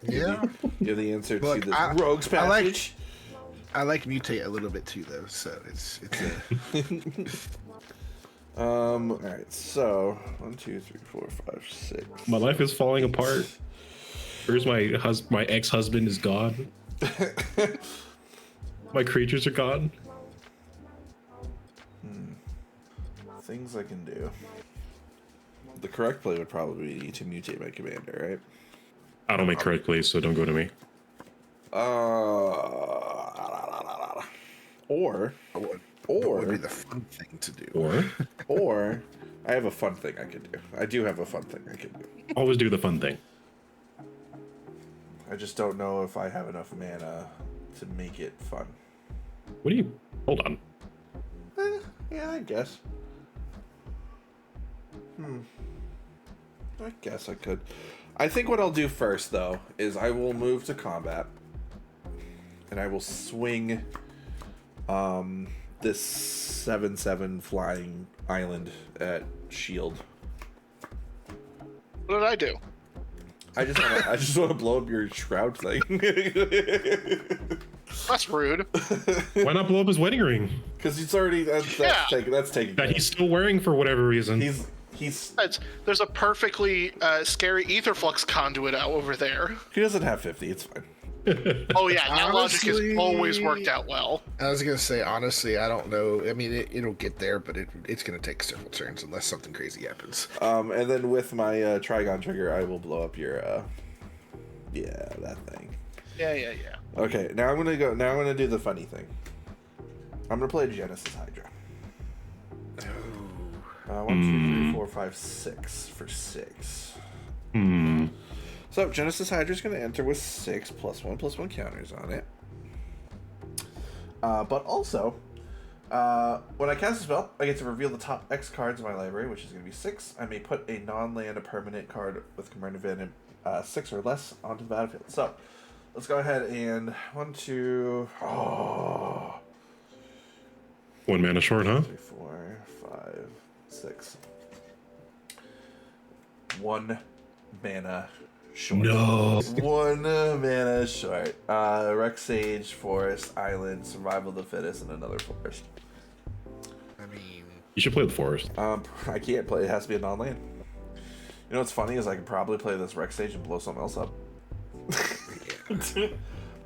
S1: Yeah.
S3: You have the answer
S1: Look,
S3: to this
S1: I-
S3: rogue's
S1: I like-
S3: passage.
S1: I like mutate a little bit too, though. So it's a,
S3: All right. So 1, 2, 3, 4, 5, 6.
S2: My life is falling apart. Where's my ex-husband is gone. My creatures are gone.
S3: Things I can do. The correct play would probably be to mutate my commander, right?
S2: I don't make correct plays, so don't go to me.
S3: Or
S1: what would be the fun thing to do?
S2: Or
S3: I have a fun thing I can do. I do have a fun thing I can do.
S2: always do the fun thing.
S3: I just don't know if I have enough mana to make it fun.
S2: What do you? Hold on.
S3: Yeah, I guess. I guess I could. I think what I'll do first, though, is I will move to combat. And I will swing this 7/7 flying island at Shield.
S4: What did I do?
S3: I just want to blow up your shroud thing.
S4: That's rude.
S2: Why not blow up his wedding ring
S3: Because it's already that's taken.
S2: that he's still wearing for whatever reason?
S3: He's
S4: There's a perfectly scary Aetherflux conduit out over there.
S3: he doesn't have 50. It's fine.
S4: Oh yeah, that logic has
S1: Honestly-
S4: always worked out well.
S1: I was gonna say honestly, I don't know. I mean, it'll get there, but it's gonna take several turns unless something crazy happens.
S3: And then with my Trigon trigger, I will blow up your that thing.
S4: Yeah.
S3: Okay, now I'm gonna do the funny thing. I'm gonna play Genesis Hydra. 1, 2, 3, 4, 5, 6 for 6. So Genesis Hydra is gonna enter with 6 +1/+1 counters on it. But also, when I cast a spell, I get to reveal the top X cards of my library, which is gonna be 6. I may put a non-land, a permanent card with commander venom 6 or less onto the battlefield. So let's go ahead and 1, 2. Oh.
S2: 1 mana short, huh?
S3: 3, 4, 5, 6. 1 mana short.
S2: No.
S3: 1 mana short. Rex Sage, Forest, Island, Survival of the Fittest, and another Forest.
S1: I mean,
S2: You should play the forest.
S3: I can't play. It has to be a non-land. You know what's funny is I could probably play this Rex Sage and blow something else up.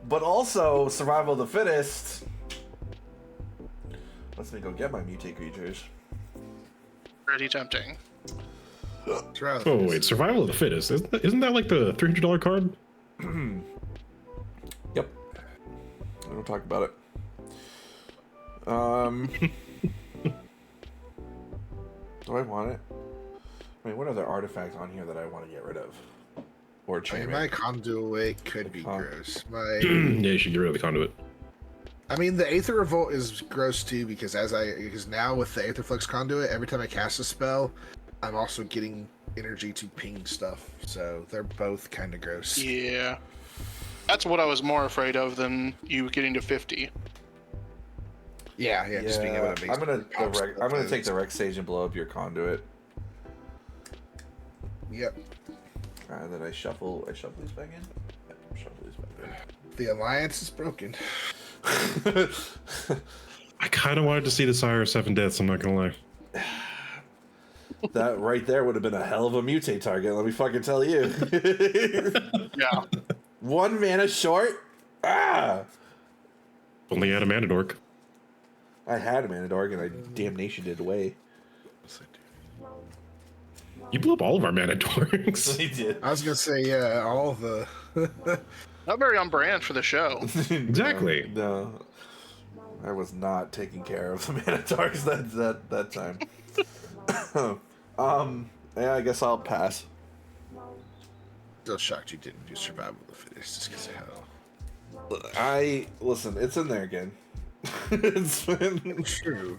S3: But also, Survival of the Fittest lets me go get my mutate creatures.
S4: Pretty tempting.
S2: Oh wait, survival of the fittest. Isn't that like the $300 card?
S3: Yep. I don't talk about it. Do I want it? I mean, what other artifacts on here that I want to get rid of? Or
S1: I mean,
S3: chain?
S1: my conduit could be gross.
S2: Yeah, you should get rid of the conduit.
S1: I mean, the Aether Revolt is gross too because because now with the Aetherflux conduit, every time I cast a spell, I'm also getting energy to ping stuff. So they're both kind of gross.
S4: Yeah. That's what I was more afraid of than you getting to 50.
S1: Yeah, just being able to make.
S3: I'm gonna take the Rex Sage and blow up your conduit.
S1: Yep.
S3: And then I shuffle these back in. Yeah, shuffle these back
S1: The alliance is broken.
S3: in.
S2: I kind of wanted to see the Sire of 7 Deaths, I'm not gonna lie.
S3: That right there would have been a hell of a mutate target, let me fucking tell you.
S4: Yeah.
S3: 1 mana short? Ah!
S2: Only had a manadork.
S3: I had a Manadork and I damnation did away.
S2: You blew up all of our manadorks.
S3: He did.
S1: I was gonna say, yeah, all the.
S4: Not very on brand for the show.
S2: Exactly.
S3: No. I was not taking care of the Manadorks that time. Yeah, I guess I'll pass.
S1: Still shocked you didn't do Survival of the Fittest just because of how.
S3: Listen, it's in there again. It's been,
S1: True.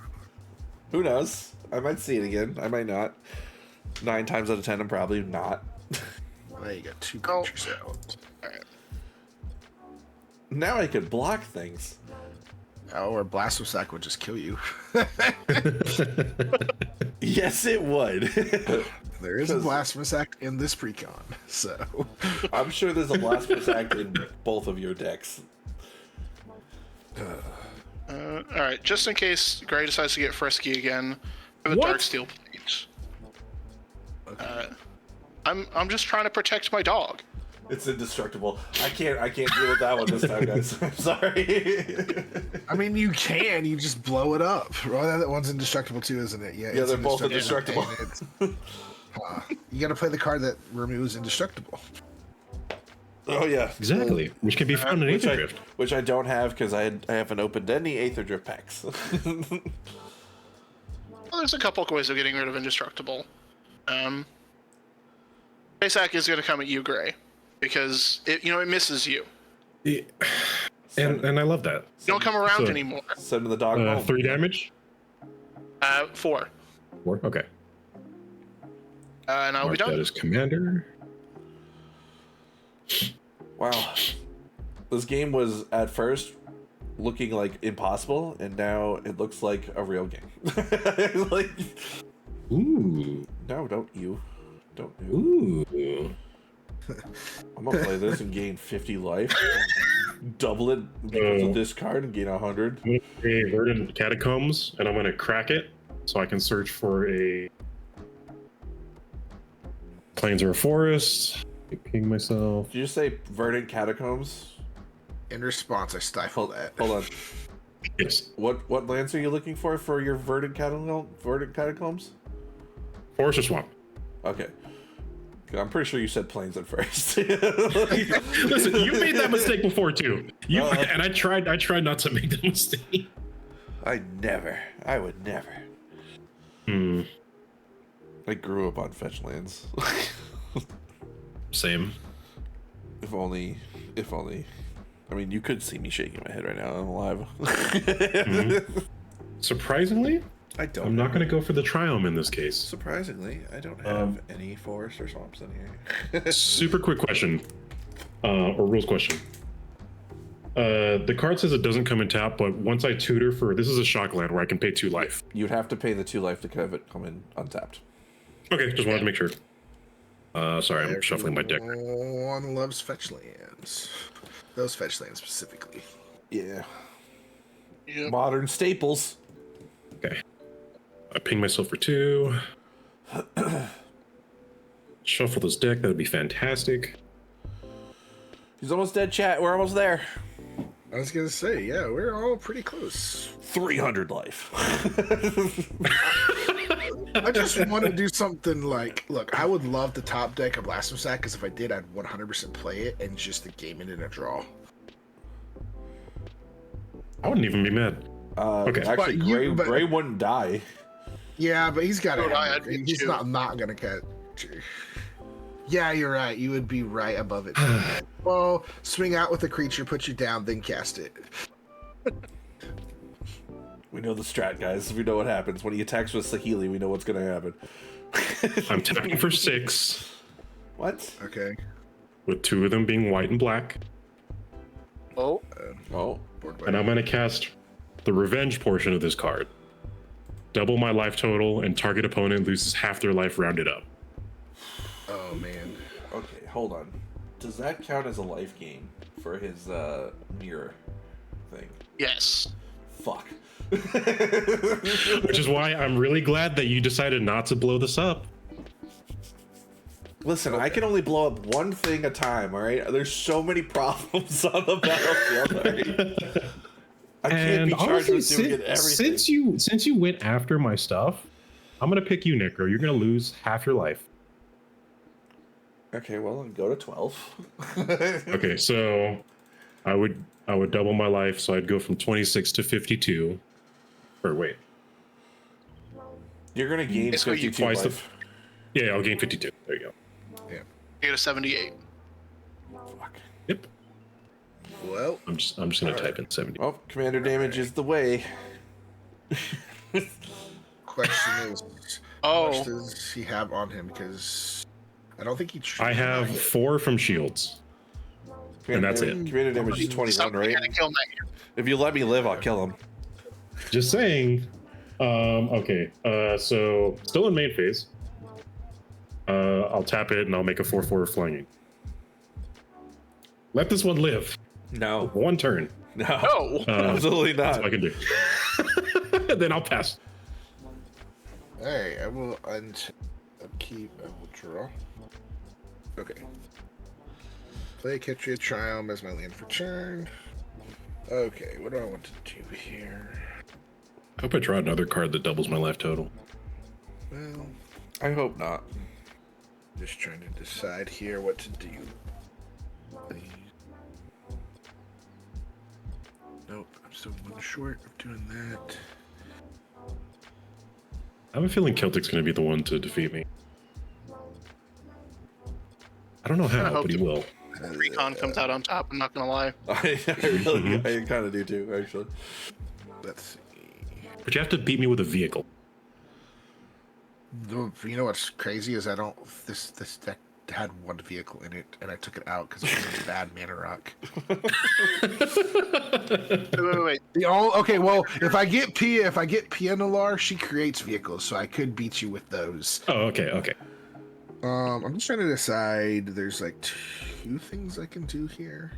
S3: who knows? I might see it again. I might not. 9 times out of 10, I'm probably not.
S1: Now you got 2 creatures out.
S3: Now I could block things.
S1: Oh, or Blasphemous Sack would just kill you.
S3: Yes, it would.
S1: There is a Blasphemous Act in this Precon, so...
S3: I'm sure there's a Blasphemous Act in both of your decks.
S4: Alright, just in case Gray decides to get frisky again, I have a Dark Steel Plate.
S1: Okay.
S4: I'm just trying to protect my dog.
S3: It's indestructible. I can't deal with that one this time, guys. I'm sorry.
S1: I mean, you can. You just blow it up. Well, that one's indestructible too, isn't it? Yeah,
S3: Yeah, they're both indestructible.
S1: You got to play the card that removes indestructible.
S3: Oh yeah,
S2: Exactly, which can be found in Aetherdrift.
S3: which I don't have because I haven't opened any Aetherdrift packs.
S4: Well, there's a couple of ways of getting rid of indestructible. Baysack is going to come at you, Gray, because it misses you.
S2: Yeah. And I love that.
S4: You don't come around
S2: So-
S4: anymore.
S3: Send the dog home.
S2: 3 damage?
S4: 4.
S2: 4? Okay.
S4: And I'll be
S2: Mark that
S4: done.
S2: as commander.
S3: Wow, this game was at first looking like impossible, and now it looks like a real game. Like,
S2: Ooh.
S3: no, don't you.
S2: Ooh.
S3: I'm gonna play this and gain 50 life. Double it because of this card and gain 100.
S2: I'm going to play Verdant Catacombs, and I'm going to crack it so I can search for a Plains or a Forest. Ping myself.
S3: Did you say Verdant Catacombs?
S1: In response, I stifled that.
S3: Hold on.
S2: Yes.
S3: What lands are you looking for your Verdant Catacombs?
S2: Forest or Swamp.
S3: Okay. I'm pretty sure you said plains at first.
S2: Listen, you made that mistake before too. And I tried not to make that mistake.
S3: I would never. I grew up on fetch lands.
S2: Same.
S3: If only. I mean, you could see me shaking my head right now. I'm alive.
S2: Surprisingly, I'm not going to go for the Triome in this case.
S3: Surprisingly, I don't have any forest or swamps in here.
S2: Super quick question, or rules question. The card says it doesn't come in tap, but once I tutor for this is a shock land where I can pay 2 life.
S3: You'd have to pay the 2 life to have it come in untapped.
S2: Okay, just wanted to make sure. Sorry, I'm shuffling my deck.
S1: Everyone loves fetch lands. Those fetch lands specifically.
S3: Yeah.
S4: Yep.
S3: Modern staples.
S2: Okay. I ping myself for 2. Shuffle this deck, that would be fantastic.
S3: He's almost dead, chat. We're almost there.
S1: I was gonna say, yeah, we're all pretty close.
S3: 300 life.
S1: I just want to do something like, look, I would love the top deck of Blasphemous Sack, because if I did, I'd 100% play it and just the game it in a draw.
S2: I wouldn't even be mad. Okay.
S3: Actually, Gray wouldn't die.
S1: Yeah, but he's got
S4: I'd
S1: to.
S4: be
S1: He's
S4: too.
S1: not gonna catch. Yeah, you're right. You would be right above it. Well, swing out with the creature, put you down, then cast it.
S3: We know the strat, guys. We know what happens. When he attacks with Saheeli, we know what's going to happen.
S2: I'm tapping for 6,
S3: What?
S1: Okay.
S2: with 2 of them being white and black.
S4: Oh,
S3: Oh.
S2: And I'm going to cast the revenge portion of this card. Double my life total, and target opponent loses half their life rounded up.
S1: Oh man.
S3: Okay, hold on. Does that count as a life gain for his mirror thing?
S4: yes.
S3: Fuck.
S2: Which is why I'm really glad that you decided not to blow this up.
S3: Listen, I can only blow up one thing a time, alright? There's so many problems on the battlefield, alright? I can't be charged with doing it everything.
S2: Since you went after my stuff, I'm gonna pick you, N3cro. You're gonna lose half your life.
S3: Okay, well, then go to 12.
S2: Okay, so I would double my life, so I'd go from 26 to 52. Or wait,
S3: You're gonna gain
S4: It's what you
S3: 52
S2: twice the.
S3: life.
S2: Yeah, I'll gain 52. There you go.
S1: Yeah.
S4: You get a 78.
S3: Fuck.
S2: Yep.
S1: Well,
S2: I'm just gonna type in 70.
S3: Well, commander damage is the way.
S1: question is, how
S4: Oh,
S1: much does he have on him? Because I don't think he.
S2: I have 4 from shields. And that's it.
S3: Commander damage is 21,
S4: Somebody
S3: right?
S4: gotta kill my hand.
S3: If you let me live, I'll kill him.
S2: Just saying. Okay. So still in main phase. I'll tap it and I'll make a 4/4 flying. Let this one live.
S3: No.
S2: 1 turn.
S3: No. Absolutely not.
S2: That's what I can do. Then I'll pass.
S1: Alright, I will keep. I will draw. Okay. Play Kitria Triumph as my land for turn. Okay, what do I want to do here?
S2: I hope I draw another card that doubles my life total.
S1: Well,
S3: I hope not.
S1: just trying to decide here what to do. Nope, I'm still 1 short of doing that.
S2: I have a feeling Celtic's going to be the one to defeat me. I don't know how,
S4: hope
S2: but he will.
S4: Precon comes out on top. I'm not gonna lie.
S3: I kind of do too, actually.
S1: Let's see.
S2: But you have to beat me with a vehicle.
S1: You know what's crazy is I don't. This deck had 1 vehicle in it, and I took it out because it was a bad mana rock.
S4: Wait.
S1: Okay, well, if I get Pianalar, she creates vehicles, so I could beat you with those.
S2: Oh, okay.
S1: I'm just trying to decide. There's like 2 things I can do here,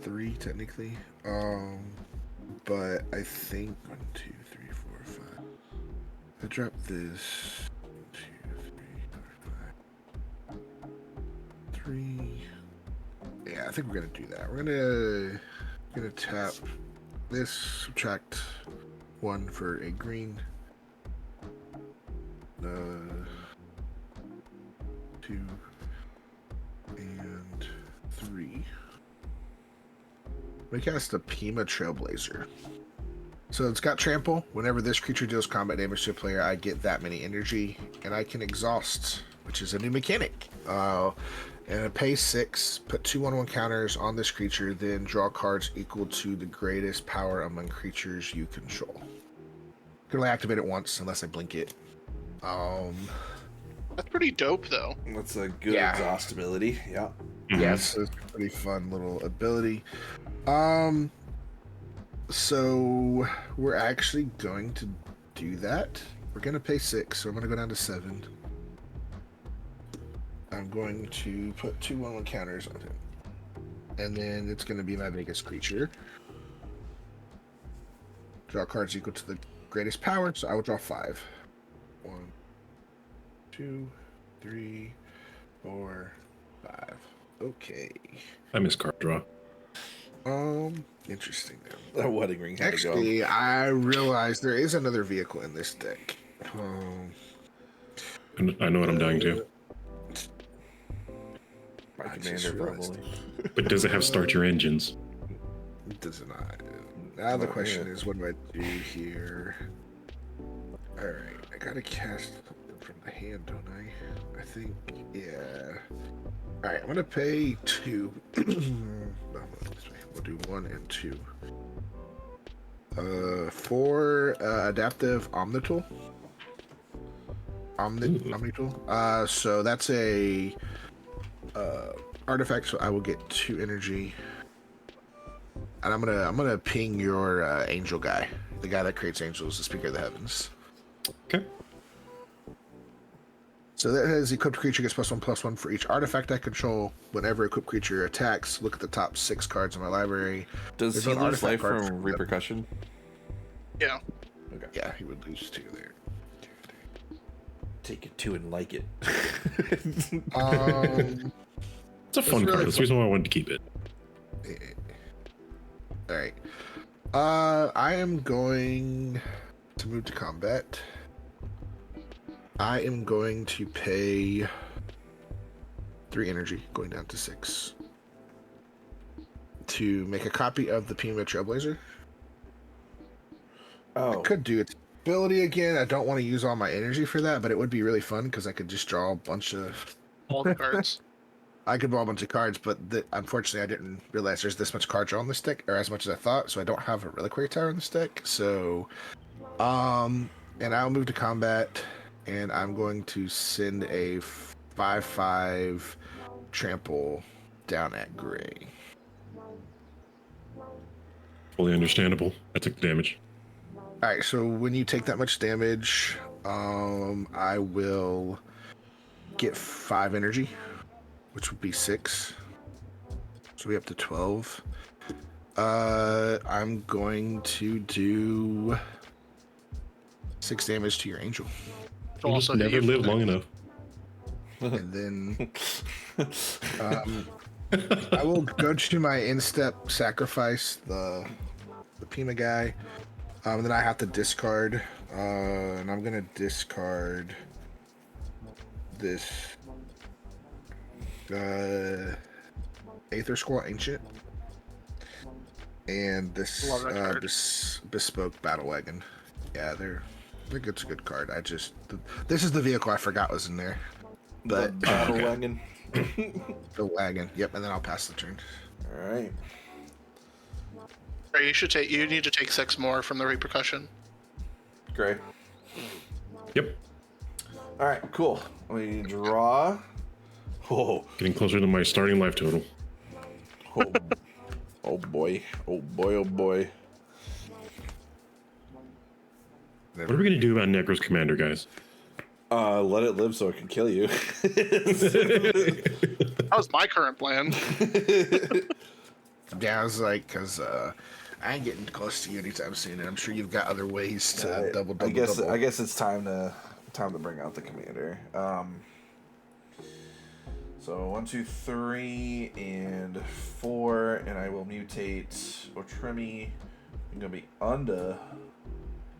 S1: 3 technically. But I think 1, 2, 3, 4, 5. I drop this. 1, 2, 3, 4, 5. 3. Yeah, I think we're gonna do that. We're gonna tap this, subtract 1 for a green. 2 and 3. We cast a Pima Trailblazer. So it's got trample. Whenever this creature deals combat damage to a player, I get that many energy, and I can exhaust, which is a new mechanic. And it pays 6. Put 2/1/1 counters on this creature, then draw cards equal to the greatest power among creatures you control. Can only activate it once unless I blink it.
S4: That's pretty dope, though.
S3: That's a good
S1: Yeah.
S3: exhaust ability. Yeah.
S1: Yes, it's a pretty fun little ability. So we're actually going to do that. We're going to pay 6, so I'm going to go down to 7. I'm going to put 2/1/1 counters on him. And then it's going to be my biggest creature. Draw cards equal to the greatest power, so I will draw 5. 1, 2, 3, 4, 5. Okay.
S2: I miss card draw.
S1: Interesting.
S3: That wedding ring had to go.
S1: Actually, I realized there is another vehicle in this deck.
S2: I know what I'm dying to.
S3: My
S1: I
S3: commander,
S1: just realized.
S3: probably.
S2: But does it have start your engines?
S1: It does not. Now the question is, what do I do here? Alright, I gotta cast something from the hand, don't I? I think, yeah. Alright, I'm gonna pay 2. We'll do 1 and 2. 4 adaptive Omnitool. Omnitool. So that's a artifact, so I will get 2 energy. And I'm gonna ping your angel guy, the guy that creates angels, the speaker of the heavens.
S2: Okay.
S1: So that has equipped creature gets +1/+1 for each artifact I control. Whenever equipped creature attacks, look at the top 6 cards in my library.
S3: Does
S1: There's
S3: he
S1: an
S3: lose life
S1: artifact card
S3: from
S1: for-
S3: repercussion?
S4: Yeah.
S3: Okay.
S1: Yeah, he would lose 2 there.
S3: Take it 2 and like it.
S2: It's a fun
S1: really
S2: card. That's the reason why I wanted to keep it.
S1: All right. I am going to move to combat. I am going to pay 3 energy, going down to 6, to make a copy of the Pima Trailblazer.
S3: Oh.
S1: I could do its ability again. I don't want to use all my energy for that, but it would be really fun because I could just draw a bunch of...
S4: All the cards.
S1: I could draw a bunch of cards, but unfortunately I didn't realize there's this much card draw on this deck, or as much as I thought, so I don't have a Reliquary Tower in this deck. So, and I'll move to combat, and I'm going to send a 5/5 trample down at gray.
S2: Fully understandable. I took the damage.
S1: All right, so when you take that much damage, I will get 5 energy, which would be 6. So we up to 12. I'm going to do 6 damage to your angel.
S2: You just never lived long enough.
S1: And then I will go to my instep, sacrifice the Pima guy. Then I have to discard, and I'm gonna discard this Aetherdrift Ancient and this bespoke battle wagon. Yeah, they're good. It's a good card. This is the vehicle I forgot was in there. But
S3: The battle wagon.
S1: The wagon. Yep, and then I'll pass the turn.
S3: All right.
S4: You need to take 6 more from the repercussion.
S3: Great.
S2: Yep.
S3: All right, cool. Let me draw. Oh,
S2: Getting closer to my starting life total.
S3: oh, oh boy. Oh boy, oh boy.
S2: What are we gonna do about Necro's commander, guys?
S3: Let it live so it can kill you.
S4: That was my current plan.
S1: Yeah, I was like, because I ain't getting close to you anytime soon, and I'm sure you've got other ways to double.
S3: I guess it's time to bring out the commander. So 1, 2, 3, and 4, and I will mutate Otrimi. I'm gonna be under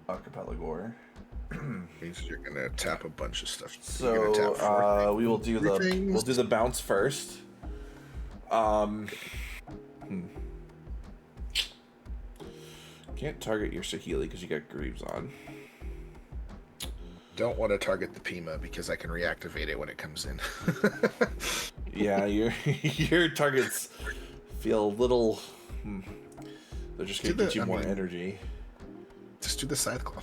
S3: Archipelagore.
S1: You're gonna tap a bunch of stuff.
S3: So we will do the bounce first. Can't target your Saheeli because you got Greaves on.
S1: Don't want to target the Pima because I can reactivate it when it comes in.
S3: Yeah, your targets feel a little. They're just gonna get you more energy.
S1: Just do the scythe claw.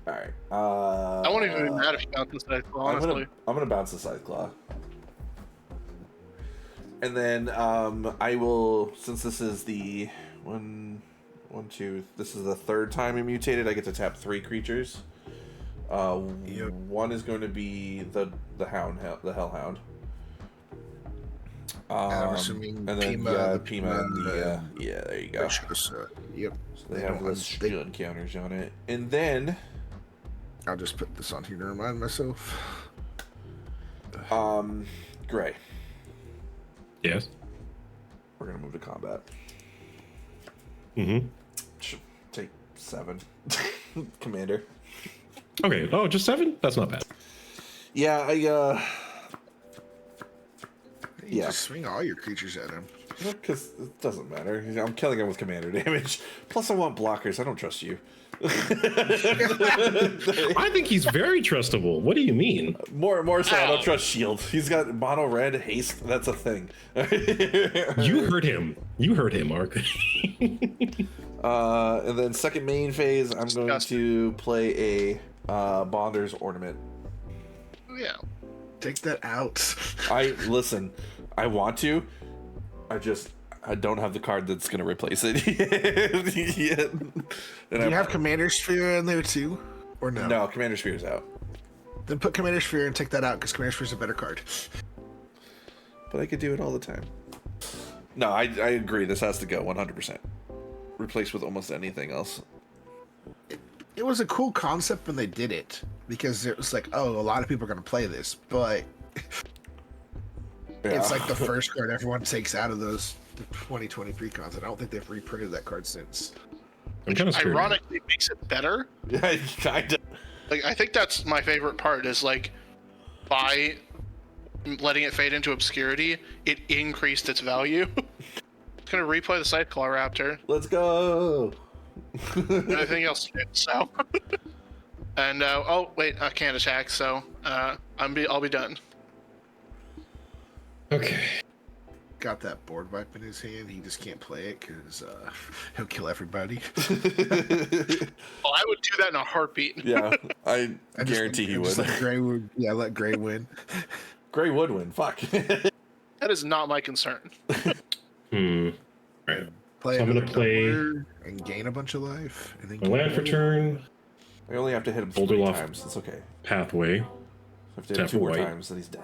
S3: All right.
S4: I won't even be mad if you bounce the scythe claw, honestly.
S3: I'm gonna bounce the scythe claw. And then I will, since this is the this is the 3rd time I mutated, I get to tap 3 creatures.
S1: Yep.
S3: One is going to be the Hellhound.
S1: I'm assuming
S3: and then
S1: Pima,
S3: the Pima and the there you go.
S1: Yep.
S3: So they have less shield counters on it, and then
S1: I'll just put this on here to remind myself.
S3: Gray.
S2: Yes.
S3: We're gonna move to combat.
S2: Mm-hmm.
S3: Should take 7. Commander.
S2: Okay. Oh, just 7? That's not bad.
S3: Yeah,
S1: You just swing all your creatures at him.
S3: Because it doesn't matter. I'm killing him with commander damage. Plus, I want blockers. I don't trust you.
S2: I think he's very trustable. What do you mean?
S3: More so, I don't trust shield. He's got mono red haste. That's a thing.
S2: You heard him. You heard him, Mark.
S3: And then second main phase, I'm going to play a Bonder's Ornament.
S4: Yeah.
S1: Take that out.
S3: Listen. I want to. I don't have the card that's going to replace it yet.
S1: Do you have Commander Sphere in there too? Or no?
S3: No, Commander Sphere's out.
S1: Then put Commander Sphere and take that out because Commander Sphere's a better card.
S3: But I could do it all the time. No, I agree. This has to go 100%. Replace with almost anything else.
S1: It was a cool concept when they did it because it was like, oh, a lot of people are going to play this, but it's like the first card everyone takes out of those 2020 Precons, and I don't think they've reprinted that card since.
S2: I'm kind of scared.
S4: Ironically, makes it better.
S3: Yeah, kind of.
S4: Like, I think that's my favorite part is, like, by letting it fade into obscurity, it increased its value. Gonna replay the Scytheclaw Raptor.
S3: Let's go.
S4: Anything else? So. And oh wait, I can't attack, so I'll be done.
S2: Okay.
S1: got that board wipe in his hand. He just can't play it because he'll kill everybody.
S4: Oh, I would do that in a heartbeat.
S3: Yeah, I
S1: I
S3: guarantee he would.
S1: Let Gray would. Yeah, let Gray win.
S3: Gray would win. Fuck.
S4: That is not my concern.
S2: Right.
S1: Play
S2: So I'm gonna
S1: another
S2: play
S1: tumbler and gain a bunch of life. And then
S2: a land for turn,
S3: I only have to hit him
S2: Boulder
S3: 3
S2: Loft.
S3: times. It's okay.
S2: pathway.
S3: I have to hit him
S2: Tap
S3: 2 more
S2: white.
S3: times, then he's dead.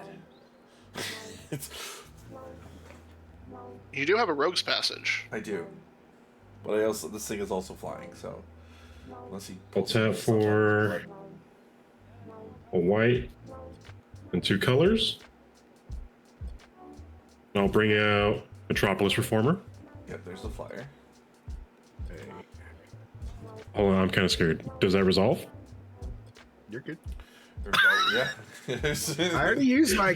S4: You do have a rogue's passage.
S3: I do. But I also this thing is also flying, so unless he
S2: I'll tap for a white and 2 colors. I'll bring out Metropolis Reformer.
S3: Yep, there's the flyer.
S2: Hold on, I'm kind of scared. Does that resolve?
S1: You're good.
S3: Yeah.
S1: I already used my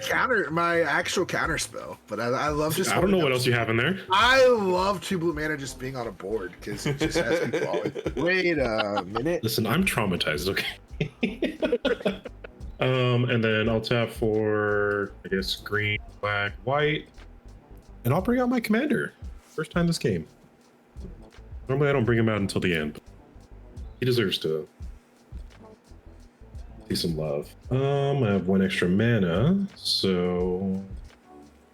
S1: actual counter spell, but I love just.
S2: I don't know what else you have in there.
S1: I love 2 blue mana just being on a board because it just has me falling. Wait a minute.
S2: Listen, I'm traumatized, okay? And then I'll tap for, I guess, green, black, white. And I'll bring out my commander. First time this game. Normally I don't bring him out until the end. But he deserves to see some love. I have 1 extra mana, so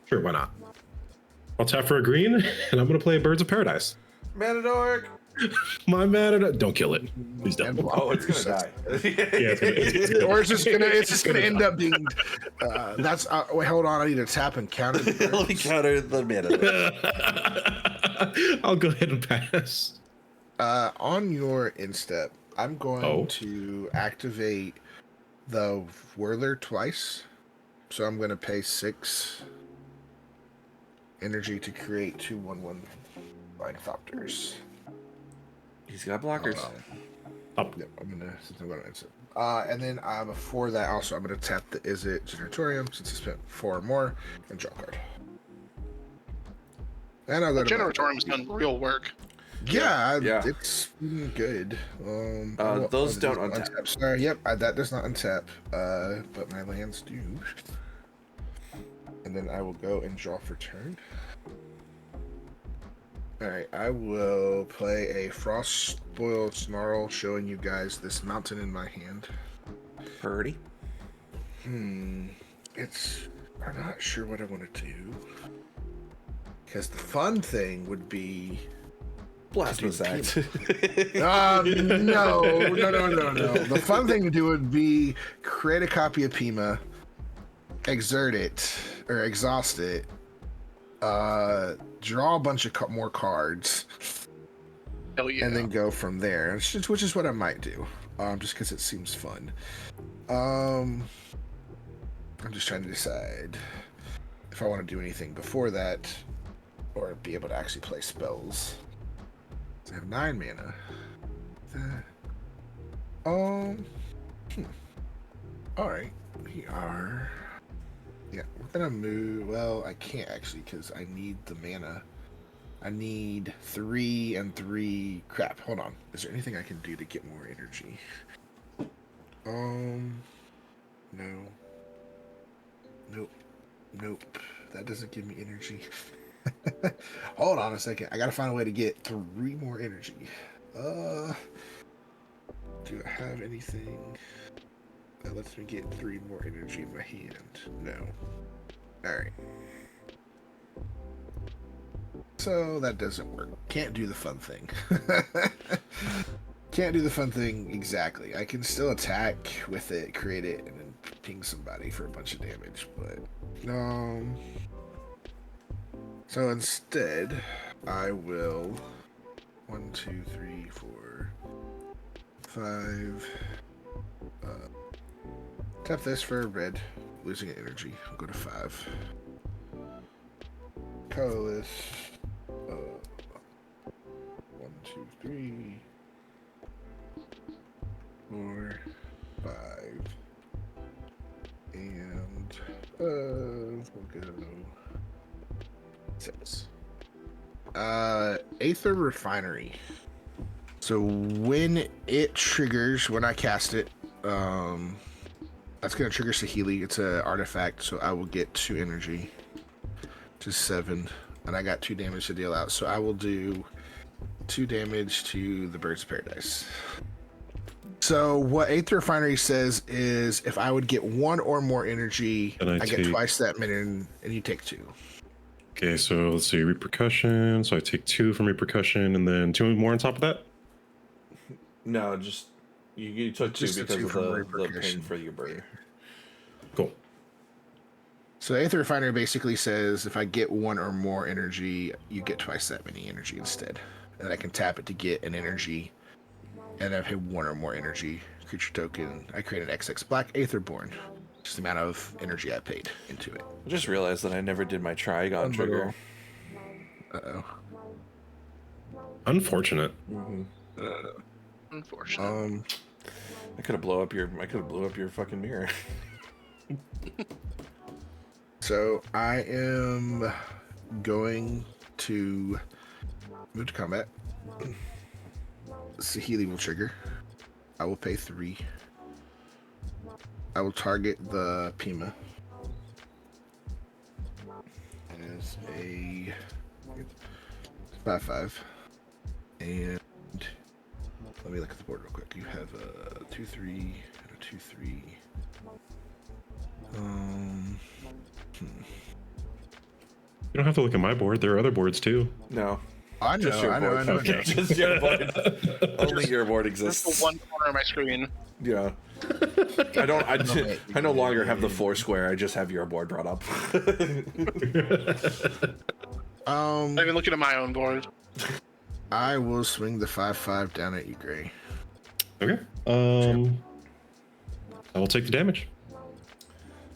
S2: sure, why not? I'll tap for a green, and I'm gonna play Birds of Paradise.
S3: Manadork!
S2: My mana, don't kill it. Please don't.
S3: Oh, it's gonna die.
S2: Yeah, it's gonna-
S1: Or it's just gonna end up being. That's. Wait, hold on. I need to tap and counter.
S3: Let me counter the Manadork.
S2: I'll go ahead and pass.
S1: On your instep, I'm going to activate the Whirler twice. So I'm going to pay 6 energy to create 2/1/1 Thopters.
S3: He's got blockers.
S2: Up.
S1: Yep, I'm gonna instant. And then before that, also I'm gonna tap the Is It Generatorium since I spent 4 more and draw a card. And I'll go to
S4: Generatorium's done real work.
S1: Yeah,
S3: Yeah.
S1: it's good.
S3: Those don't untap.
S1: Sorry, yep, that does not untap. But my lands do. And then I will go and draw for turn. Alright, I will play a Frost Spoiled Snarl, showing you guys this mountain in my hand.
S3: Purdy.
S1: I'm not sure what I want to do. Because the fun thing would be...
S3: Blasphemous act.
S1: no. The fun thing to do would be create a copy of Pima, exert it, or exhaust it, draw a bunch of more cards,
S4: Hell yeah.
S1: and then go from there, which is what I might do, just because it seems fun. I'm just trying to decide if I want to do anything before that, or be able to actually play spells. I have 9 mana. Alright, we are... Yeah, we're gonna move... Well, I can't actually, because I need the mana. I need 3 and 3... Crap, hold on. Is there anything I can do to get more energy? No. Nope. That doesn't give me energy. Hold on a second. I gotta find a way to get 3 more energy. Do I have anything that lets me get 3 more energy in my hand? No. Alright. So that doesn't work. Can't do the fun thing. Can't do the fun thing exactly. I can still attack with it, create it, and then ping somebody for a bunch of damage, but so instead, I will 1, 2, 3, 4, 5. Tap this for red, losing energy. I'll go to 5. Colorless. 1, 2, 3, 4, 5, and we'll go 6. Aether Refinery. So when it triggers, when I cast it, that's gonna trigger Saheeli. It's an artifact, so I will get 2 energy. Just 7, and I got 2 damage to deal out. So I will do 2 damage to the Birds of Paradise. So what Aether Refinery says is if I would get 1 or more energy, I get twice that many, and you take 2.
S2: Okay, so let's see, repercussion. So I take 2 from repercussion, and then 2 more on top of that.
S3: No, just you took 2
S1: Just
S3: because
S1: 2
S3: of
S1: from
S3: the pain for your bird.
S2: Cool.
S1: So Aether Refinery basically says if I get 1 or more energy, you get twice that many energy instead, and I can tap it to get an energy. And I've hit 1 or more energy creature token. I create an XX Black Aetherborn. Just the amount of energy I paid into it.
S3: I just realized that I never did my Trigon trigger.
S1: Uh-oh.
S2: Unfortunate.
S4: Unfortunate.
S3: I could have blew up your fucking mirror.
S1: So I am going to move to combat. Saheeli will trigger. I will pay 3. I will target the Pima. As a 5/5. And let me look at the board real quick. You have a 2/3 and a 2/3.
S2: You don't have to look at my board. There are other boards too.
S3: No.
S1: I know,
S3: Just your
S1: I know,
S3: board.
S1: I know.
S3: Okay. Just your board. Only your board
S4: Just
S3: exists.
S4: the one corner of my screen.
S3: Yeah. I no longer have the 4 square. I just have your board brought up.
S4: I'm even looking at my own board.
S1: I will swing the 5/5 down at you, Gray.
S2: Okay. I will take the damage.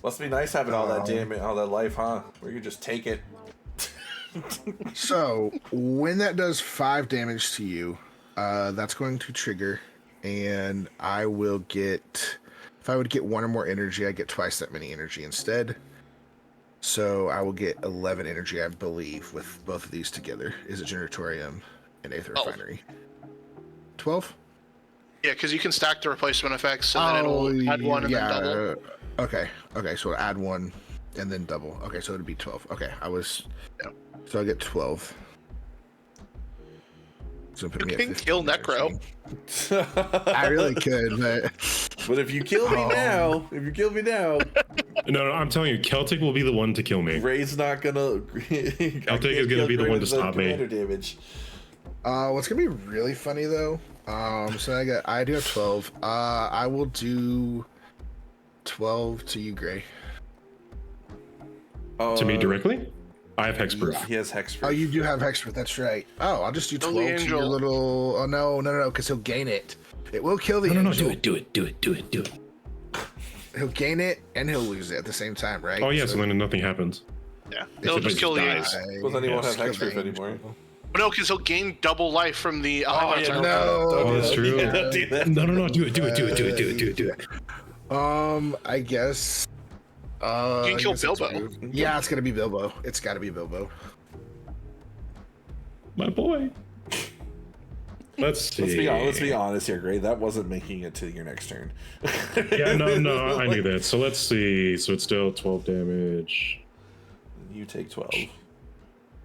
S3: Must be nice having all that damage, all that life, huh? Where you just take it.
S1: So when that does 5 damage to you, that's going to trigger, and I will get. If I would get 1 or more energy, I get twice that many energy instead. So I will get 11 energy, I believe, with both of these together. Is it Generatorium and Aether Refinery? 12?
S4: Yeah, because you can stack the replacement effects, so then it'll add 1 and then double.
S1: Okay, so add 1 and then double. Okay, so it'd be 12. Okay,
S4: Yeah.
S1: So I get 12. So put me
S4: You
S1: at
S4: can
S1: 15
S4: kill
S1: there,
S4: Necro.
S1: so- I really could, but
S3: But if you kill me now,
S2: No, I'm telling you, Celtic will be the one to kill me.
S3: Ray's not gonna.
S2: Celtic is gonna be the one to stop me.
S3: Damage.
S1: what's gonna be really funny though? So I do have 12. I will do 12 to you, Gray.
S2: To me directly? I have hexproof.
S3: He has hexproof.
S1: Oh, you do have Hexproof, that's right. Oh, I'll just do 12 to your
S4: Angel.
S1: little. Oh no, because he'll gain it. It will kill the
S2: No,
S1: angel.
S2: do it.
S1: He'll gain it and he'll lose it at the same time, right?
S2: Oh yeah, so then nothing happens.
S4: Yeah,
S1: if
S4: it'll
S1: it
S4: just kill the
S2: dies.
S3: Well, then he won't have
S1: Yes, kill
S3: hexproof
S1: the
S3: anymore.
S4: No, because he'll gain double life from the.
S1: No.
S2: Oh, that's true.
S3: Yeah, don't do that.
S2: No, do it.
S1: I guess.
S4: You can kill
S1: I guess it's
S4: Bilbo.
S1: rude. Yeah, it's gonna be Bilbo. It's gotta be Bilbo.
S2: My boy. Let's see.
S3: Let's be honest here, Gray. That wasn't making it to your next turn.
S2: Yeah, no, I knew that. So let's see. So it's still 12 damage.
S3: You take 12.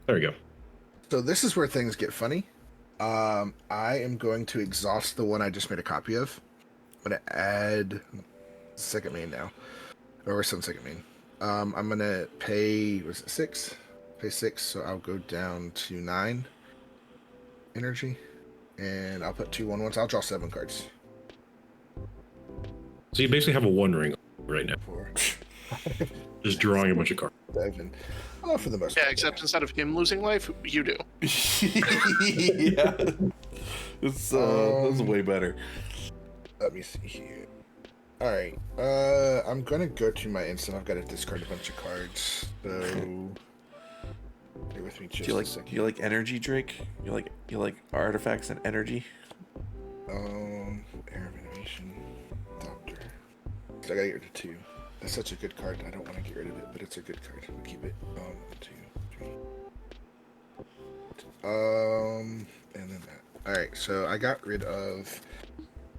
S2: There we go.
S1: So this is where things get funny. I am going to exhaust the one I just made a copy of. I'm gonna add second main now. Or some second main. I'm gonna pay, was it 6? Pay 6, so I'll go down to 9 energy. And I'll put 2 1/1s. I'll draw 7 cards.
S2: So you basically have a one ring right now.
S1: 4,
S2: Just drawing a bunch of cards.
S1: 7. Oh, for the most
S4: Yeah,
S1: part.
S4: except instead of him losing life, you do.
S3: Yeah. It's way better.
S1: Let me see here. Alright. I'm gonna go to my instant. I've got to discard a bunch of cards. So bear with me just
S3: Do
S1: a second.
S3: you like energy, Drake? You like artifacts and energy?
S1: Air of Innovation. Doctor. So I gotta get rid of 2. That's such a good card. I don't want to get rid of it, but it's a good card. We'll keep it. 2, 3. And then that. Alright, so I got rid of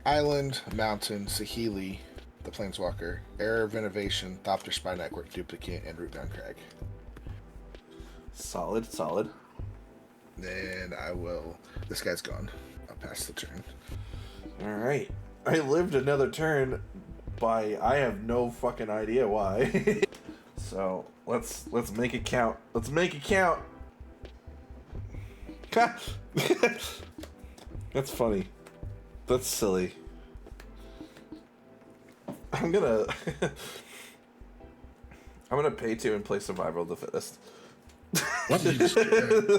S1: Island, Mountain, Saheeli, the Planeswalker, Air of Innovation, Thopter Spy Network Duplicate, and Rootbound Crag.
S3: Solid, solid.
S1: Then I will. This guy's gone. I'll pass the turn.
S3: All right. I lived another turn by I have no fucking idea why. So let's make it count. Let's make it count. That's funny. That's silly. I'm gonna pay 2 and play Survival of the Fittest.
S2: What?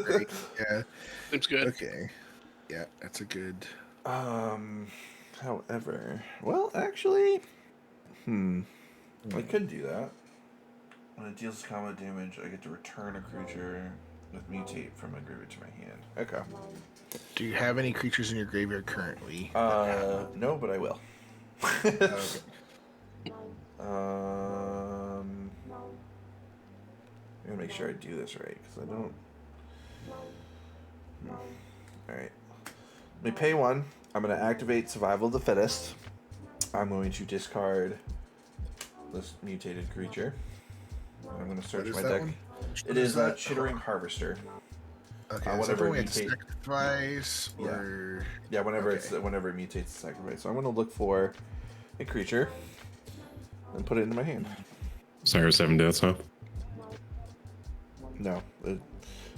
S1: Great. Yeah.
S4: Seems good.
S1: Okay. Yeah, that's a good.
S3: However, well, actually, I could do that. When it deals combat damage, I get to return a creature with mutate from my graveyard to my hand. Okay.
S1: Do you have any creatures in your graveyard currently?
S3: No, but I will.
S1: Okay.
S3: I'm gonna make sure I do this right because I don't. All right. Let me pay 1. I'm gonna activate Survival of the Fittest. I'm going to discard this mutated creature. I'm gonna search my deck.
S1: One?
S3: It is a Chittering Harvester.
S1: Okay.
S3: Whenever
S1: Whenever
S3: it mutate.
S1: sacrifice or
S3: Yeah, whenever
S1: Okay.
S3: whenever it mutates the sacrifice. So I'm gonna look for a creature and put it into my hand.
S2: Sorry, 7 deaths, huh?
S3: No, I'm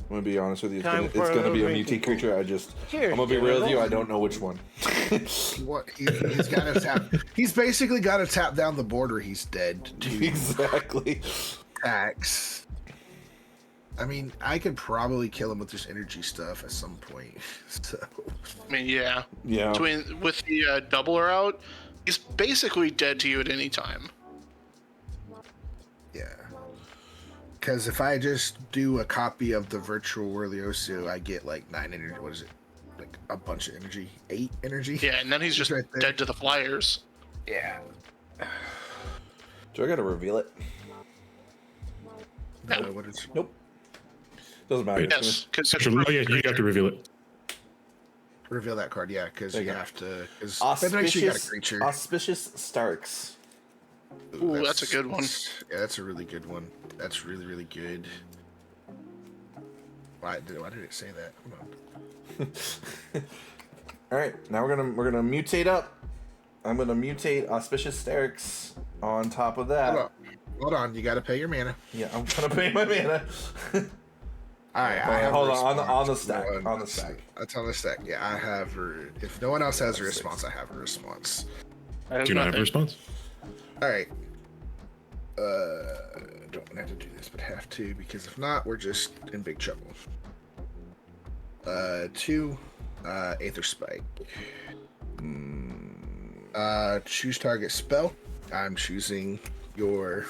S3: gonna be honest with you. It's
S5: Time
S3: gonna,
S5: for
S3: it's gonna be a
S5: drinking.
S3: mutate creature. I'm
S5: Cheers,
S3: gonna be real with you.
S5: General.
S3: I don't know which one.
S1: what he's got to tap. He's basically got to tap down the border. He's dead to
S3: Exactly.
S1: tax. I mean, I could probably kill him with this energy stuff at some point. So
S4: I mean, yeah.
S3: Yeah.
S4: With the doubler out, he's basically dead to you at any time.
S1: yeah. Because if I just do a copy of the virtual Whirliosu, I get like 9 energy. What is it? Like a bunch of energy? 8 energy?
S4: Yeah, and then he's just
S1: Right there.
S4: dead to the flyers.
S1: Yeah.
S3: Do I gotta reveal it?
S1: What is?
S3: Nope. Doesn't matter.
S2: Wait.
S4: Yes, because
S2: Oh, yeah, you have to reveal it.
S1: Reveal that card, yeah, because
S3: There
S1: you
S3: you go.
S1: have to. Because make sure you got a creature.
S3: Auspicious Starks.
S4: Ooh, that's a good one.
S1: Yeah, that's a really good one. That's really, really good. Why did it say that? Hold on.
S3: All right, now we're gonna mutate up. I'm gonna mutate Auspicious Starks on top of that.
S1: Hold on. You got to pay your mana.
S3: Yeah, I'm gonna pay my mana.
S1: All right, I have
S3: hold
S1: a
S3: on, on the
S1: response.
S3: stack,
S1: No one-
S3: on the stack.
S1: That's on the stack. Yeah, I have. If no one else has a response, I have a response.
S4: I have
S2: Do you not have a
S4: nothing.
S2: response?
S1: All right. Don't have to do this, but have to because if not, we're just in big trouble. 2, Aether Spike. Choose target spell. I'm choosing your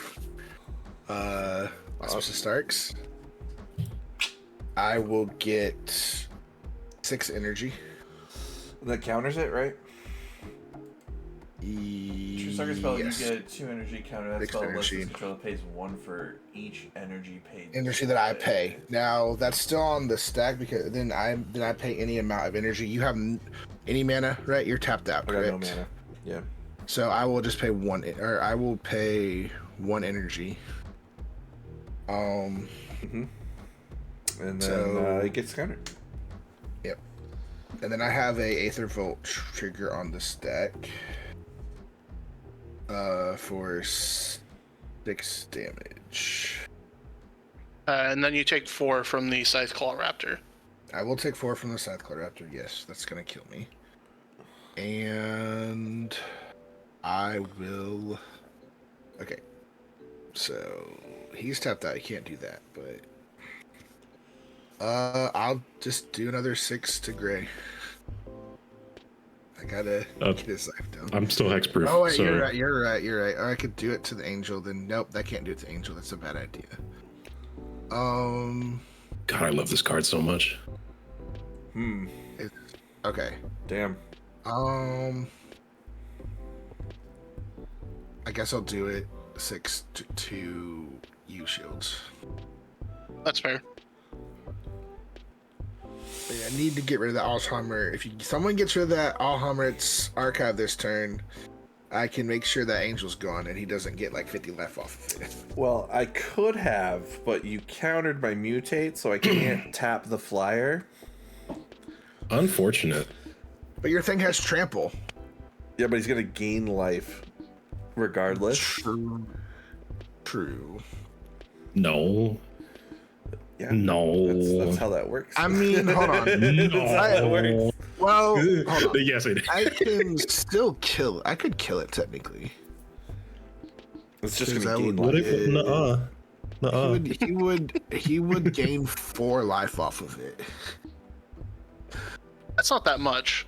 S1: Auspicious Starks. I will get 6 energy.
S3: That counters it, right?
S1: Choose
S3: Choose target spell. You get 2 energy. Counter that
S1: 6
S3: spell. Unless
S1: energy.
S3: this controller pays 1 for each energy paid.
S1: energy that I pay. Now that's still on the stack because then I pay any amount of energy. You have any mana, right? You're tapped out,
S3: I got
S1: correct?
S3: no mana. Yeah.
S1: So I will just pay 1, or I will pay 1 energy.
S3: And then
S1: So-
S3: it gets countered.
S1: Yep. And then I have a Aether Volt trigger on the stack. For 6 damage.
S4: And then you take 4 from the Scythe Claw Raptor.
S1: I will take 4 from the Scytheclaw Raptor. Yes, that's gonna kill me. And I will. Okay. So he's tapped out. He can't do that, but I'll just do another 6 to Gray. I gotta
S2: Oh.
S1: get his life down.
S2: I'm still hexproof.
S1: Oh wait,
S2: so
S1: you're right. Or I could do it to the Angel. Then nope, that can't do it to Angel. That's a bad idea.
S2: God, I love this card so much.
S1: Okay.
S3: Damn.
S1: I guess I'll do it 6 to you, Shields.
S4: That's fair.
S1: But yeah, I need to get rid of that Alzheimer. If someone gets rid of that Alzheimer's archive this turn, I can make sure that Angel's gone and he doesn't get like 50 life off of it.
S3: Well, I could have, but you countered my mutate, so I can't tap the flyer.
S2: Unfortunate.
S1: But your thing has trample.
S3: Yeah, but he's gonna gain life regardless.
S1: True.
S2: No.
S3: Yeah.
S2: No.
S3: That's how that works.
S1: I mean, hold on.
S2: No.
S3: how it works.
S1: Well, hold on.
S2: Yes, I did.
S1: I can still kill it. I could kill it technically.
S3: It's just
S1: Because
S3: gonna
S1: I
S3: gain
S1: would-
S3: life.
S2: Nuh-uh.
S1: He would gain 4 life off of it.
S4: That's not that much.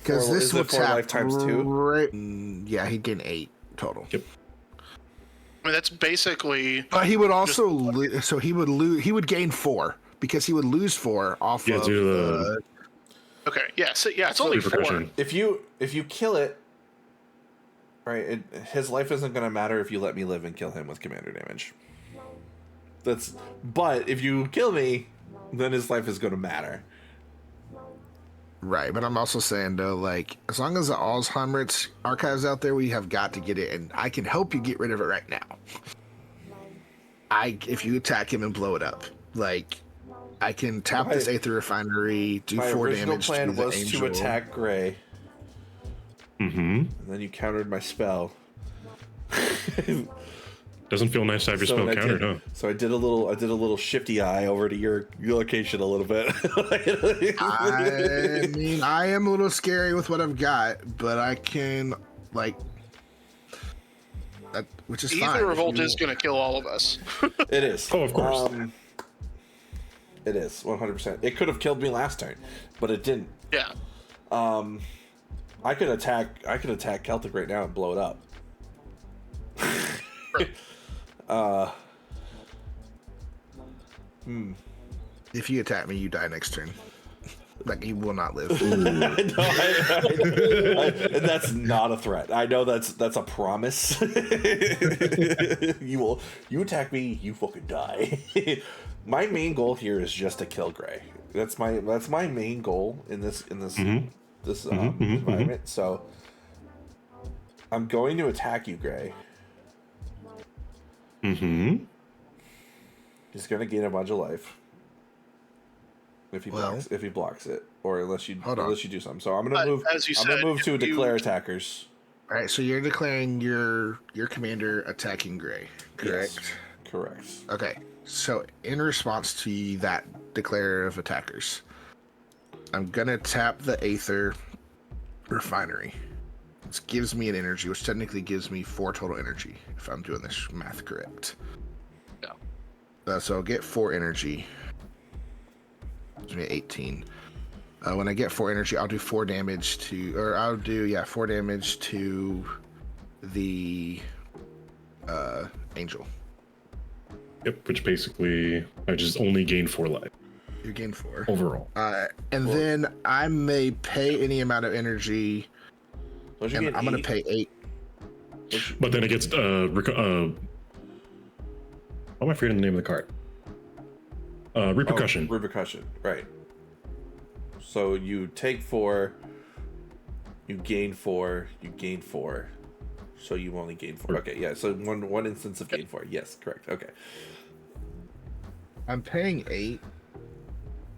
S1: Because this
S3: is it
S1: would
S3: 4
S1: tap
S3: life times 2?
S1: Right, yeah, he'd gain 8 total.
S2: Yep.
S4: I mean, that's basically.
S1: But he would also so he would lose. He would gain 4 because he would lose 4 off of.
S2: due to the
S4: Okay, yeah, so, yeah, it's only 4.
S2: repercussion.
S3: If you kill it, right, his life isn't gonna matter if you let me live and kill him with commander damage. But if you kill me, then his life is gonna matter.
S1: Right, but I'm also saying though, like, as long as the Alzheimer's archive's out there, we have got to get it, and I can help you get rid of it right now. If you attack him and blow it up, like, I can tap this Aether Refinery, do 4 damage.
S3: My original plan
S1: to the
S3: was
S1: Angel.
S3: to attack Gray,
S2: Mm-hmm.
S3: and then you countered my spell.
S2: Doesn't feel nice to have your spell countered, huh?
S3: So I did a little shifty eye over to your location a little bit.
S1: I mean, I am a little scary with what I've got, but I can, like, that, which is fine.
S4: Either revolt is going to kill all of us.
S3: It is.
S2: Oh, of course.
S3: It is 100%. It could have killed me last turn, but it didn't.
S4: Yeah.
S3: I could attack Celtic right now and blow it up.
S1: If you attack me, you die next turn. Like, you will not live.
S3: And that's not a threat. I know that's a promise. You attack me, you fucking die. My main goal here is just to kill Gray. That's my main goal in this environment. So I'm going to attack you, Gray.
S2: Mm-hmm.
S3: He's gonna gain a bunch of life if he blocks it, or unless you do something. So I'm gonna move.
S4: As you
S3: I'm
S4: said,
S3: gonna move to
S4: if you-
S3: declare attackers.
S1: All right, so you're declaring your commander attacking Gray, correct?
S3: Yes, correct.
S1: Okay, so in response to that declare of attackers, I'm gonna tap the Aether Refinery. This gives me an energy, which technically gives me 4 total energy, if I'm doing this math correct.
S4: Yeah.
S1: So I'll get 4 energy. Gives me 18. When I get 4 energy, I'll do 4 damage to, or I'll do 4 damage to the Angel.
S2: Yep, which basically I just only gain 4 life
S1: You gain 4
S2: overall.
S1: then I may pay any amount of energy.
S3: Don't you
S1: And
S3: get
S1: I'm gonna
S3: 8?
S1: pay 8.
S2: But then it gets how am I forgetting the name of the card? Repercussion.
S3: Oh, repercussion, right. So you take 4, you gain 4, you gain 4. So you only gain 4. Okay, yeah, so one instance of gain 4. Yes, correct. Okay.
S1: I'm paying 8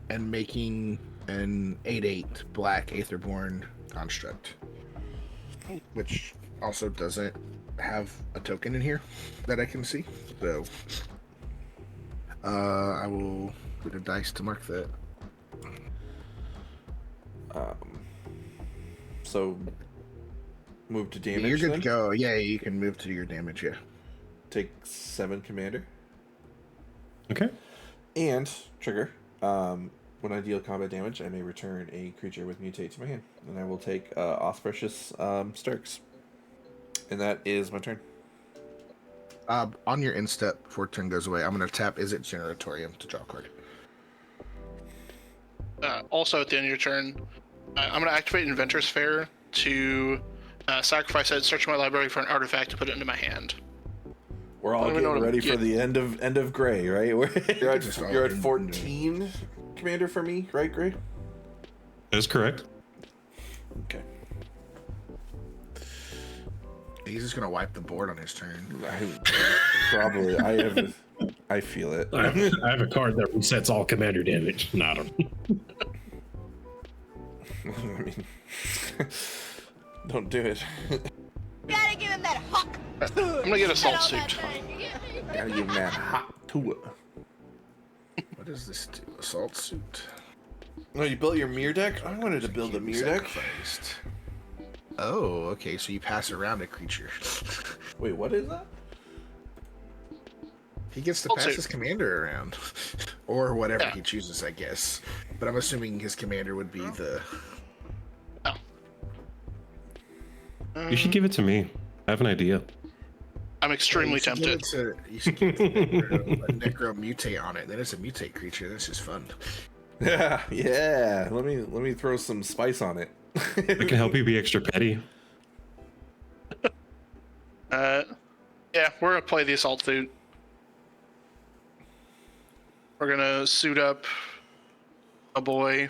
S1: and making an 8/8 black Aetherborn construct, which also doesn't have a token in here that I can see. So I will get a dice to mark that.
S3: So move to damage.
S1: You're good
S3: then.
S1: to go. Yeah, you can move to your damage. Yeah.
S3: Take 7 commander.
S2: Okay.
S3: And trigger. When I deal combat damage, I may return a creature with mutate to my hand, and I will take auspicious Sturks. And that is my turn.
S1: On your end step before turn goes away, I'm gonna tap Is It Generatorium to draw a card.
S4: Also, at the end of your turn, I'm going to activate Inventor's Fair to sacrifice it, search my library for an artifact to put it into my hand.
S3: We're all getting ready for the end of Gray, right? You're at 14 commander for me, right, Gray?
S2: That is correct.
S3: Okay.
S1: He's just gonna wipe the board on his turn.
S3: Probably. I feel it.
S2: I have a card that resets all commander damage. Not him.
S3: I mean, don't do it.
S5: Gotta give him that hawk.
S4: I'm gonna get a salt suit.
S3: Gotta give him that hot tour.
S1: What does this do? Assault suit.
S3: No, you built your mirror deck? I wanted to build a mirror deck.
S1: Sacrificed. Oh, okay. So you pass around a creature.
S3: Wait, what is that?
S1: He gets to
S4: Assault
S1: pass
S4: suit.
S1: his commander around, or whatever
S4: Yeah.
S1: he chooses, I guess. But I'm assuming his commander would be the.
S4: Oh.
S2: You should give it to me. I have an idea.
S4: I'm extremely
S1: You should give
S4: tempted.
S1: You should give a necro mutate on it. Then it's a mutate creature. That's just fun.
S3: Yeah, yeah. Let me throw some spice on it.
S2: I can help you be extra petty.
S4: Yeah, we're gonna play the assault suit. We're gonna suit up a boy.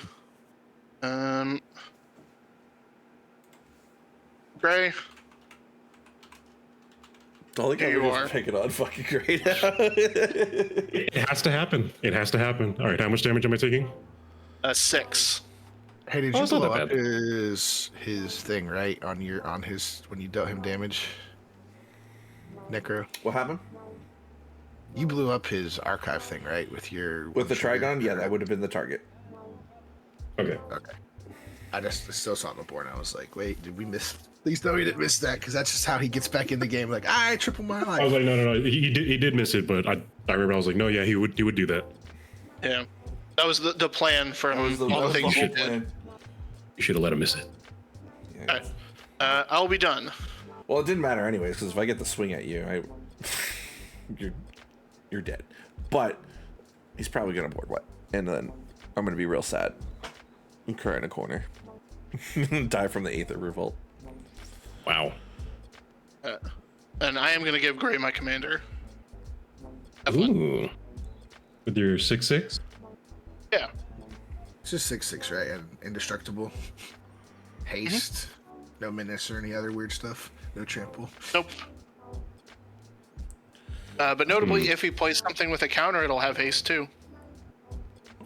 S4: Gray.
S3: I like how
S4: Here you
S3: we're
S4: are.
S3: just picking on fucking great.
S2: It has to happen. It has to happen. All right, how much damage am I taking?
S4: 6.
S1: Hey, did
S2: Oh,
S1: you
S2: it's not
S1: blow
S2: that
S1: up
S2: bad.
S1: his thing right on his when you dealt him damage? Necro,
S3: What happened?
S1: you blew up his archive thing right with your
S3: With the
S1: sugar?
S3: Trigon? Yeah, that would have been the target.
S2: Okay.
S1: Okay. I just still saw it on the board and I was like, wait, did we miss? Please tell me we didn't miss that because that's just how he gets back in the game. Like, I triple my
S2: I was
S1: life.
S2: like, no. He did miss it, but I remember I was like, no, yeah, he would do that.
S4: Yeah. That was the plan from all the things you did.
S2: You should have let him miss it.
S3: Yeah.
S4: Alright. I'll be done.
S3: Well, it didn't matter anyways, because if I get the swing at you, you're dead. But he's probably gonna board wet, and then I'm gonna be real sad and cry in a corner, die from the Aether revolt.
S2: Wow.
S4: And I am gonna give Gray my commander. Have fun.
S2: Ooh. With your 6/6?
S4: Yeah.
S1: It's just 6/6, right? And indestructible. Haste. No menace or any other weird stuff. No trample.
S4: Nope. But notably, if he plays something with a counter, it'll have haste too.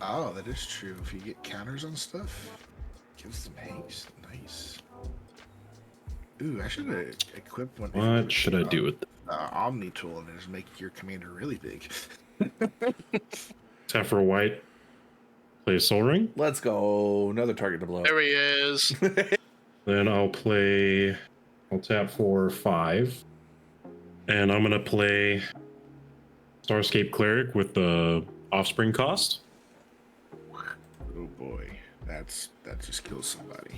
S1: Oh, that is true. If you get counters on stuff, gives them haste. Nice. Ooh, I should have equipped one.
S2: What should I do with it?
S1: Omni tool and just make your commander really big.
S2: Tap for a white. Play a Soul Ring.
S3: Let's go. Another target to blow up.
S4: There he is.
S2: Then I'll tap for 5. And I'm gonna play Starscape Cleric with the Offspring cost.
S1: Oh boy, that just kills somebody.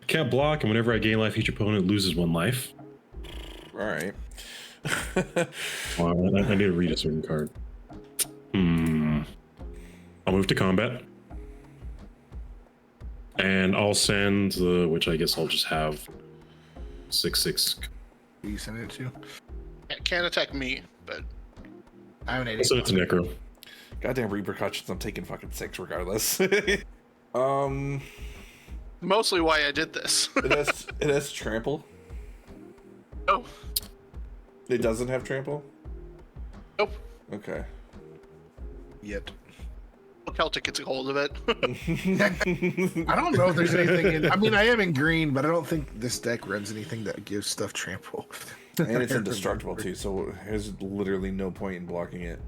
S2: Can't block, and whenever I gain life, each opponent loses 1 life.
S3: All right.
S2: Wow, I need to read a certain card. I'll move to combat. And I'll send the, which I guess I'll just have 6/6.
S1: Who you send it to?
S4: Can't attack me, but
S1: I have an 80.
S2: So it's a Necro.
S3: Goddamn repercussions. I'm taking fucking 6 regardless.
S4: mostly why I did this.
S3: It has trample.
S4: Oh,
S3: It doesn't have trample.
S4: nope.
S3: Okay.
S1: Yet.
S4: Celtic gets a hold of it.
S1: I don't know if there's anything in. I mean, I am in green, but I don't think this deck runs anything that gives stuff trample.
S3: And it's indestructible too, so there's literally no point in blocking it.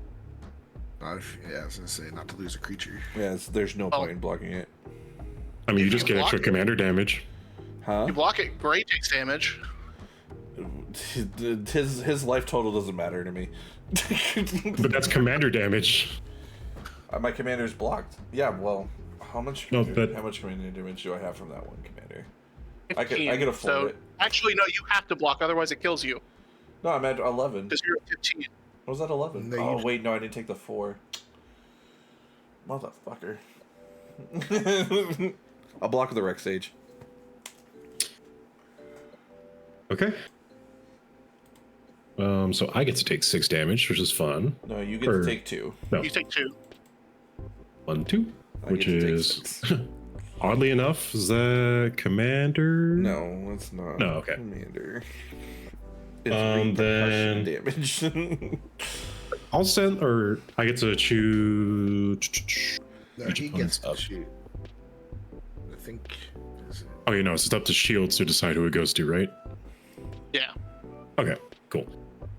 S1: Yeah, I was gonna say not to lose a creature.
S3: Yeah, there's no
S4: Oh.
S3: point in blocking it.
S2: I mean, you
S4: If
S2: just
S4: you
S2: get extra
S4: block it-
S2: commander damage.
S3: Huh?
S4: You block it, Gray takes damage.
S3: His life total doesn't matter to me.
S2: But that's commander damage.
S3: My commander's blocked. Yeah, well, how much
S2: No,
S3: commander,
S2: but-
S3: how much commander damage do I have from that one commander? I
S4: 15.
S3: could afford
S4: so,
S3: it.
S4: Actually, no, you have to block, otherwise it kills you.
S3: No, I'm at 11.
S4: Because you're at 15.
S3: What was that 11?
S1: No,
S3: Oh
S1: you-
S3: wait, no, I didn't take the 4. Motherfucker. I'll block with the Rex Sage.
S2: Okay. So I get to take 6 damage, which is fun.
S3: No, you get
S2: Or-
S3: to take 2.
S2: No,
S4: You take 2.
S2: 1, 2,
S3: I
S2: which
S3: get to take
S2: is
S3: 6.
S2: Oddly enough, is that commander?
S3: No, it's not.
S2: No, okay.
S3: Commander. It's
S2: then
S3: damage.
S2: I'll send, or I get to choose.
S1: No,
S2: Each
S1: he
S2: opponent's
S1: gets to
S2: up.
S1: shoot. I think. Is it?
S2: Oh, you know, it's up to Shields to decide who it goes to, right?
S4: Yeah.
S2: Okay, cool.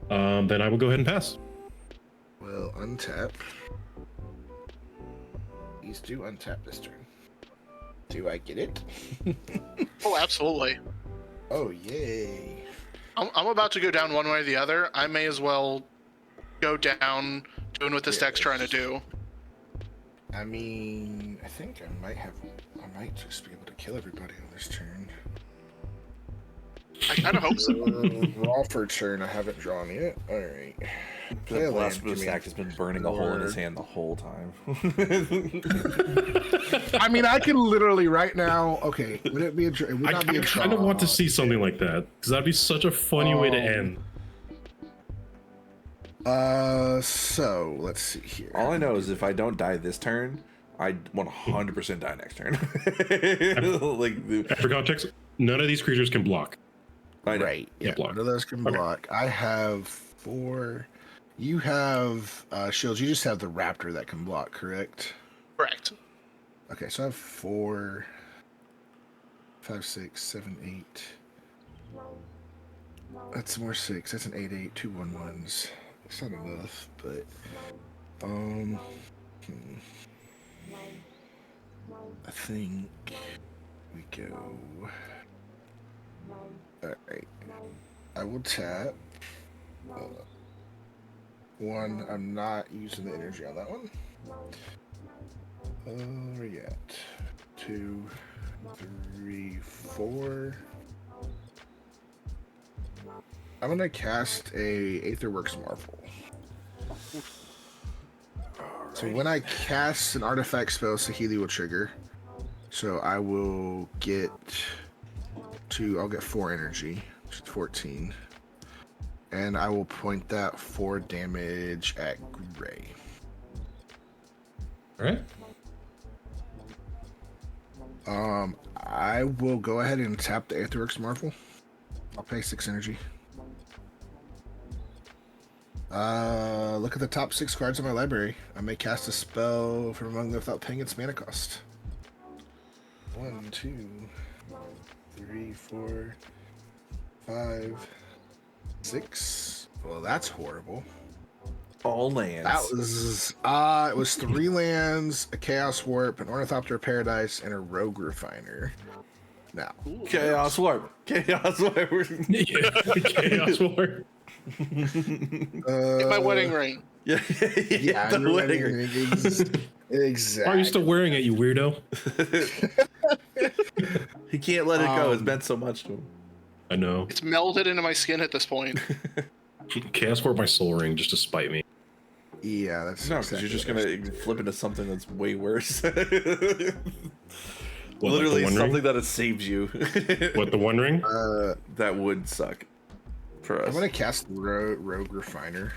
S2: Then I will go ahead and pass.
S1: Well, untap. These do untap this turn. Do I get it?
S4: Oh, absolutely.
S1: Oh, yay.
S4: I'm about to go down one way or the other. I may as well go down doing what this deck's trying to do.
S1: I mean, I think I might just be able to kill everybody on this turn.
S4: I kind of hope so.
S1: Raw for turn, I haven't drawn yet. Alright.
S3: The blasphemous act has been burning a hole in his hand the whole time.
S1: I mean, I can literally right now. Okay, would it be a? It would
S2: I
S1: not be a
S2: kind of want to see something like that because that'd be such a funny way to end.
S1: So let's see here.
S3: All I know is if I don't die this turn, I 100% die next turn.
S2: For context, none of these creatures can block.
S3: I know.
S1: Right. Yeah.
S2: block.
S1: None of those can
S2: Okay.
S1: block. I have 4. You have shields. You just have the raptor that can block, correct?
S4: Correct.
S1: Okay, so I have 4, 5, 6, 7, 8. That's more 6. That's an 8, 8, 2 1 1s. It's not enough, but I think we go. All right, I will tap. 1. I'm not using the energy on that one. Where you at? 2, 3, 4. I'm gonna cast a Aetherworks Marvel. So when I cast an artifact spell, Saheeli will trigger. So I will get I'll get 4 energy, which is 14. And I will point that 4 damage at Gray.
S2: All right.
S1: I will go ahead and tap the Aetherworks Marvel. I'll pay 6 energy. Look at the top 6 cards in my library. I may cast a spell from among them without paying its mana cost. 1, 2, 3, 4, 5, 6. Well, that's horrible.
S3: All lands.
S1: That was it was 3 lands, a Chaos Warp, an Ornithopter of Paradise, and a Rogue Refiner. Now,
S3: Chaos Warp. Chaos Warp.
S2: Yeah, Chaos War.
S4: Get my wedding ring.
S3: Yeah,
S1: yeah,
S3: the
S1: your
S3: wedding
S1: wedding
S3: ring.
S1: ring. Exactly.
S2: Why are you still wearing it, you weirdo?
S3: He can't let it go. It's meant so much to him.
S2: I know.
S4: It's melded into my skin at this point.
S2: Chaos War my soul ring just to spite me.
S1: Yeah, that's
S3: No, because
S1: exactly
S3: you're just
S1: what I was
S3: gonna
S1: thinking.
S3: flip into something that's way worse.
S2: What,
S3: Literally
S2: like the One
S3: something
S2: Ring?
S3: that saves you.
S2: What, the One Ring?
S3: That would suck for us.
S1: I'm gonna cast Rogue Refiner.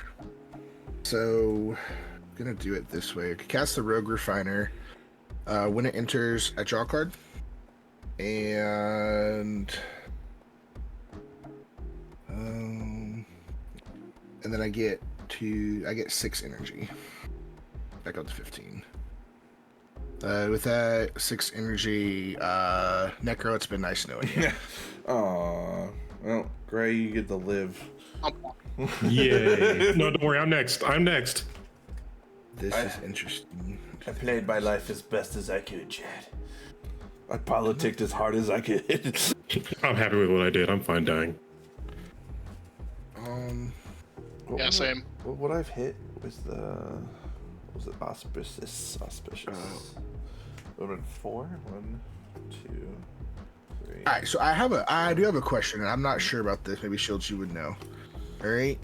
S1: So, I'm gonna do it this way. Cast the Rogue Refiner. When it enters, I draw a card, and then I get 6 energy. Back up to 15. With that 6 energy, Necro, it's been nice knowing you.
S3: Aw. Well, Gray, you get to live.
S2: Yay. No, don't worry, I'm next.
S1: This is interesting.
S3: I played my life as best as I could, Chad. I politicked as hard as I could.
S2: I'm happy with what I did. I'm fine dying.
S4: Yeah, same.
S3: What I've hit was auspicious. Would have been 4. 1, 2, 3.
S1: All right, so I do have a question, and I'm not sure about this. Maybe Shields, you would know. All right.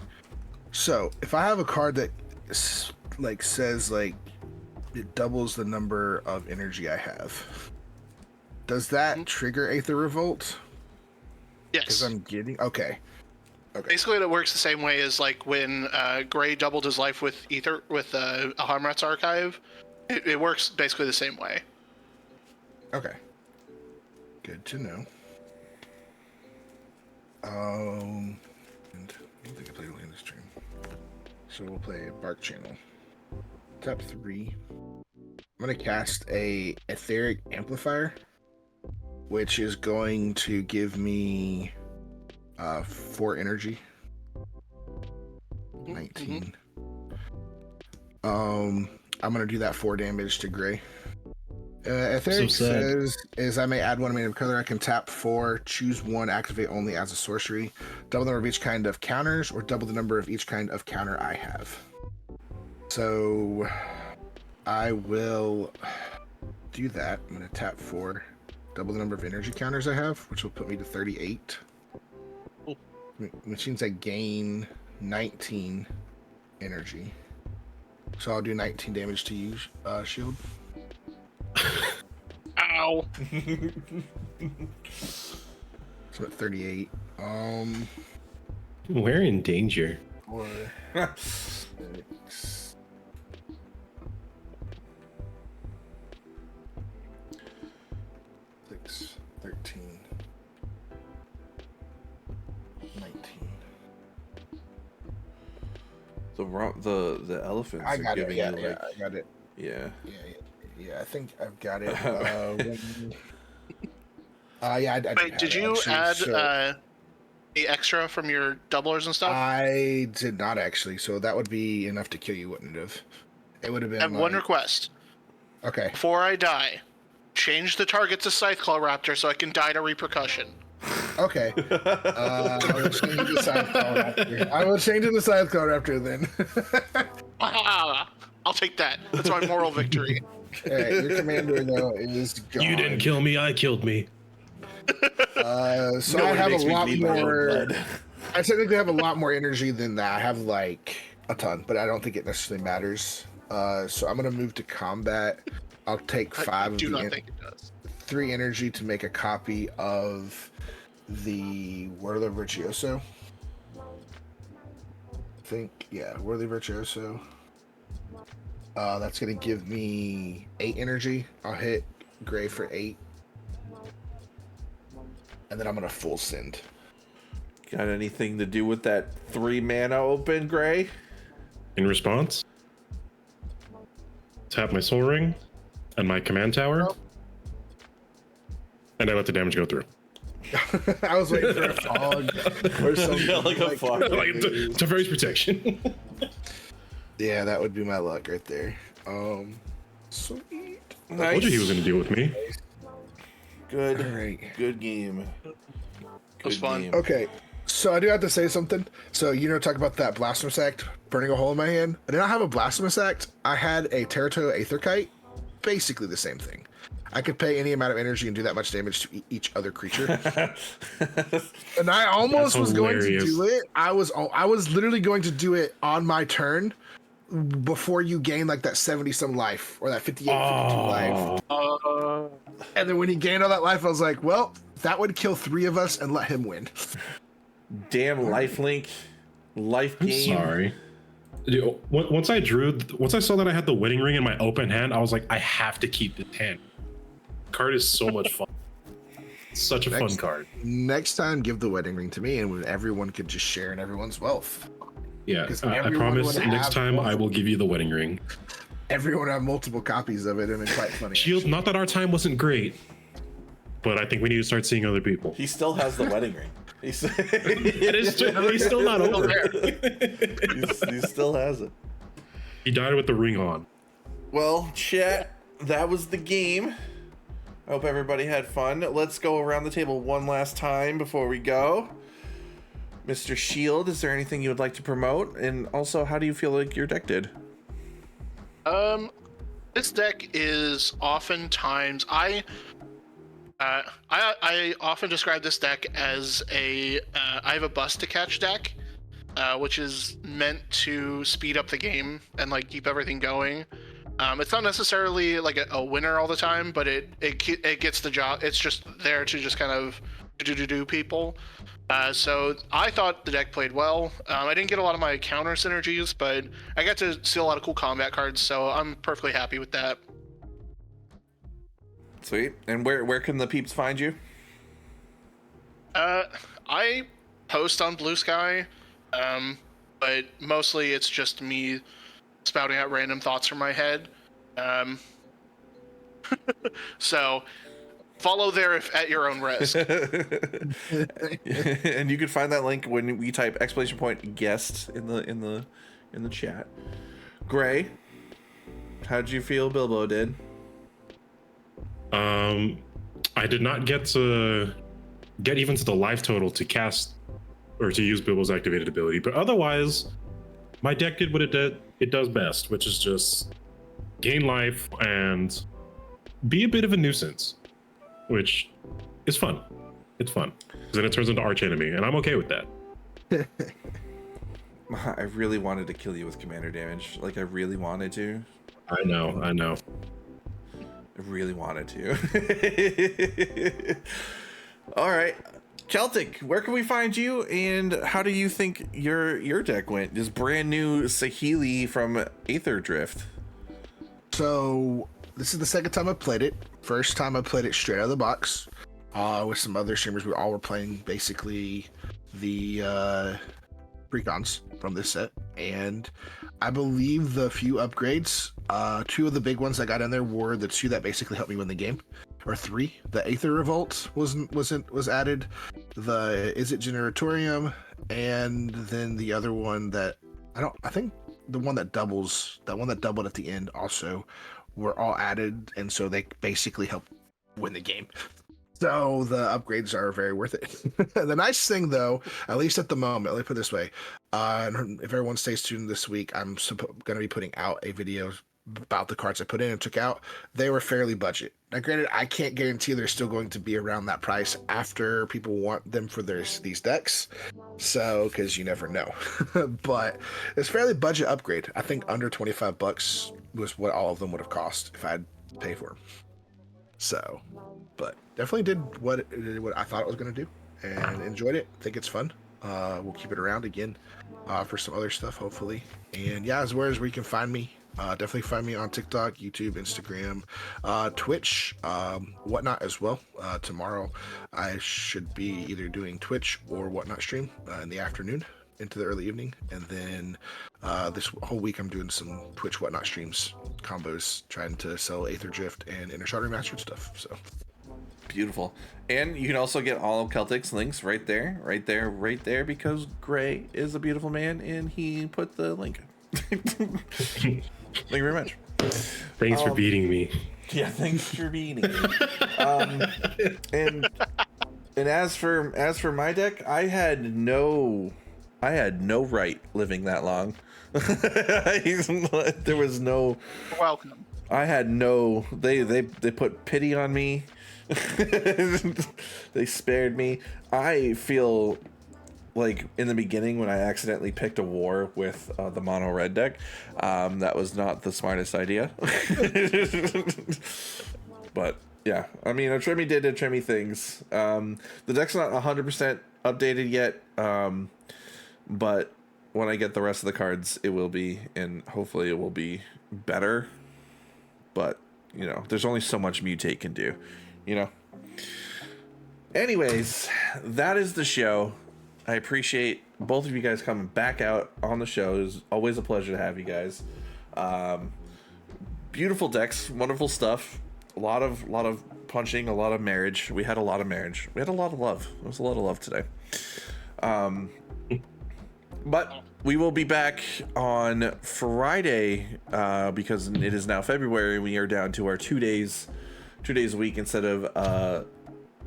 S1: So if I have a card that says it doubles the number of energy I have, does that trigger Aether Revolt? Because
S4: Yes.
S1: I'm getting okay.
S4: Basically, it works the same way as like when Gray doubled his life with Ahamrat's Archive. It works basically the same way.
S1: Okay. Good to know. And I don't think I played only in this stream. So we'll play Bark Channel. Top 3. I'm gonna cast a Etheric Amplifier, which is going to give me 4 energy. 19. I'm gonna do that 4 damage to Gray. Etheric says I may add 1 mana of color. I can tap 4, choose 1, activate only as a sorcery. Double the number of each kind of counters, or double the number of each kind of counter I have. So I will do that. I'm gonna tap 4, double the number of energy counters I have, which will put me to 38. Which means I gain 19 energy. So I'll do 19 damage to you, Shield.
S4: Ow.
S1: So at 38.
S2: We're in danger.
S1: 4, 6. 6, 13. 19.
S3: The elephants
S1: I got
S3: are
S1: it.
S3: giving
S1: Yeah,
S3: you
S1: yeah,
S3: like
S1: I got it.
S3: yeah.
S1: Yeah, I think I've got it. Yeah, I
S4: Wait, did you
S1: actually,
S4: add
S1: so
S4: the extra from your doublers and stuff?
S1: I did not actually. So that would be enough to kill you, wouldn't it have? It would have been.
S4: I have one request.
S1: Okay.
S4: Before I die, change the target to Scytheclaw Raptor so I can die to repercussion.
S1: Okay. I will change it to Scytheclaw Raptor. I will change it to Scytheclaw Raptor then.
S4: I'll take that. That's my moral victory.
S1: Alright, your commander though is gone.
S2: You didn't kill me, I killed me.
S1: So
S3: No
S1: I
S3: one
S1: have a
S3: makes me
S1: lot
S3: bleed my own
S1: more.
S3: blood.
S1: I technically have a lot more energy than that. I have like a ton, but I don't think it necessarily matters. So I'm gonna move to combat. I'll take 5
S4: I
S1: of
S4: do
S1: the
S4: not think it does.
S1: 3 energy to make a copy of the Whirler Virtuoso. I think, yeah, Whirler Virtuoso. That's gonna give me 8 energy. I'll hit Gray for 8. And then I'm gonna full send.
S3: Got anything to do with that 3 mana open, Gray?
S2: In response, tap my soul ring and my command tower, and I let the damage go through.
S1: I was waiting for a fog or something.
S3: Yeah, like a fog.
S2: Like Teferi's protection.
S1: Yeah, that would be my luck right there. Sweet.
S2: I told you he was going to deal with me.
S3: Good.
S1: All right.
S3: Good game.
S4: was fun.
S3: game.
S1: Okay, so I do have to say something. So, talk about that Blasphemous Act burning a hole in my hand. I did not have a Blasphemous Act. I had a Territorial Aetherkite. Basically the same thing. I could pay any amount of energy and do that much damage to each other creature. And I almost was going to do it. I was literally going to do it on my turn before you gain like that 70-some life or that 58, 52 life. And then when he gained all that life, I was like, well, that would kill 3 of us and let him win.
S3: Damn lifelink. Life game.
S2: Sorry. Dude, once I saw that I had the wedding ring in my open hand, I was like, I have to keep this hand. Card is so much fun. Such a fun card.
S1: Next time, give the wedding ring to me, and everyone could just share in everyone's wealth.
S2: Yeah,
S1: Because
S2: I
S1: everyone
S2: promise
S1: would
S2: next
S1: have
S2: time I will give you the wedding ring.
S1: Everyone would have multiple copies of it, and it's quite funny.
S2: Shield, not that our time wasn't great, but I think we need to start seeing other people.
S3: He still has the wedding ring. He's
S2: He's still not over.
S3: he still has it.
S2: He died with the ring on.
S3: Well, chat, that was the game. I hope everybody had fun. Let's go around the table one last time before we go. Mr. Shield, is there anything you would like to promote? And also, how do you feel like your deck did?
S4: This deck is oftentimes I often describe this deck as I have a bus to catch deck, which is meant to speed up the game and like keep everything going. It's not necessarily like a winner all the time, but it gets the job. It's just there to just kind of do people. So I thought the deck played well. I didn't get a lot of my counter synergies, but I got to see a lot of cool combat cards, so I'm perfectly happy with that.
S3: Sweet. And where can the peeps find you?
S4: I post on Blue Sky, but mostly it's just me spouting out random thoughts from my head. So follow there if at your own risk.
S3: And you can find that link when we type !guest in the chat. Gray, how did you feel Bilbo did?
S2: I did not get even to the life total to cast or to use Bilbo's activated ability, but otherwise my deck did what it does best, which is just gain life and be a bit of a nuisance, which is fun. It's fun because then it turns into arch enemy, and I'm okay with that.
S3: I really wanted to kill you with commander damage. Like, I really wanted to.
S2: I know.
S3: I really wanted to. All right, Celtic, where can we find you, and how do you think your deck went? This brand new Saheeli from Aetherdrift.
S1: So this is the second time I played it. First time I played it straight out of the box with some other streamers. We all were playing basically the Precons from this set, and I believe the few upgrades, two of the big ones I got in there were the two that basically helped me win the game, or three. The Aether Revolt was added, the Is It Generatorium, and then the other one that I think the one that doubled at the end also were all added, and so they basically help win the game. So the upgrades are very worth it. The nice thing, though, at least at the moment, let me put it this way: if everyone stays tuned this week, I'm going to be putting out a video about the cards I put in and took out. They were fairly budget. Now, granted, I can't guarantee they're still going to be around that price after people want them for these decks. So, because you never know. But it's fairly budget upgrade. I think under $25 was what all of them would have cost if I had to pay for them. So, but definitely did what I thought it was going to do and enjoyed it. I think it's fun. We'll keep it around again for some other stuff, hopefully. And yeah, as where you can find me. Definitely find me on TikTok, YouTube, Instagram, Twitch, whatnot as well. Tomorrow I should be either doing Twitch or whatnot stream in the afternoon into the early evening, and then this whole week I'm doing some Twitch whatnot streams, combos, trying to sell Aetherdrift and Inner Shard Remastered stuff. So
S3: beautiful. And you can also get all of Celtic's links right there, because Gray is a beautiful man and he put the link. Thank you very much.
S2: Thanks for beating me.
S3: Yeah, thanks for beating me. And as for my deck, I had no right living that long. There was no.
S4: Welcome.
S3: I had no. They put pity on me. They spared me. I feel like in the beginning when I accidentally picked a war with the mono red deck, that was not the smartest idea. But yeah, I mean, Otrimi did Otrimi things. The deck's not 100% updated yet, but when I get the rest of the cards, it will be, and hopefully it will be better. But you know, there's only so much mutate can do, you know. Anyways, that is the show. I appreciate both of you guys coming back out on the show. It's always a pleasure to have you guys. Beautiful decks, wonderful stuff. A lot of punching, a lot of marriage. We had a lot of marriage. We had a lot of love. There was a lot of love today. But we will be back on Friday because it is now February. We are down to our 2 days a week instead of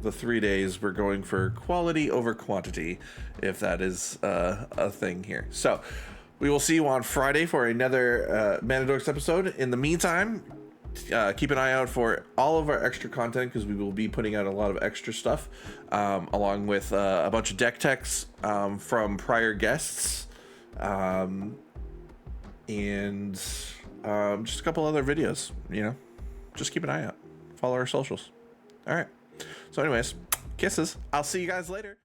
S3: the 3 days. We're going for quality over quantity, if that is a thing here. So we will see you on Friday for another Manadorks episode. In the meantime, keep an eye out for all of our extra content, because we will be putting out a lot of extra stuff, along with a bunch of deck techs from prior guests, and just a couple other videos. You know, just keep an eye out. Follow our socials. All right. So anyways, kisses. I'll see you guys later.